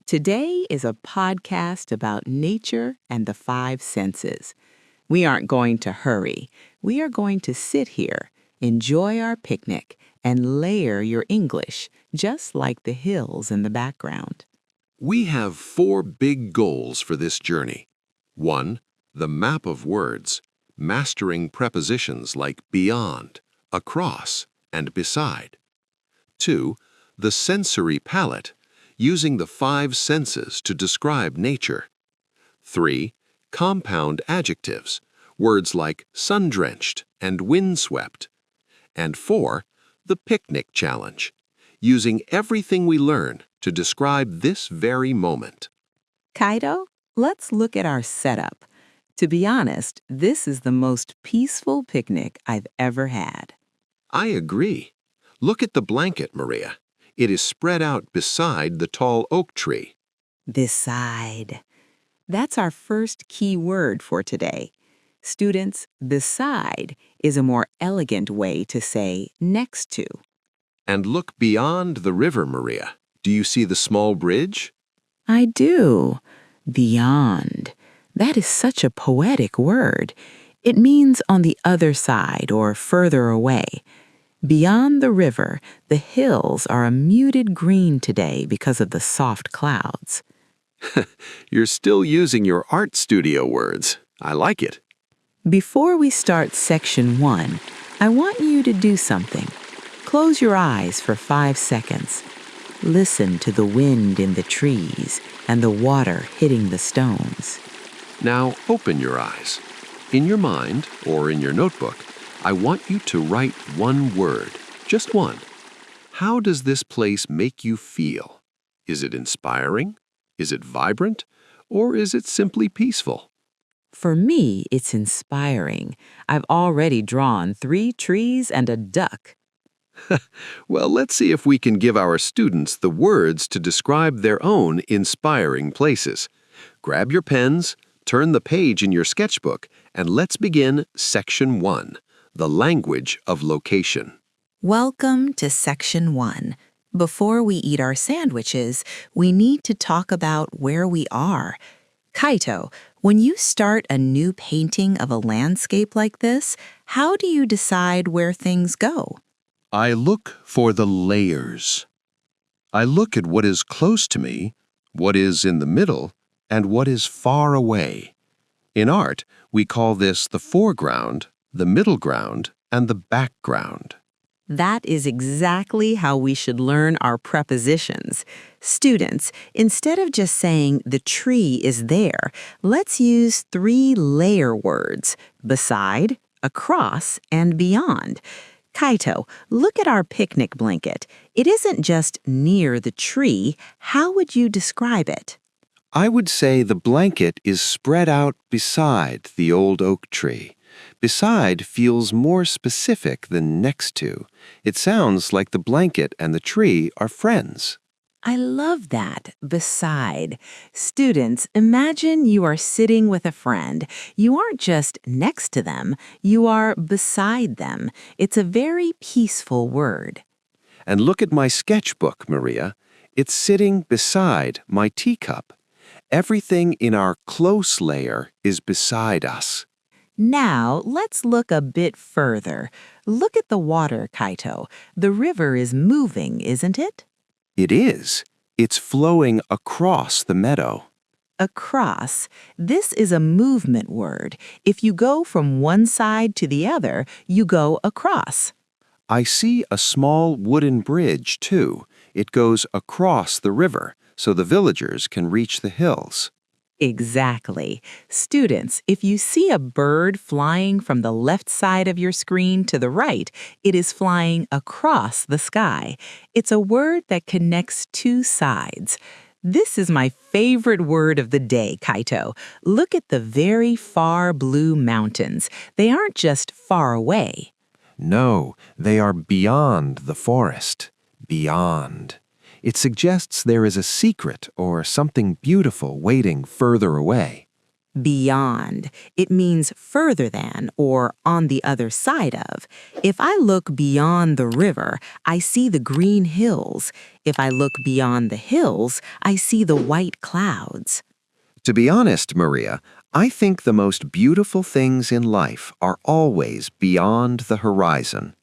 Today is a podcast about nature and the 5 senses. We aren't going to hurry. We are going to sit here, enjoy our picnic, and layer your English, just like the hills in the background. We have 4 big goals for this journey. 1. The map of words, mastering prepositions like beyond, across, and beside. 2. The sensory palette, using the 5 senses to describe nature. 3. Compound adjectives, words like sun-drenched and windswept. And 4. The picnic challenge, using everything we learn to describe this very moment. Kaito, let's look at our setup. To be honest, this is the most peaceful picnic I've ever had. I agree. Look at the blanket, Maria. It is spread out beside the tall oak tree. Beside. That's our first key word for today. Students, beside is a more elegant way to say next to. And look beyond the river, Maria. Do you see the small bridge? I do. Beyond. That is such a poetic word. It means on the other side or further away. Beyond the river, the hills are a muted green today because of the soft clouds. You're still using your art studio words. I like it. Before we start section 1, I want you to do something. Close your eyes for 5 seconds. Listen to the wind in the trees and the water hitting the stones. Now open your eyes. In your mind or in your notebook, I want you to write one word, just one. How does this place make you feel? Is it inspiring? Is it vibrant? Or is it simply peaceful? For me, it's inspiring. I've already drawn 3 trees and a duck. Well, let's see if we can give our students the words to describe their own inspiring places. Grab your pens, turn the page in your sketchbook, and let's begin Section 1, the language of location. Welcome to Section 1. Before we eat our sandwiches, we need to talk about where we are. Kaito, when you start a new painting of a landscape like this, how do you decide where things go? I look for the layers. I look at what is close to me, what is in the middle, and what is far away. In art, we call this the foreground, the middle ground, and the background. That is exactly how we should learn our prepositions. Students, instead of just saying the tree is there, let's use 3 layer words: beside, across, and beyond. Kaito, look at our picnic blanket. It isn't just near the tree. How would you describe it? I would say the blanket is spread out beside the old oak tree. Beside feels more specific than next to. It sounds like the blanket and the tree are friends. I love that, beside. Students, imagine you are sitting with a friend. You aren't just next to them, you are beside them. It's a very peaceful word. And look at my sketchbook, Maria. It's sitting beside my teacup. Everything in our close layer is beside us. Now, let's look a bit further. Look at the water, Kaito. The river is moving, isn't it? It is. It's flowing across the meadow. Across. This is a movement word. If you go from one side to the other, you go across. I see a small wooden bridge, too. It goes across the river, so the villagers can reach the hills. Exactly. Students, if you see a bird flying from the left side of your screen to the right, it is flying across the sky. It's a word that connects 2 sides. This is my favorite word of the day, Kaito. Look at the very far blue mountains. They aren't just far away. No, they are beyond the forest. Beyond. It suggests there is a secret or something beautiful waiting further away. Beyond. It means further than or on the other side of. If I look beyond the river, I see the green hills. If I look beyond the hills, I see the white clouds. To be honest, Maria, I think the most beautiful things in life are always beyond the horizon.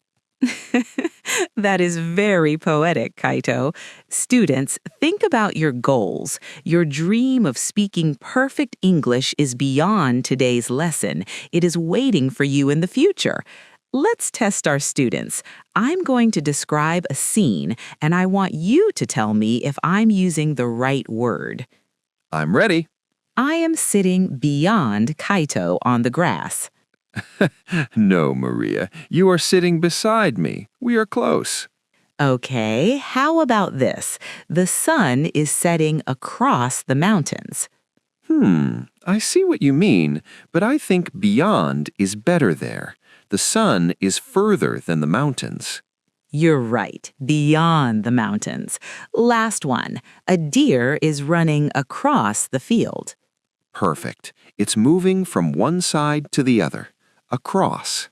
That is very poetic, Kaito. Students, think about your goals. Your dream of speaking perfect English is beyond today's lesson. It is waiting for you in the future. Let's test our students. I'm going to describe a scene, and I want you to tell me if I'm using the right word. I'm ready. I am sitting beyond Kaito on the grass. No, Maria, you are sitting beside me. We are close. Okay, how about this? The sun is setting across the mountains. I see what you mean, but I think beyond is better there. The sun is further than the mountains. You're right, beyond the mountains. Last one. A deer is running across the field. Perfect. It's moving from one side to the other. Across.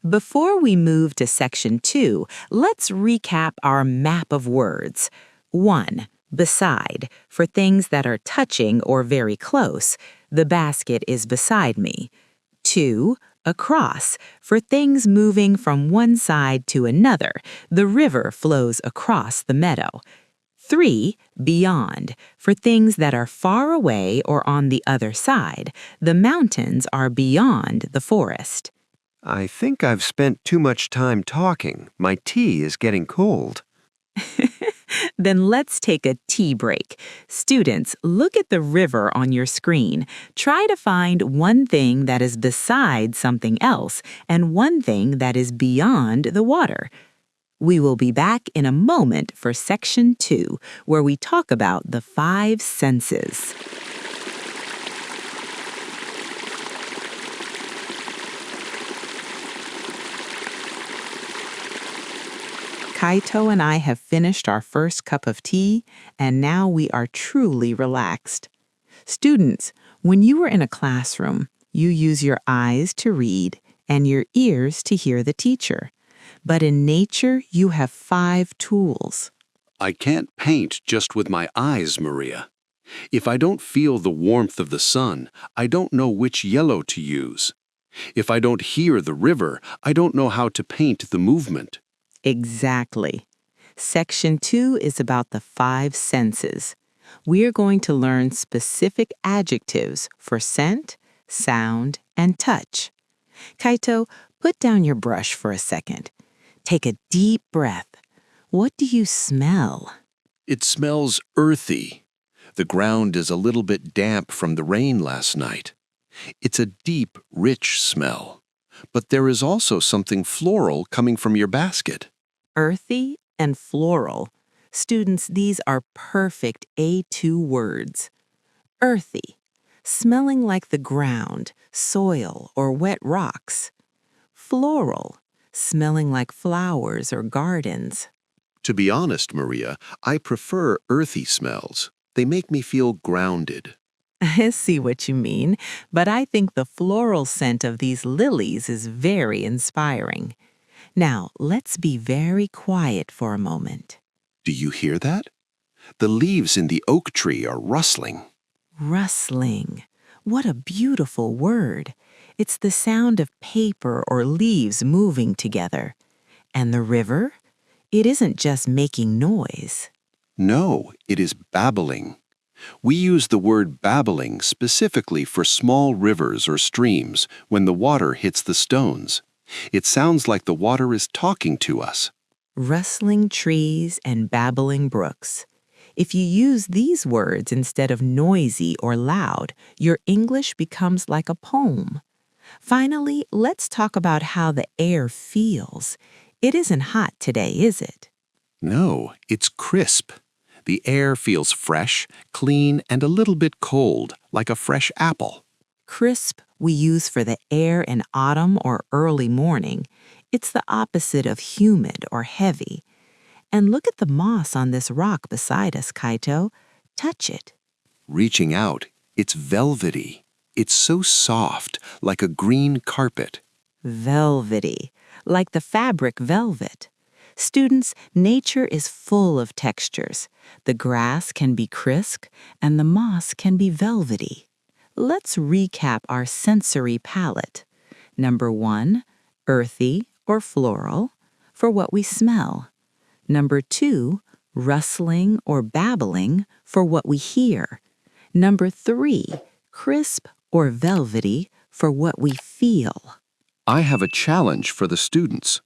Before we move to Section 2, let's recap our map of words. 1. Beside, for things that are touching or very close. The basket is beside me. 2. Across, for things moving from one side to another. The river flows across the meadow. 3. Beyond, for things that are far away or on the other side. The mountains are beyond the forest. I think I've spent too much time talking. My tea is getting cold. Then let's take a tea break. Students, look at the river on your screen. Try to find one thing that is beside something else and one thing that is beyond the water. We will be back in a moment for Section 2, where we talk about the 5 senses. Kaito and I have finished our first cup of tea, and now we are truly relaxed. Students, when you are in a classroom, you use your eyes to read and your ears to hear the teacher. But in nature, you have 5 tools. I can't paint just with my eyes, Maria. If I don't feel the warmth of the sun, I don't know which yellow to use. If I don't hear the river, I don't know how to paint the movement. Exactly. Section 2 is about the 5 senses. We're going to learn specific adjectives for scent, sound, and touch. Kaito, put down your brush for a second. Take a deep breath. What do you smell? It smells earthy. The ground is a little bit damp from the rain last night. It's a deep, rich smell. But there is also something floral coming from your basket. Earthy and floral. Students, these are perfect A2 words. Earthy, smelling like the ground, soil, or wet rocks. Floral, smelling like flowers or gardens. To be honest, Maria, I prefer earthy smells. They make me feel grounded. I see what you mean, but I think the floral scent of these lilies is very inspiring. Now, let's be very quiet for a moment. Do you hear that? The leaves in the oak tree are rustling. Rustling. What a beautiful word. It's the sound of paper or leaves moving together. And the river? It isn't just making noise. No, it is babbling. We use the word babbling specifically for small rivers or streams when the water hits the stones. It sounds like the water is talking to us. Rustling trees and babbling brooks. If you use these words instead of noisy or loud, your English becomes like a poem. Finally, let's talk about how the air feels. It isn't hot today, is it? No, it's crisp. The air feels fresh, clean, and a little bit cold, like a fresh apple. Crisp we use for the air in autumn or early morning. It's the opposite of humid or heavy. And look at the moss on this rock beside us, Kaito. Touch it. Reaching out, it's velvety. It's so soft, like a green carpet. Velvety, like the fabric velvet. Students, nature is full of textures. The grass can be crisp and the moss can be velvety. Let's recap our sensory palette. Number 1, earthy or floral, for what we smell. Number 2, rustling or babbling, for what we hear. Number 3, crisp or velvety, for what we feel. I have a challenge for the students.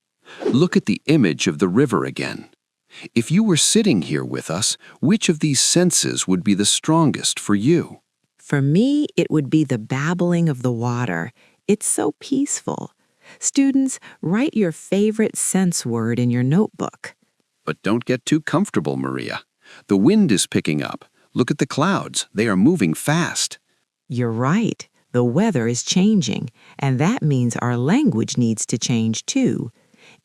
Look at the image of the river again. If you were sitting here with us, which of these senses would be the strongest for you? For me, it would be the babbling of the water. It's so peaceful. Students, write your favorite sense word in your notebook. But don't get too comfortable, Maria. The wind is picking up. Look at the clouds. They are moving fast. You're right. The weather is changing, and that means our language needs to change too.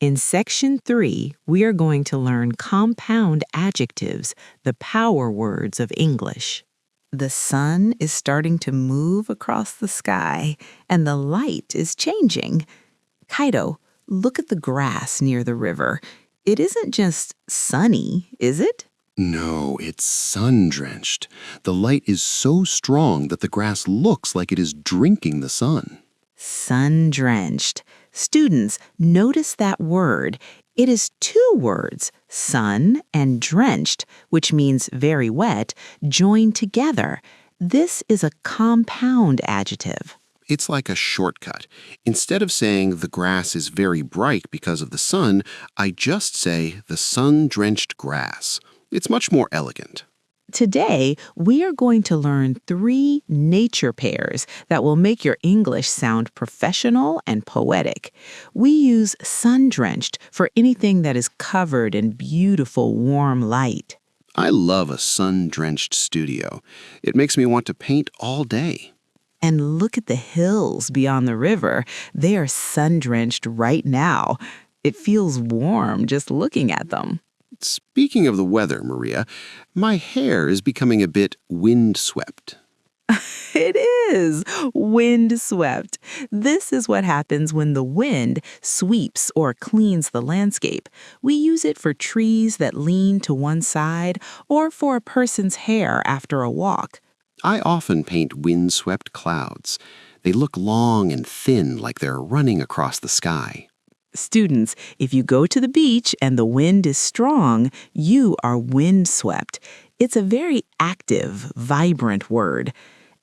In Section 3, we are going to learn compound adjectives, the power words of English. The sun is starting to move across the sky, and the light is changing. Kaito, look at the grass near the river. It isn't just sunny, is it? No, it's sun-drenched. The light is so strong that the grass looks like it is drinking the sun. Sun-drenched. Students, notice that word. It is 2 words, sun and drenched, which means very wet, joined together. This is a compound adjective. It's like a shortcut. Instead of saying the grass is very bright because of the sun, I just say the sun-drenched grass. It's much more elegant. Today, we are going to learn 3 nature pairs that will make your English sound professional and poetic. We use sun-drenched for anything that is covered in beautiful, warm light. I love a sun-drenched studio. It makes me want to paint all day. And look at the hills beyond the river. They are sun-drenched right now. It feels warm just looking at them. Speaking of the weather, Maria, my hair is becoming a bit windswept. It is windswept. This is what happens when the wind sweeps or cleans the landscape. We use it for trees that lean to one side or for a person's hair after a walk. I often paint windswept clouds. They look long and thin like they're running across the sky. Students, if you go to the beach and the wind is strong, you are windswept. It's a very active, vibrant word.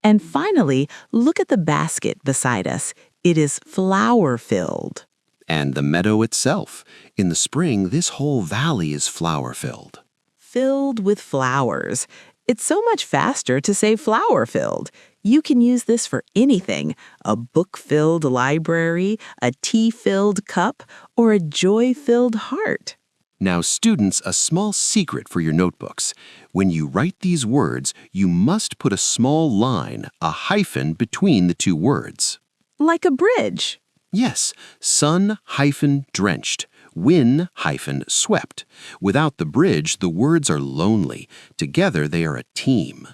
And finally, look at the basket beside us. It is flower-filled. And the meadow itself. In the spring, this whole valley is flower-filled. Filled with flowers. It's so much faster to say flower-filled. You can use this for anything, a book-filled library, a tea-filled cup, or a joy-filled heart. Now, students, a small secret for your notebooks. When you write these words, you must put a small line, a hyphen, between the two words. Like a bridge. Yes, sun-drenched, wind-swept. Without the bridge, the words are lonely. Together, they are a team.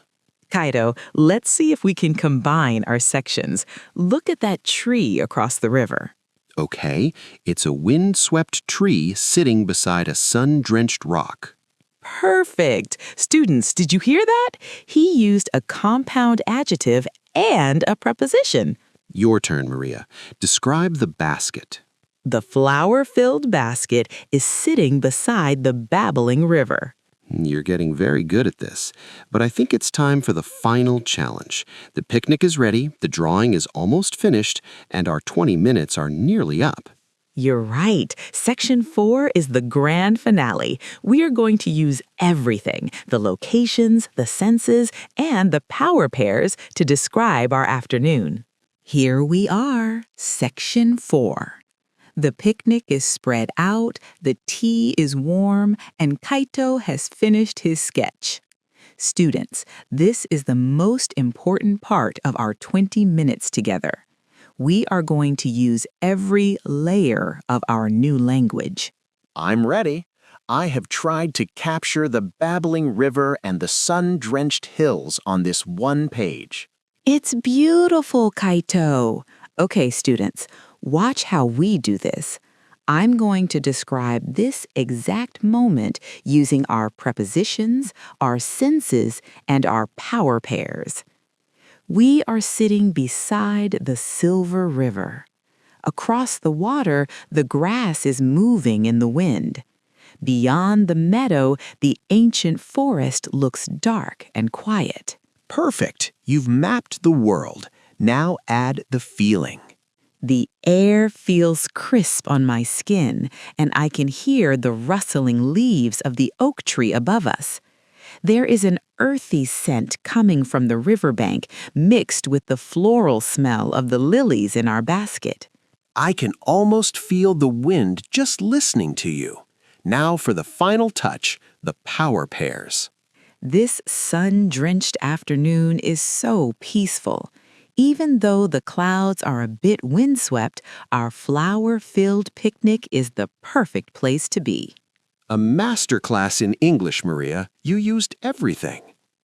Kaito, let's see if we can combine our sections. Look at that tree across the river. Okay, it's a wind-swept tree sitting beside a sun-drenched rock. Perfect. Students, did you hear that? He used a compound adjective and a preposition. Your turn, Maria. Describe the basket. The flower-filled basket is sitting beside the babbling river. You're getting very good at this, but I think it's time for the final challenge. The picnic is ready, the drawing is almost finished, and our 20 minutes are nearly up. You're right. Section 4 is the grand finale. We are going to use everything, the locations, the senses, and the power pairs to describe our afternoon. Here we are, Section 4. The picnic is spread out, the tea is warm, and Kaito has finished his sketch. Students, this is the most important part of our 20 minutes together. We are going to use every layer of our new language. I'm ready. I have tried to capture the babbling river and the sun-drenched hills on this one page. It's beautiful, Kaito. Okay, students, watch how we do this. I'm going to describe this exact moment using our prepositions, our senses, and our power pairs. We are sitting beside the silver river. Across the water, the grass is moving in the wind. Beyond the meadow, the ancient forest looks dark and quiet. Perfect. You've mapped the world. Now add the feeling. The air feels crisp on my skin, and I can hear the rustling leaves of the oak tree above us. There is an earthy scent coming from the riverbank, mixed with the floral smell of the lilies in our basket. I can almost feel the wind just listening to you. Now for the final touch, the power pairs. This sun-drenched afternoon is so peaceful. Even though the clouds are a bit windswept, our flower-filled picnic is the perfect place to be. A masterclass in English, Maria. You used everything.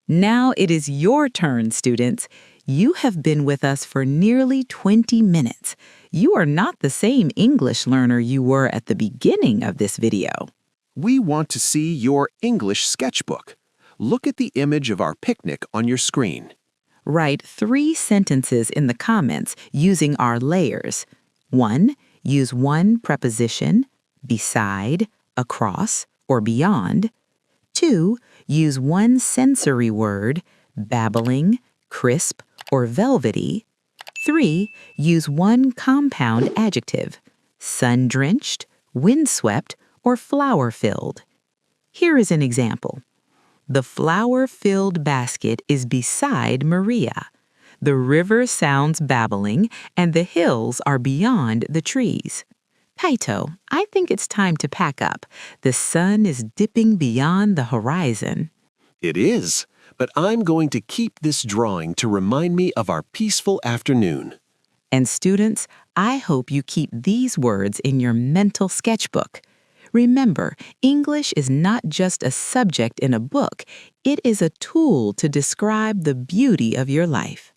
Now it is your turn, students. You have been with us for nearly 20 minutes. You are not the same English learner you were at the beginning of this video. We want to see your English sketchbook. Look at the image of our picnic on your screen. Write 3 sentences in the comments using our layers. 1. Use one preposition, beside, across, or beyond. 2. Use one sensory word, babbling, crisp, or velvety. 3. Use one compound adjective, sun-drenched, windswept, or flower-filled. Here is an example. The flower-filled basket is beside Maria. The river sounds babbling, and the hills are beyond the trees. Kaito, I think it's time to pack up. The sun is dipping beyond the horizon. It is, but I'm going to keep this drawing to remind me of our peaceful afternoon. And students, I hope you keep these words in your mental sketchbook. Remember, English is not just a subject in a book, it is a tool to describe the beauty of your life.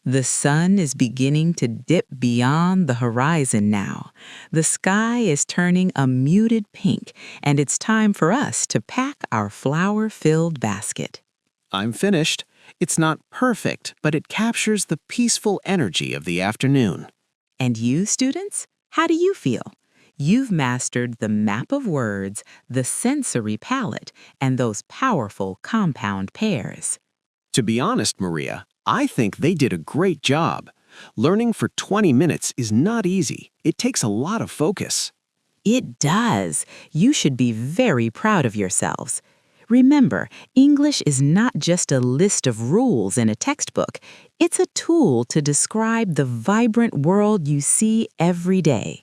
The sun is beginning to dip beyond the horizon now. The sky is turning a muted pink, and it's time for us to pack our flower-filled basket. I'm finished. It's not perfect, but it captures the peaceful energy of the afternoon. And you, students? How do you feel? You've mastered the map of words, the sensory palette, and those powerful compound pairs. To be honest, Maria, I think they did a great job. Learning for 20 minutes is not easy. It takes a lot of focus. It does. You should be very proud of yourselves. Remember, English is not just a list of rules in a textbook. It's a tool to describe the vibrant world you see every day.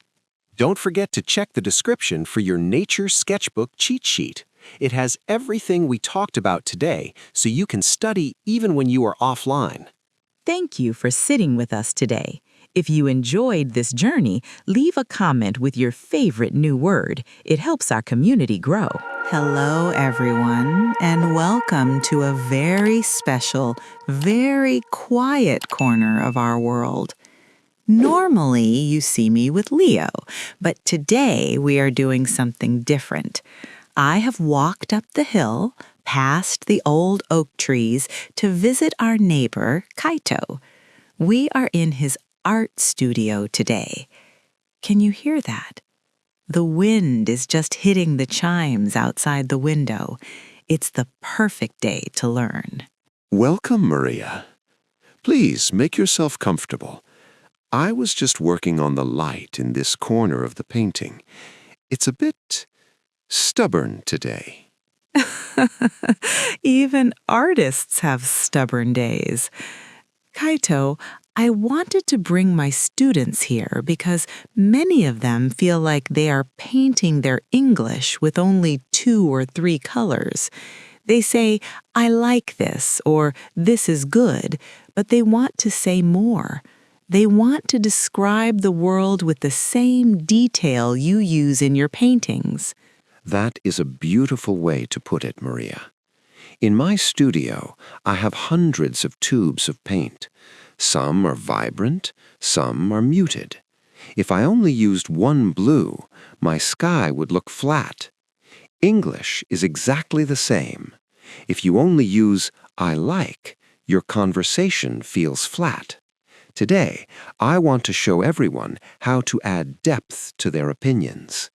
Don't forget to check the description for your nature sketchbook cheat sheet. It has everything we talked about today, so you can study even when you are offline. Thank you for sitting with us today. If you enjoyed this journey, leave a comment with your favorite new word. It helps our community grow. Hello, everyone, and welcome to a very special, very quiet corner of our world. Normally, you see me with Leo, but today we are doing something different. I have walked up the hill, past the old oak trees, to visit our neighbor, Kaito. We are in his art studio today. Can you hear that? The wind is just hitting the chimes outside the window. It's the perfect day to learn. Welcome, Maria. Please make yourself comfortable. I was just working on the light in this corner of the painting. It's a bit stubborn today. Even artists have stubborn days. Kaito, I wanted to bring my students here because many of them feel like they are painting their English with only 2 or 3 colors. They say, I like this, or this is good, but they want to say more. They want to describe the world with the same detail you use in your paintings. That is a beautiful way to put it, Maria. In my studio, I have hundreds of tubes of paint. Some are vibrant, some are muted. If I only used one blue, my sky would look flat. English is exactly the same. If you only use I like, your conversation feels flat. Today, I want to show everyone how to add depth to their opinions.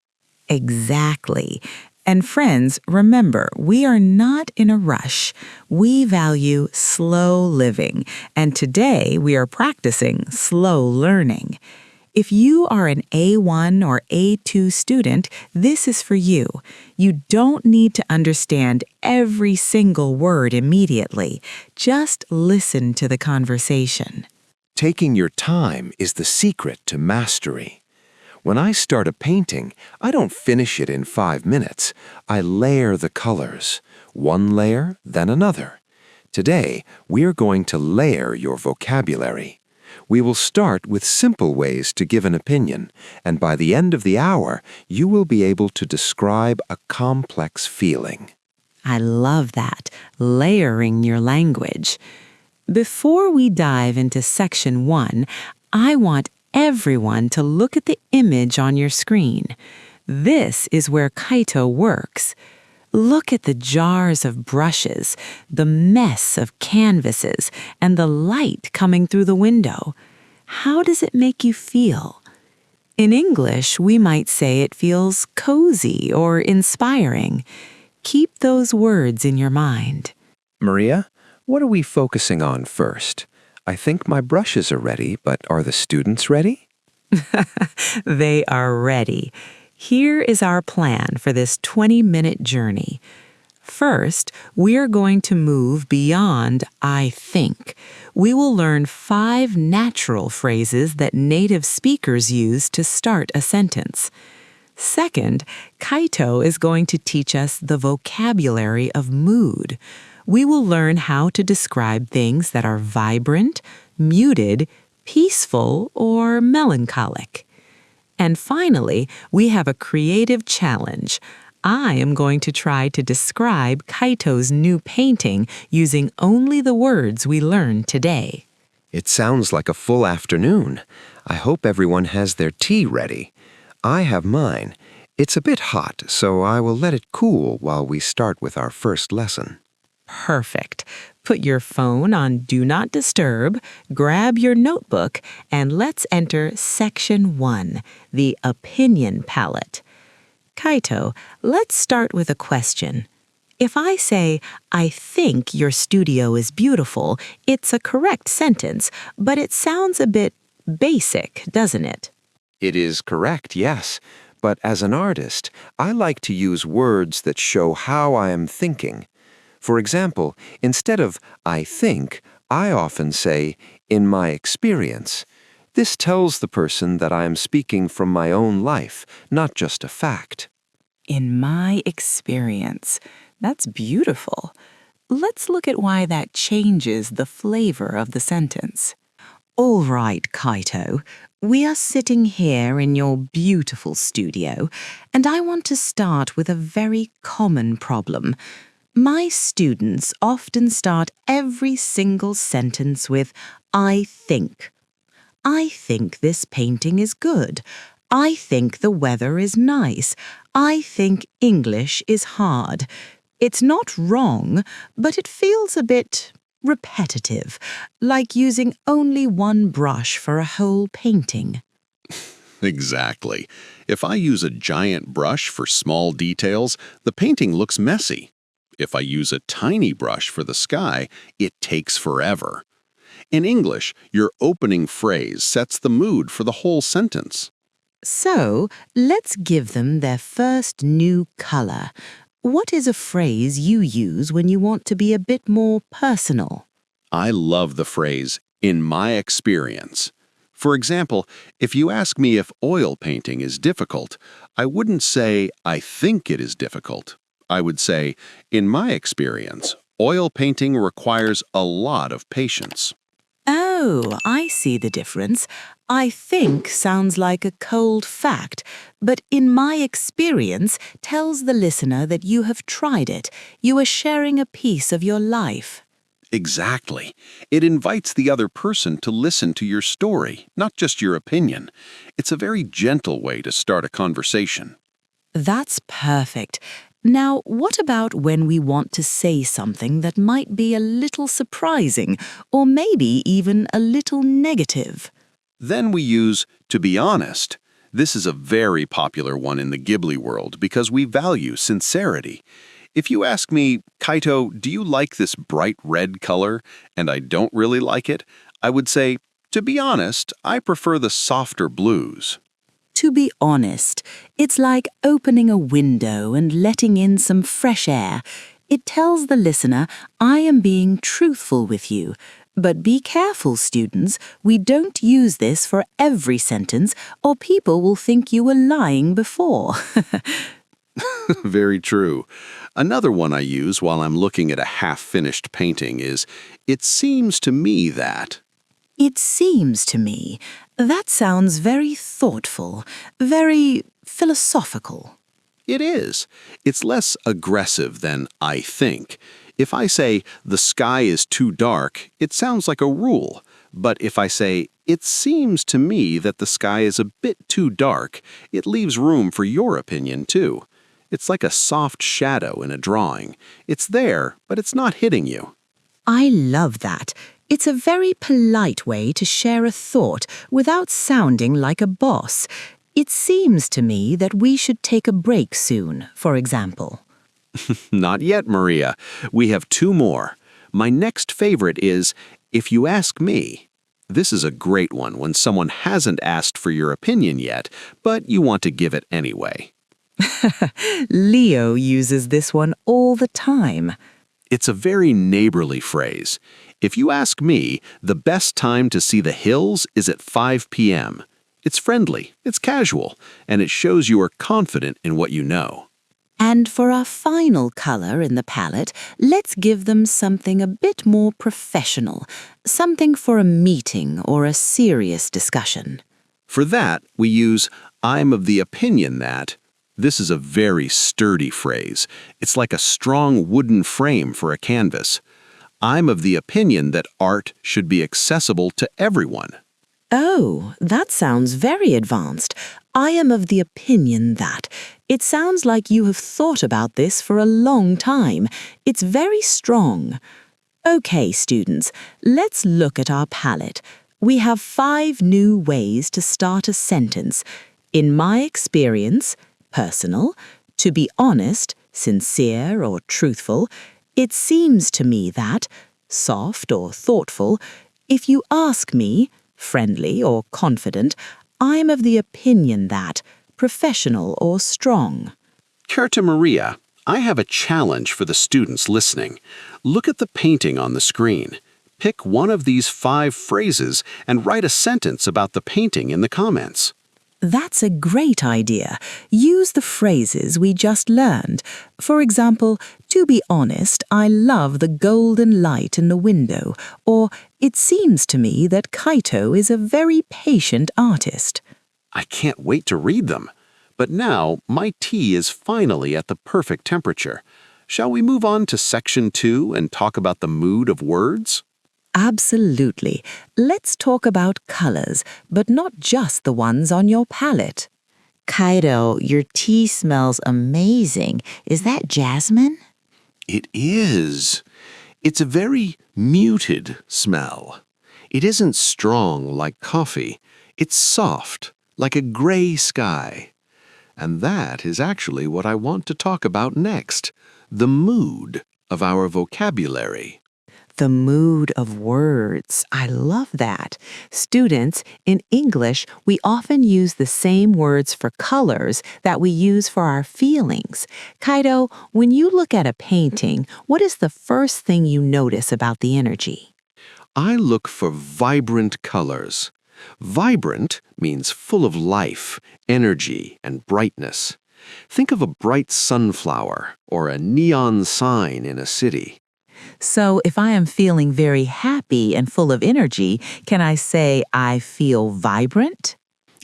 Exactly. And friends, remember, we are not in a rush. We value slow living, and today we are practicing slow learning. If you are an A1 or A2 student, this is for you. You don't need to understand every single word immediately. Just listen to the conversation. Taking your time is the secret to mastery. When I start a painting, I don't finish it in 5 minutes. I layer the colors, one layer, then another. Today, we are going to layer your vocabulary. We will start with simple ways to give an opinion, and by the end of the hour, you will be able to describe a complex feeling. I love that, layering your language. Before we dive into section 1, I want everyone to look at the image on your screen. This is where Kaito works. Look at the jars of brushes, the mess of canvases, and the light coming through the window. How does it make you feel? In English, we might say it feels cozy or inspiring. Keep those words in your mind. Maria, what are we focusing on first? I think my brushes are ready, but are the students ready? They are ready. Here is our plan for this 20-minute journey. First, we are going to move beyond I think. We will learn 5 natural phrases that native speakers use to start a sentence. Second, Kaito is going to teach us the vocabulary of mood. We will learn how to describe things that are vibrant, muted, peaceful or melancholic. And finally, we have a creative challenge. I am going to try to describe Kaito's new painting using only the words we learned today. It sounds like a full afternoon. I hope everyone has their tea ready. I have mine. It's a bit hot, so I will let it cool while we start with our first lesson. Perfect. Put your phone on Do Not Disturb, grab your notebook, and let's enter Section 1, the Opinion Palette. Kaito, let's start with a question. If I say, I think your studio is beautiful, it's a correct sentence, but it sounds a bit basic, doesn't it? It is correct, yes. But as an artist, I like to use words that show how I am thinking. For example, instead of I think, I often say, in my experience. This tells the person that I am speaking from my own life, not just a fact. In my experience. That's beautiful. Let's look at why that changes the flavor of the sentence. All right, Kaito. We are sitting here in your beautiful studio, and I want to start with a very common problem. My students often start every single sentence with, I think. I think this painting is good. I think the weather is nice. I think English is hard. It's not wrong, but it feels a bit repetitive, like using only one brush for a whole painting. Exactly. If I use a giant brush for small details, the painting looks messy. If I use a tiny brush for the sky, it takes forever. In English, your opening phrase sets the mood for the whole sentence. So, let's give them their first new color. What is a phrase you use when you want to be a bit more personal? I love the phrase, in my experience. For example, if you ask me if oil painting is difficult, I wouldn't say, I think it is difficult. I would say, in my experience, oil painting requires a lot of patience. Oh, I see the difference. I think sounds like a cold fact, but in my experience tells the listener that you have tried it. You are sharing a piece of your life. Exactly. It invites the other person to listen to your story, not just your opinion. It's a very gentle way to start a conversation. That's perfect. Now, what about when we want to say something that might be a little surprising, or maybe even a little negative? Then we use, to be honest. This is a very popular one in the Ghibli world because we value sincerity. If you ask me, Kaito, do you like this bright red color, and I don't really like it, I would say, to be honest, I prefer the softer blues. To be honest, it's like opening a window and letting in some fresh air. It tells the listener, I am being truthful with you. But be careful, students. We don't use this for every sentence, or people will think you were lying before. Very true. Another one I use while I'm looking at a half-finished painting is, it seems to me that. It seems to me. That sounds very thoughtful, very philosophical. It is. It's less aggressive than I think. If I say, the sky is too dark, it sounds like a rule. But if I say, it seems to me that the sky is a bit too dark, it leaves room for your opinion, too. It's like a soft shadow in a drawing. It's there, but it's not hitting you. I love that. It's a very polite way to share a thought without sounding like a boss. It seems to me that we should take a break soon, for example. Not yet, Maria. We have two more. My next favorite is, if you ask me. This is a great one when someone hasn't asked for your opinion yet, but you want to give it anyway. Leo uses this one all the time. It's a very neighborly phrase. If you ask me, the best time to see the hills is at 5 p.m. It's friendly, it's casual, and it shows you are confident in what you know. And for our final color in the palette, let's give them something a bit more professional, something for a meeting or a serious discussion. For that, we use I'm of the opinion that. This is a very sturdy phrase. It's like a strong wooden frame for a canvas. I'm of the opinion that art should be accessible to everyone. Oh, that sounds very advanced. I am of the opinion that. It sounds like you have thought about this for a long time. It's very strong. Okay, students, let's look at our palette. We have 5 new ways to start a sentence. In my experience, personal, to be honest, sincere or truthful, it seems to me that, soft or thoughtful, if you ask me, friendly or confident, I'm of the opinion that, professional or strong. Carta Maria, I have a challenge for the students listening. Look at the painting on the screen. Pick one of these 5 phrases and write a sentence about the painting in the comments. That's a great idea. Use the phrases we just learned. For example, to be honest, I love the golden light in the window, or it seems to me that Kaito is a very patient artist. I can't wait to read them. But now, my tea is finally at the perfect temperature. Shall we move on to section 2 and talk about the mood of words? Absolutely. Let's talk about colors, but not just the ones on your palette. Kaito, your tea smells amazing. Is that jasmine? It is. It's a very muted smell. It isn't strong like coffee. It's soft, like a gray sky. And that is actually what I want to talk about next, the mood of our vocabulary. The mood of words. I love that. Students, in English, we often use the same words for colors that we use for our feelings. Kaito, when you look at a painting, what is the first thing you notice about the energy? I look for vibrant colors. Vibrant means full of life, energy, and brightness. Think of a bright sunflower or a neon sign in a city. So if I am feeling very happy and full of energy, can I say I feel vibrant?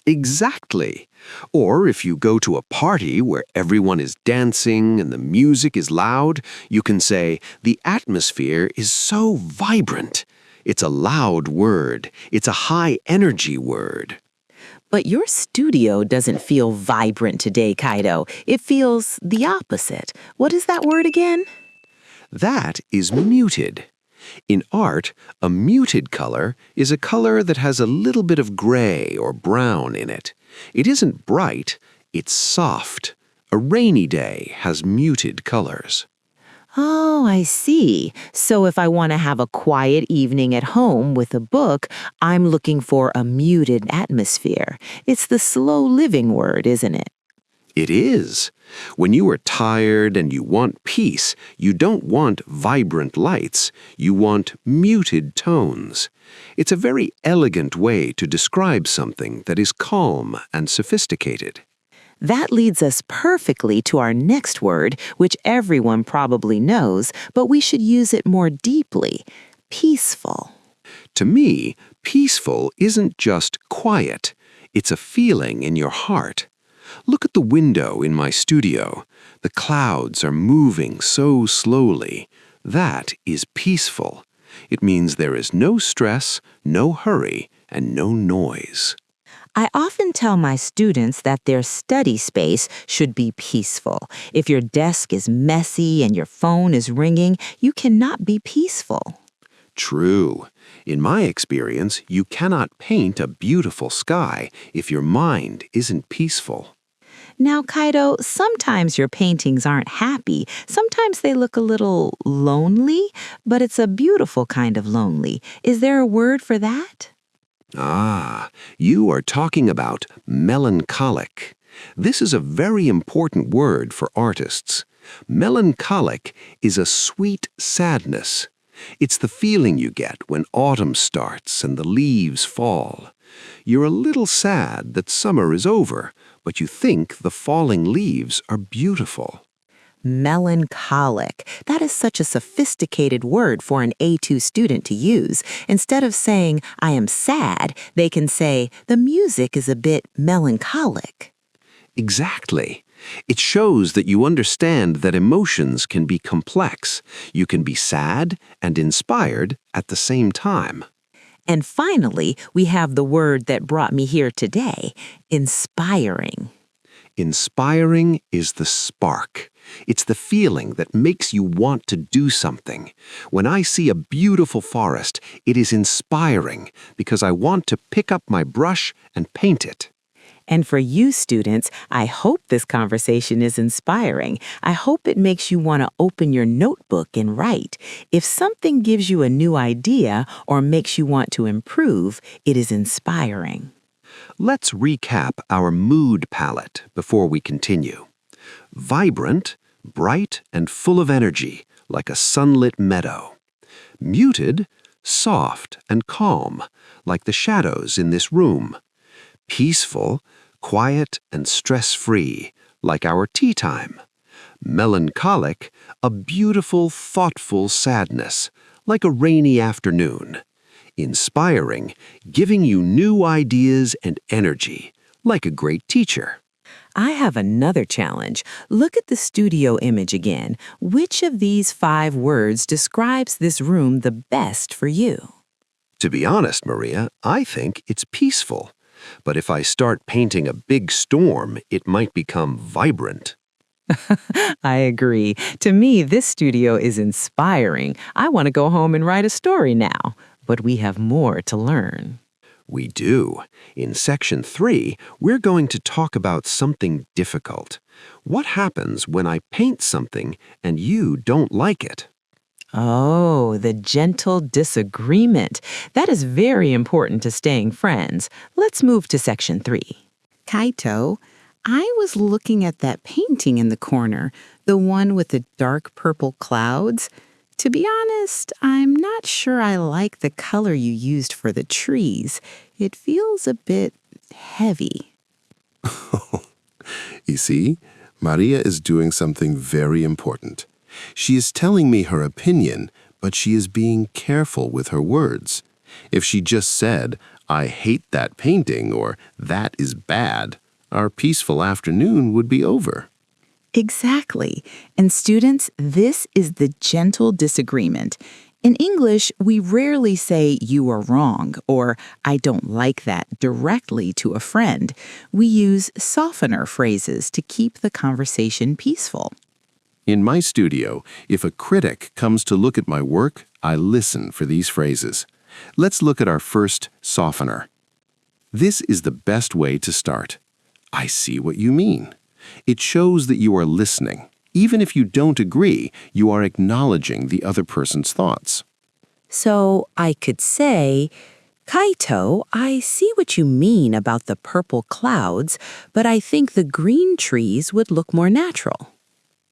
Exactly. Or if you go to a party where everyone is dancing and the music is loud, you can say, the atmosphere is so vibrant. It's a loud word. It's a high-energy word. But your studio doesn't feel vibrant today, Kaito. It feels the opposite. What is that word again? That is muted. In art, a muted color is a color that has a little bit of gray or brown in it. It isn't bright, it's soft. A rainy day has muted colors. Oh, I see. So if I want to have a quiet evening at home with a book, I'm looking for a muted atmosphere. It's the slow living word, isn't it? It is. When you are tired and you want peace, you don't want vibrant lights, you want muted tones. It's a very elegant way to describe something that is calm and sophisticated. That leads us perfectly to our next word, which everyone probably knows, but we should use it more deeply. Peaceful. To me, peaceful isn't just quiet. It's a feeling in your heart. Look at the window in my studio. The clouds are moving so slowly. That is peaceful. It means there is no stress, no hurry, and no noise. I often tell my students that their study space should be peaceful. If your desk is messy and your phone is ringing, you cannot be peaceful. True. In my experience, you cannot paint a beautiful sky if your mind isn't peaceful. Now, Kaito, sometimes your paintings aren't happy. Sometimes they look a little lonely, but it's a beautiful kind of lonely. Is there a word for that? Ah, you are talking about melancholic. This is a very important word for artists. Melancholic is a sweet sadness. It's the feeling you get when autumn starts and the leaves fall. You're a little sad that summer is over, but you think the falling leaves are beautiful. Melancholic. That is such a sophisticated word for an A2 student to use. Instead of saying, I am sad, they can say, the music is a bit melancholic. Exactly. It shows that you understand that emotions can be complex. You can be sad and inspired at the same time. And finally, we have the word that brought me here today, inspiring. Inspiring is the spark. It's the feeling that makes you want to do something. When I see a beautiful forest, it is inspiring because I want to pick up my brush and paint it. And for you students, I hope this conversation is inspiring. I hope it makes you want to open your notebook and write. If something gives you a new idea or makes you want to improve, it is inspiring. Let's recap our mood palette before we continue. Vibrant, bright, and full of energy, like a sunlit meadow. Muted, soft, and calm, like the shadows in this room. Peaceful, quiet, and stress-free, like our tea time. Melancholic, a beautiful, thoughtful sadness, like a rainy afternoon. Inspiring, giving you new ideas and energy, like a great teacher. I have another challenge. Look at the studio image again. Which of these 5 words describes this room the best for you? To be honest, Maria, I think it's peaceful. But if I start painting a big storm, it might become vibrant. I agree. To me, this studio is inspiring. I want to go home and write a story now. But we have more to learn. We do. In Section 3, we're going to talk about something difficult. What happens when I paint something and you don't like it? Oh, the gentle disagreement. That is very important to staying friends. Let's move to Section 3. Kaito, I was looking at that painting in the corner, the one with the dark purple clouds. To be honest, I'm not sure I like the color you used for the trees. It feels a bit heavy. You see, Maria is doing something very important. She is telling me her opinion, but she is being careful with her words. If she just said, I hate that painting, or that is bad, our peaceful afternoon would be over. Exactly. And students, this is the gentle disagreement. In English, we rarely say you are wrong or I don't like that directly to a friend. We use softener phrases to keep the conversation peaceful. In my studio, if a critic comes to look at my work, I listen for these phrases. Let's look at our first softener. This is the best way to start. I see what you mean. It shows that you are listening. Even if you don't agree, you are acknowledging the other person's thoughts. So I could say, Kaito, I see what you mean about the purple clouds, but I think the green trees would look more natural.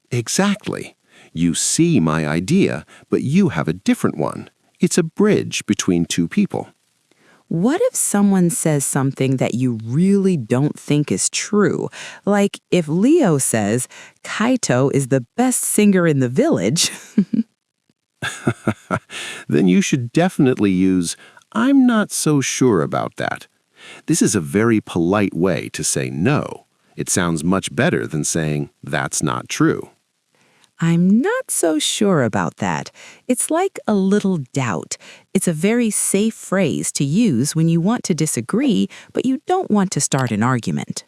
Exactly. You see my idea, but you have a different one. It's a bridge between two people. What if someone says something that you really don't think is true? Like if Leo says, Kaito is the best singer in the village. Then you should definitely use, I'm not so sure about that. This is a very polite way to say no. It sounds much better than saying, that's not true. I'm not so sure about that. It's like a little doubt. It's a very safe phrase to use when you want to disagree, but you don't want to start an argument.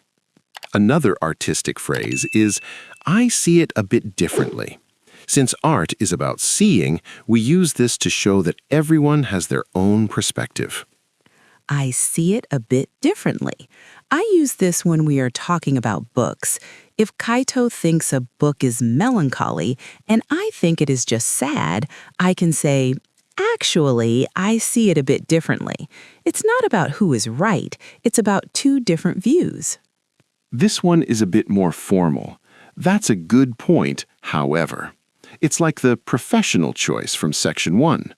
Another artistic phrase is, I see it a bit differently. Since art is about seeing, we use this to show that everyone has their own perspective. I see it a bit differently. I use this when we are talking about books. If Kaito thinks a book is melancholy and I think it is just sad, I can say, actually, I see it a bit differently. It's not about who is right. It's about two different views. This one is a bit more formal. That's a good point, however. It's like the professional choice from Section 1.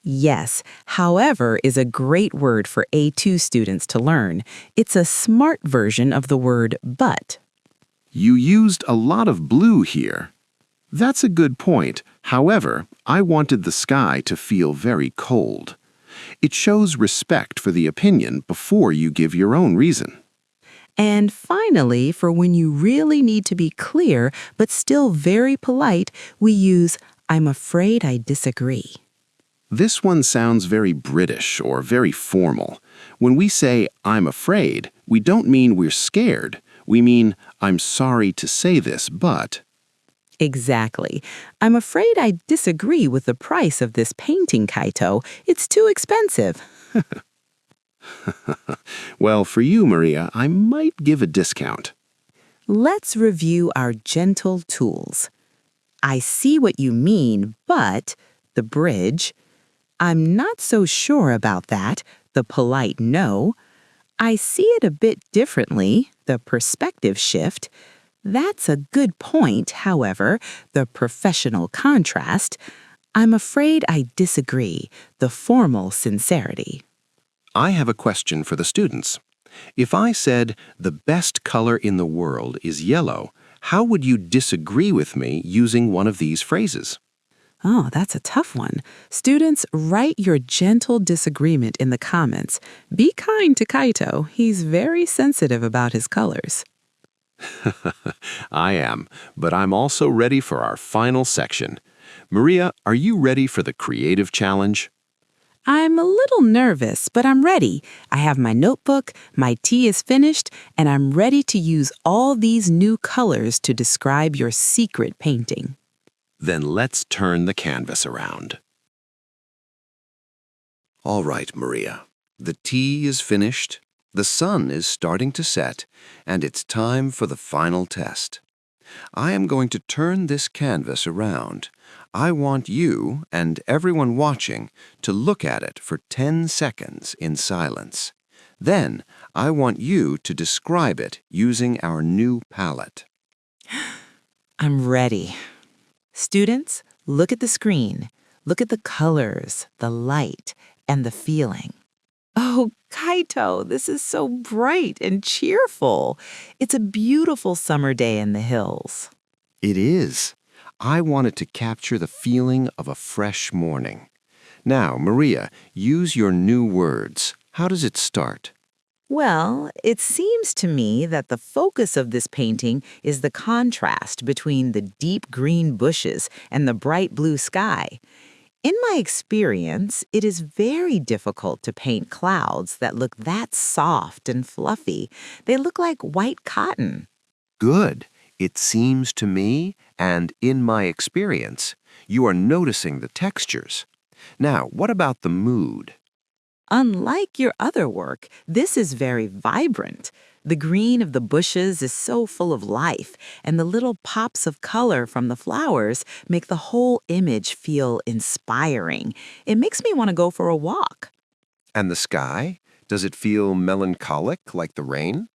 Yes, however is a great word for A2 students to learn. It's a smart version of the word but. You used a lot of blue here. That's a good point. However, I wanted the sky to feel very cold. It shows respect for the opinion before you give your own reason. And finally, for when you really need to be clear but still very polite, we use I'm afraid I disagree. This one sounds very British or very formal. When we say I'm afraid, we don't mean we're scared. We mean I'm sorry to say this, but... Exactly. I'm afraid I disagree with the price of this painting, Kaito. It's too expensive. Well, for you, Maria, I might give a discount. Let's review our gentle tools. I see what you mean, but the bridge. I'm not so sure about that, the polite no. I see it a bit differently, the perspective shift. That's a good point, however, the professional contrast. I'm afraid I disagree, the formal sincerity. I have a question for the students. If I said the best color in the world is yellow, how would you disagree with me using one of these phrases? Oh, that's a tough one. Students, write your gentle disagreement in the comments. Be kind to Kaito. He's very sensitive about his colors. I am, but I'm also ready for our final section. Maria, are you ready for the creative challenge? I'm a little nervous, but I'm ready. I have my notebook, my tea is finished, and I'm ready to use all these new colors to describe your secret painting. Then let's turn the canvas around. All right, Maria. The tea is finished, the sun is starting to set, and it's time for the final test. I am going to turn this canvas around. I want you and everyone watching to look at it for 10 seconds in silence. Then, I want you to describe it using our new palette. I'm ready. Students, look at the screen. Look at the colors, the light, and the feeling. Oh, Kaito, this is so bright and cheerful. It's a beautiful summer day in the hills. It is. I wanted to capture the feeling of a fresh morning. Now, Maria, use your new words. How does it start? Well, it seems to me that the focus of this painting is the contrast between the deep green bushes and the bright blue sky. In my experience, it is very difficult to paint clouds that look that soft and fluffy. They look like white cotton. Good. It seems to me, and in my experience, you are noticing the textures. Now, what about the mood? Unlike your other work, this is very vibrant. The green of the bushes is so full of life, and the little pops of color from the flowers make the whole image feel inspiring. It makes me want to go for a walk. And the sky? Does it feel melancholic like the rain?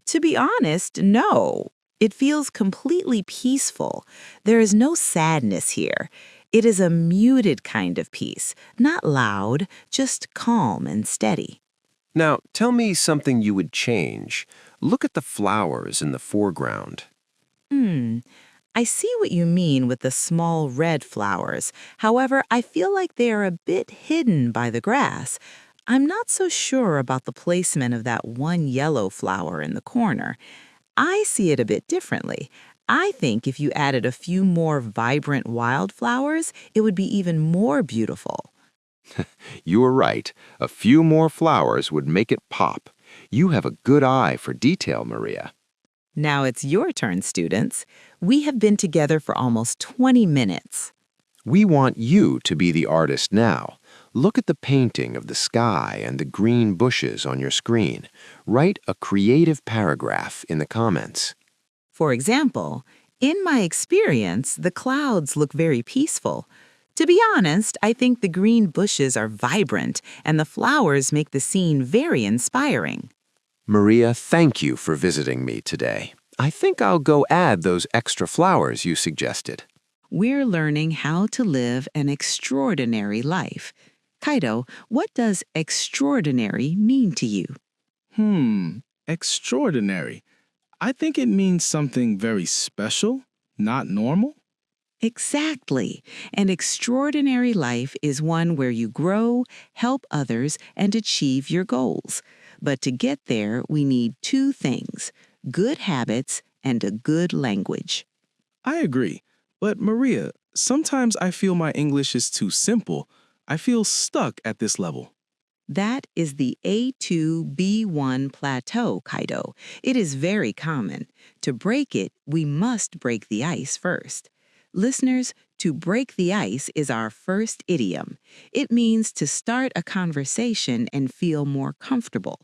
To be honest, no. It feels completely peaceful. There is no sadness here. It is a muted kind of peace, not loud, just calm and steady. Now, tell me something you would change. Look at the flowers in the foreground. I see what you mean with the small red flowers. However, I feel like they are a bit hidden by the grass. I'm not so sure about the placement of that one yellow flower in the corner. I see it a bit differently. I think if you added a few more vibrant wildflowers, it would be even more beautiful. You are right. A few more flowers would make it pop. You have a good eye for detail, Maria. Now it's your turn, students. We have been together for almost 20 minutes. We want you to be the artist now. Look at the painting of the sky and the green bushes on your screen. Write a creative paragraph in the comments. For example, in my experience, the clouds look very peaceful. To be honest, I think the green bushes are vibrant and the flowers make the scene very inspiring. Maria, thank you for visiting me today. I think I'll go add those extra flowers you suggested. We're learning how to live an extraordinary life. Kaito, what does extraordinary mean to you? Extraordinary. I think it means something very special, not normal. Exactly. An extraordinary life is one where you grow, help others, and achieve your goals. But to get there, we need two things: good habits and a good language. I agree. But Maria, sometimes I feel my English is too simple. I feel stuck at this level. That is the A2B1 plateau, Kaito. It is very common. To break it, we must break the ice first. Listeners, to break the ice is our first idiom. It means to start a conversation and feel more comfortable.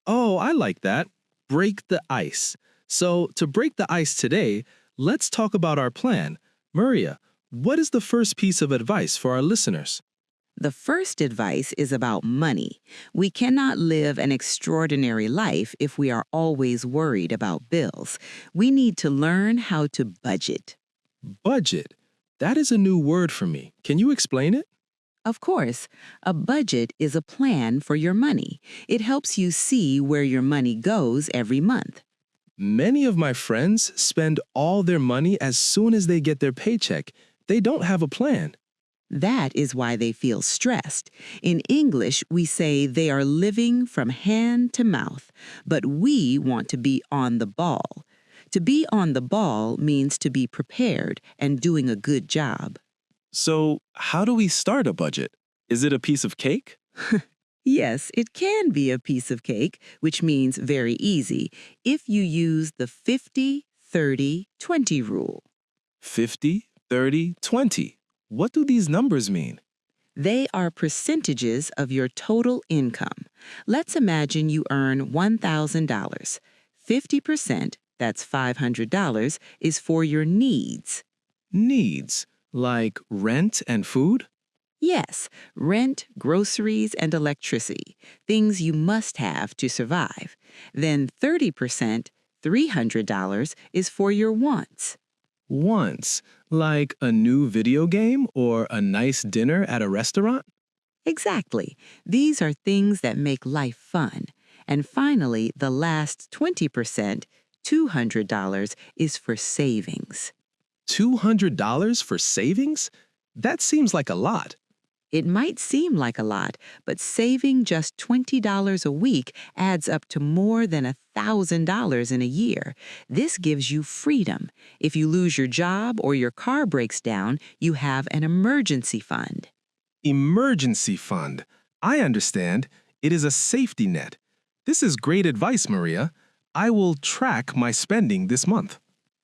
Oh, I like that. Break the ice. So, to break the ice today, let's talk about our plan. Maria, what is the first piece of advice for our listeners? The first advice is about money. We cannot live an extraordinary life if we are always worried about bills. We need to learn how to budget. Budget. That is a new word for me. Can you explain it? Of course, a budget is a plan for your money. It helps you see where your money goes every month. Many of my friends spend all their money as soon as they get their paycheck. They don't have a plan. That is why they feel stressed. In English, we say they are living from hand to mouth, but we want to be on the ball. To be on the ball means to be prepared and doing a good job. So, how do we start a budget? Is it a piece of cake? Yes, it can be a piece of cake, which means very easy, if you use the 50-30-20 rule. 50, 30, 20. What do these numbers mean? They are percentages of your total income. Let's imagine you earn $1,000. 50%, that's $500, is for your needs. Needs, like rent and food? Yes, rent, groceries, and electricity, things you must have to survive. Then 30%, $300, is for your wants. Wants, like a new video game or a nice dinner at a restaurant? Exactly. These are things that make life fun. And finally, the last 20%, $200, is for savings. $200 for savings? That seems like a lot. It might seem like a lot, but saving just $20 a week adds up to more than $1,000 in a year. This gives you freedom. If you lose your job or your car breaks down, you have an emergency fund. Emergency fund. I understand. It is a safety net. This is great advice, Maria. I will track my spending this month.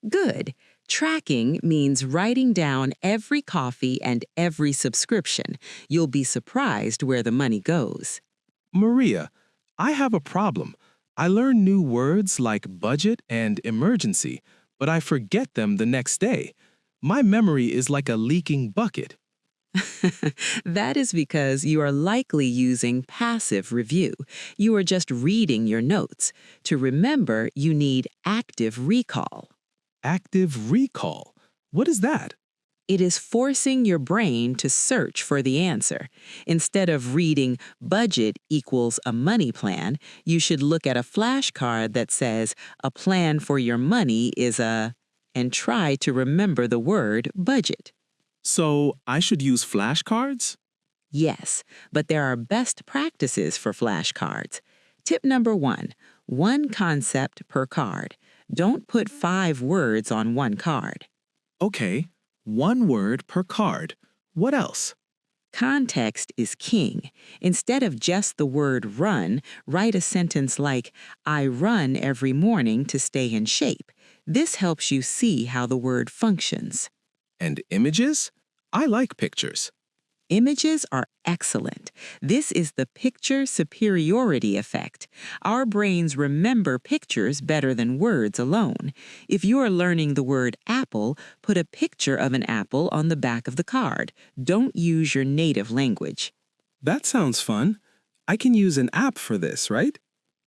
Good. Tracking means writing down every coffee and every subscription. You'll be surprised where the money goes. Maria, I have a problem. I learn new words like budget and emergency, but I forget them the next day. My memory is like a leaking bucket. That is because you are likely using passive review. You are just reading your notes. To remember, you need active recall. Active recall. What is that? It is forcing your brain to search for the answer. Instead of reading budget equals a money plan, you should look at a flashcard that says a plan for your money is a, and try to remember the word budget. So I should use flashcards? Yes, but there are best practices for flashcards. Tip number one concept per card. Don't put 5 words on one card. Okay, 1 word per card. What else? Context is king. Instead of just the word run, write a sentence like, I run every morning to stay in shape. This helps you see how the word functions. And images? I like pictures. Images are excellent. This is the picture superiority effect. Our brains remember pictures better than words alone. If you are learning the word apple, put a picture of an apple on the back of the card. Don't use your native language. That sounds fun. I can use an app for this, right?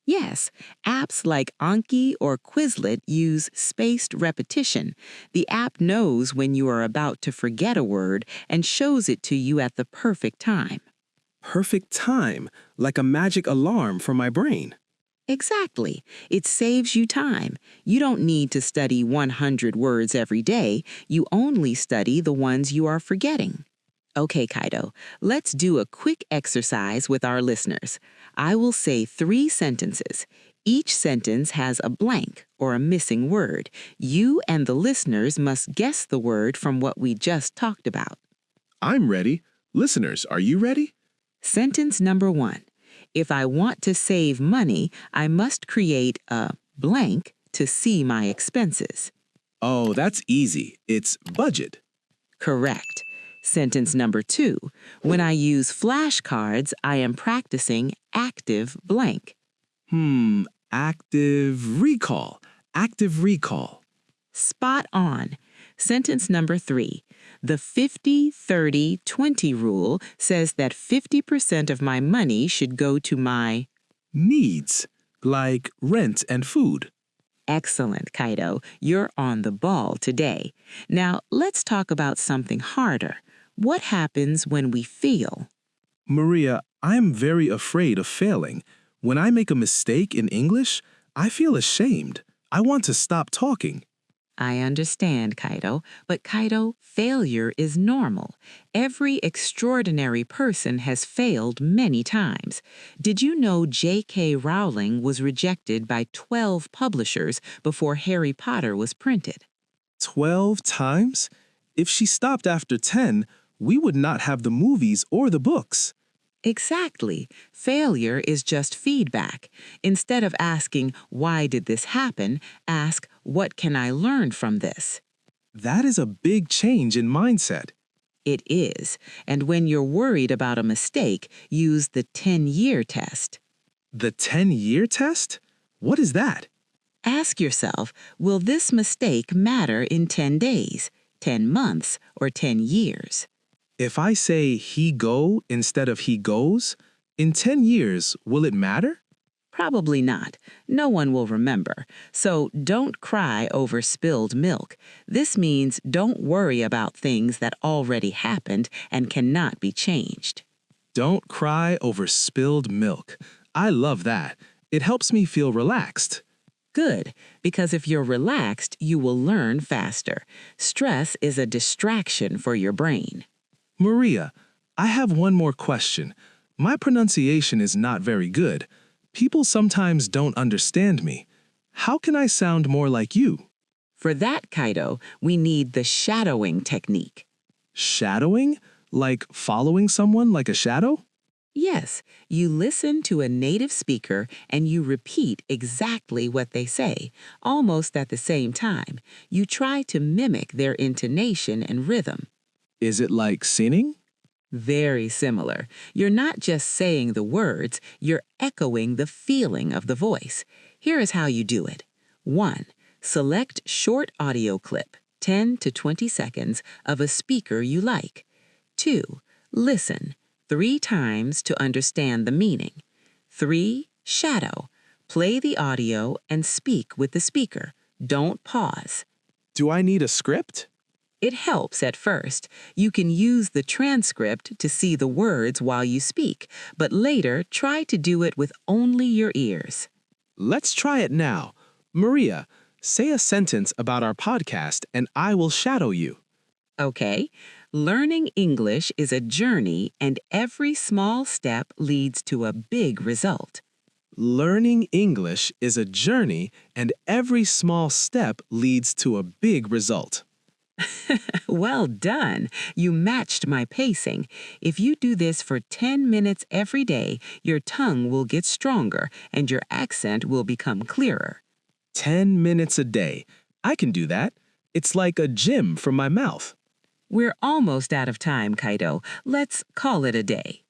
Yes, apps like Anki or Quizlet use spaced repetition. The app knows when you are about to forget a word and shows it to you at the perfect time. Perfect time, like a magic alarm for my brain. Exactly. It saves you time. You don't need to study 100 words every day. You only study the ones you are forgetting. Okay, Kaito, let's do a quick exercise with our listeners. I will say 3 sentences. Each sentence has a blank or a missing word. You and the listeners must guess the word from what we just talked about. I'm ready. Listeners, are you ready? Sentence number 1. If I want to save money, I must create a blank to see my expenses. Oh, that's easy. It's budget. Correct. Sentence number 2. When I use flashcards, I am practicing active blank. Active recall. Active recall. Spot on. Sentence number 3. The 50-30-20 rule says that 50% of my money should go to my Needs, like rent and food. Excellent, Kaito. You're on the ball today. Now, let's talk about something harder. What happens when we feel? Maria, I'm very afraid of failing. When I make a mistake in English, I feel ashamed. I want to stop talking. I understand, Kaito, but Kaito, failure is normal. Every extraordinary person has failed many times. Did you know J.K. Rowling was rejected by 12 publishers before Harry Potter was printed? 12 times? If she stopped after 10, we would not have the movies or the books. Exactly. Failure is just feedback. Instead of asking, why did this happen, ask, what can I learn from this? That is a big change in mindset. It is. And when you're worried about a mistake, use the 10-year test. The 10-year test? What is that? Ask yourself, will this mistake matter in 10 days, 10 months, or 10 years? If I say he go instead of he goes, in 10 years, will it matter? Probably not. No one will remember. So don't cry over spilled milk. This means don't worry about things that already happened and cannot be changed. Don't cry over spilled milk. I love that. It helps me feel relaxed. Good, because if you're relaxed, you will learn faster. Stress is a distraction for your brain. Maria, I have one more question. My pronunciation is not very good. People sometimes don't understand me. How can I sound more like you? For that, Kaito, we need the shadowing technique. Shadowing? Like following someone like a shadow? Yes, you listen to a native speaker and you repeat exactly what they say, almost at the same time. You try to mimic their intonation and rhythm. Is it like singing? Very similar. You're not just saying the words, you're echoing the feeling of the voice. Here is how you do it. 1. Select short audio clip, 10 to 20 seconds, of a speaker you like. 2. Listen 3 times to understand the meaning. 3. Shadow. Play the audio and speak with the speaker. Don't pause. Do I need a script? It helps at first. You can use the transcript to see the words while you speak, but later try to do it with only your ears. Let's try it now. Maria, say a sentence about our podcast and I will shadow you. Okay. Learning English is a journey and every small step leads to a big result. Learning English is a journey and every small step leads to a big result. Well done. You matched my pacing. If you do this for 10 minutes every day, your tongue will get stronger and your accent will become clearer. 10 minutes a day. I can do that. It's like a gym for my mouth. We're almost out of time, Kaito. Let's call it a day.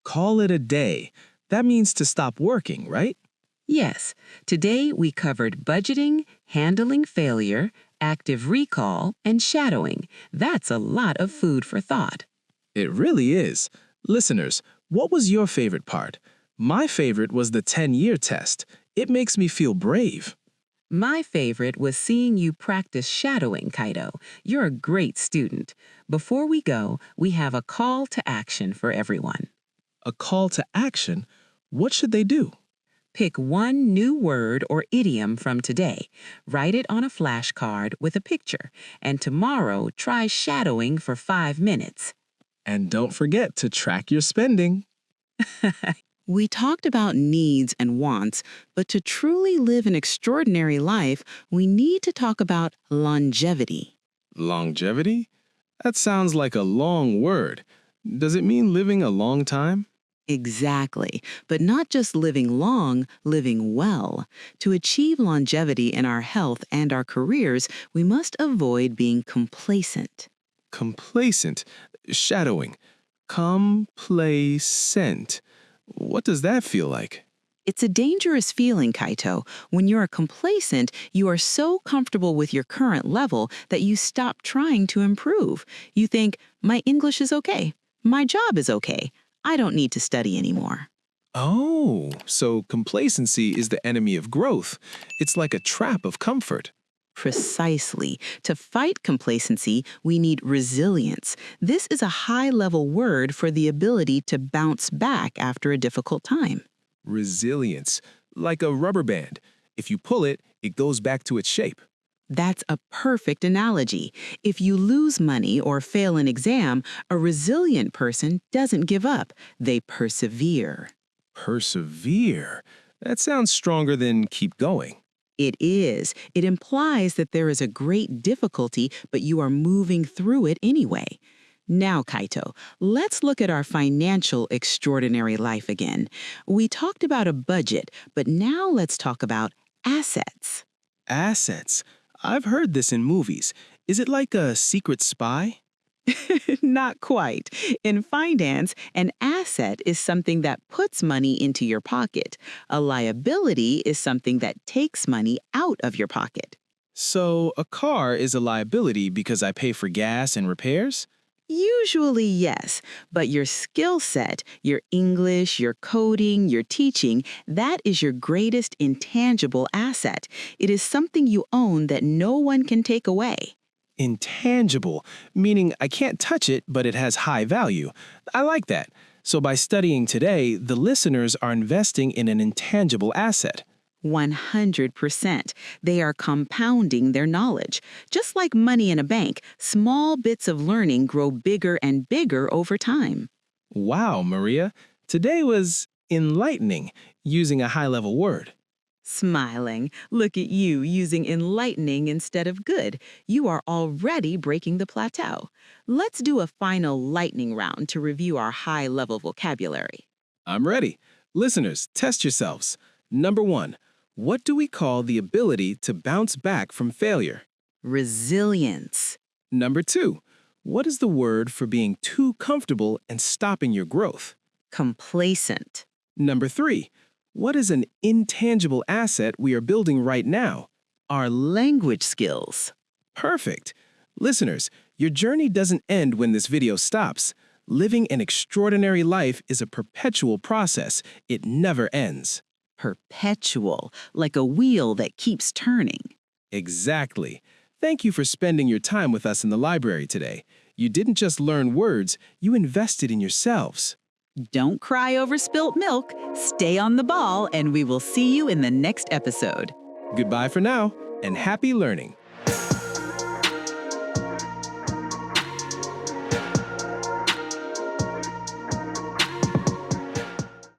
Call it a day. That means to stop working, right? Yes. Today we covered budgeting, handling failure, active recall, and shadowing. That's a lot of food for thought. It really is. Listeners, what was your favorite part? My favorite was the 10-year test. It makes me feel brave. My favorite was seeing you practice shadowing, Kaito. You're a great student. Before we go, we have a call to action for everyone. A call to action? What should they do? Pick one new word or idiom from today. Write it on a flashcard with a picture. And tomorrow, try shadowing for 5 minutes. And don't forget to track your spending. We talked about needs and wants, but to truly live an extraordinary life, we need to talk about longevity. Longevity? That sounds like a long word. Does it mean living a long time? Exactly, but not just living long, living well. To achieve longevity in our health and our careers, we must avoid being complacent. Complacent. Shadowing. Complacent. What does that feel like? It's a dangerous feeling, Kaito. When you're complacent, you are so comfortable with your current level that you stop trying to improve. You think, my English is okay. My job is okay. I don't need to study anymore. Oh, so complacency is the enemy of growth. It's like a trap of comfort. Precisely. To fight complacency, we need resilience. This is a high-level word for the ability to bounce back after a difficult time. Resilience. Like a rubber band. If you pull it, it goes back to its shape. That's a perfect analogy. If you lose money or fail an exam, a resilient person doesn't give up. They persevere. Persevere? That sounds stronger than keep going. It is. It implies that there is a great difficulty, but you are moving through it anyway. Now, Kaito, let's look at our financial extraordinary life again. We talked about a budget, but now let's talk about assets. Assets? I've heard this in movies. Is it like a secret spy? Not quite. In finance, an asset is something that puts money into your pocket. A liability is something that takes money out of your pocket. So a car is a liability because I pay for gas and repairs? Usually, yes, but your skill set, your English, your coding, your teaching, that is your greatest intangible asset. It is something you own that no one can take away. Intangible, meaning I can't touch it, but it has high value. I like that. So by studying today, the listeners are investing in an intangible asset. 100%. They are compounding their knowledge. Just like money in a bank, small bits of learning grow bigger and bigger over time. Wow, Maria. Today was enlightening, using a high-level word. Smiling. Look at you using enlightening instead of good. You are already breaking the plateau. Let's do a final lightning round to review our high-level vocabulary. I'm ready. Listeners, test yourselves. Number 1, what do we call the ability to bounce back from failure? Resilience. Number 2, what is the word for being too comfortable and stopping your growth? Complacent. Number 3, what is an intangible asset we are building right now? Our language skills. Perfect. Listeners, your journey doesn't end when this video stops. Living an extraordinary life is a perpetual process. It never ends. Perpetual, like a wheel that keeps turning. Exactly. Thank you for spending your time with us in the library today. You didn't just learn words, you invested in yourselves. Don't cry over spilt milk. Stay on the ball, and we will see you in the next episode. Goodbye for now, and happy learning.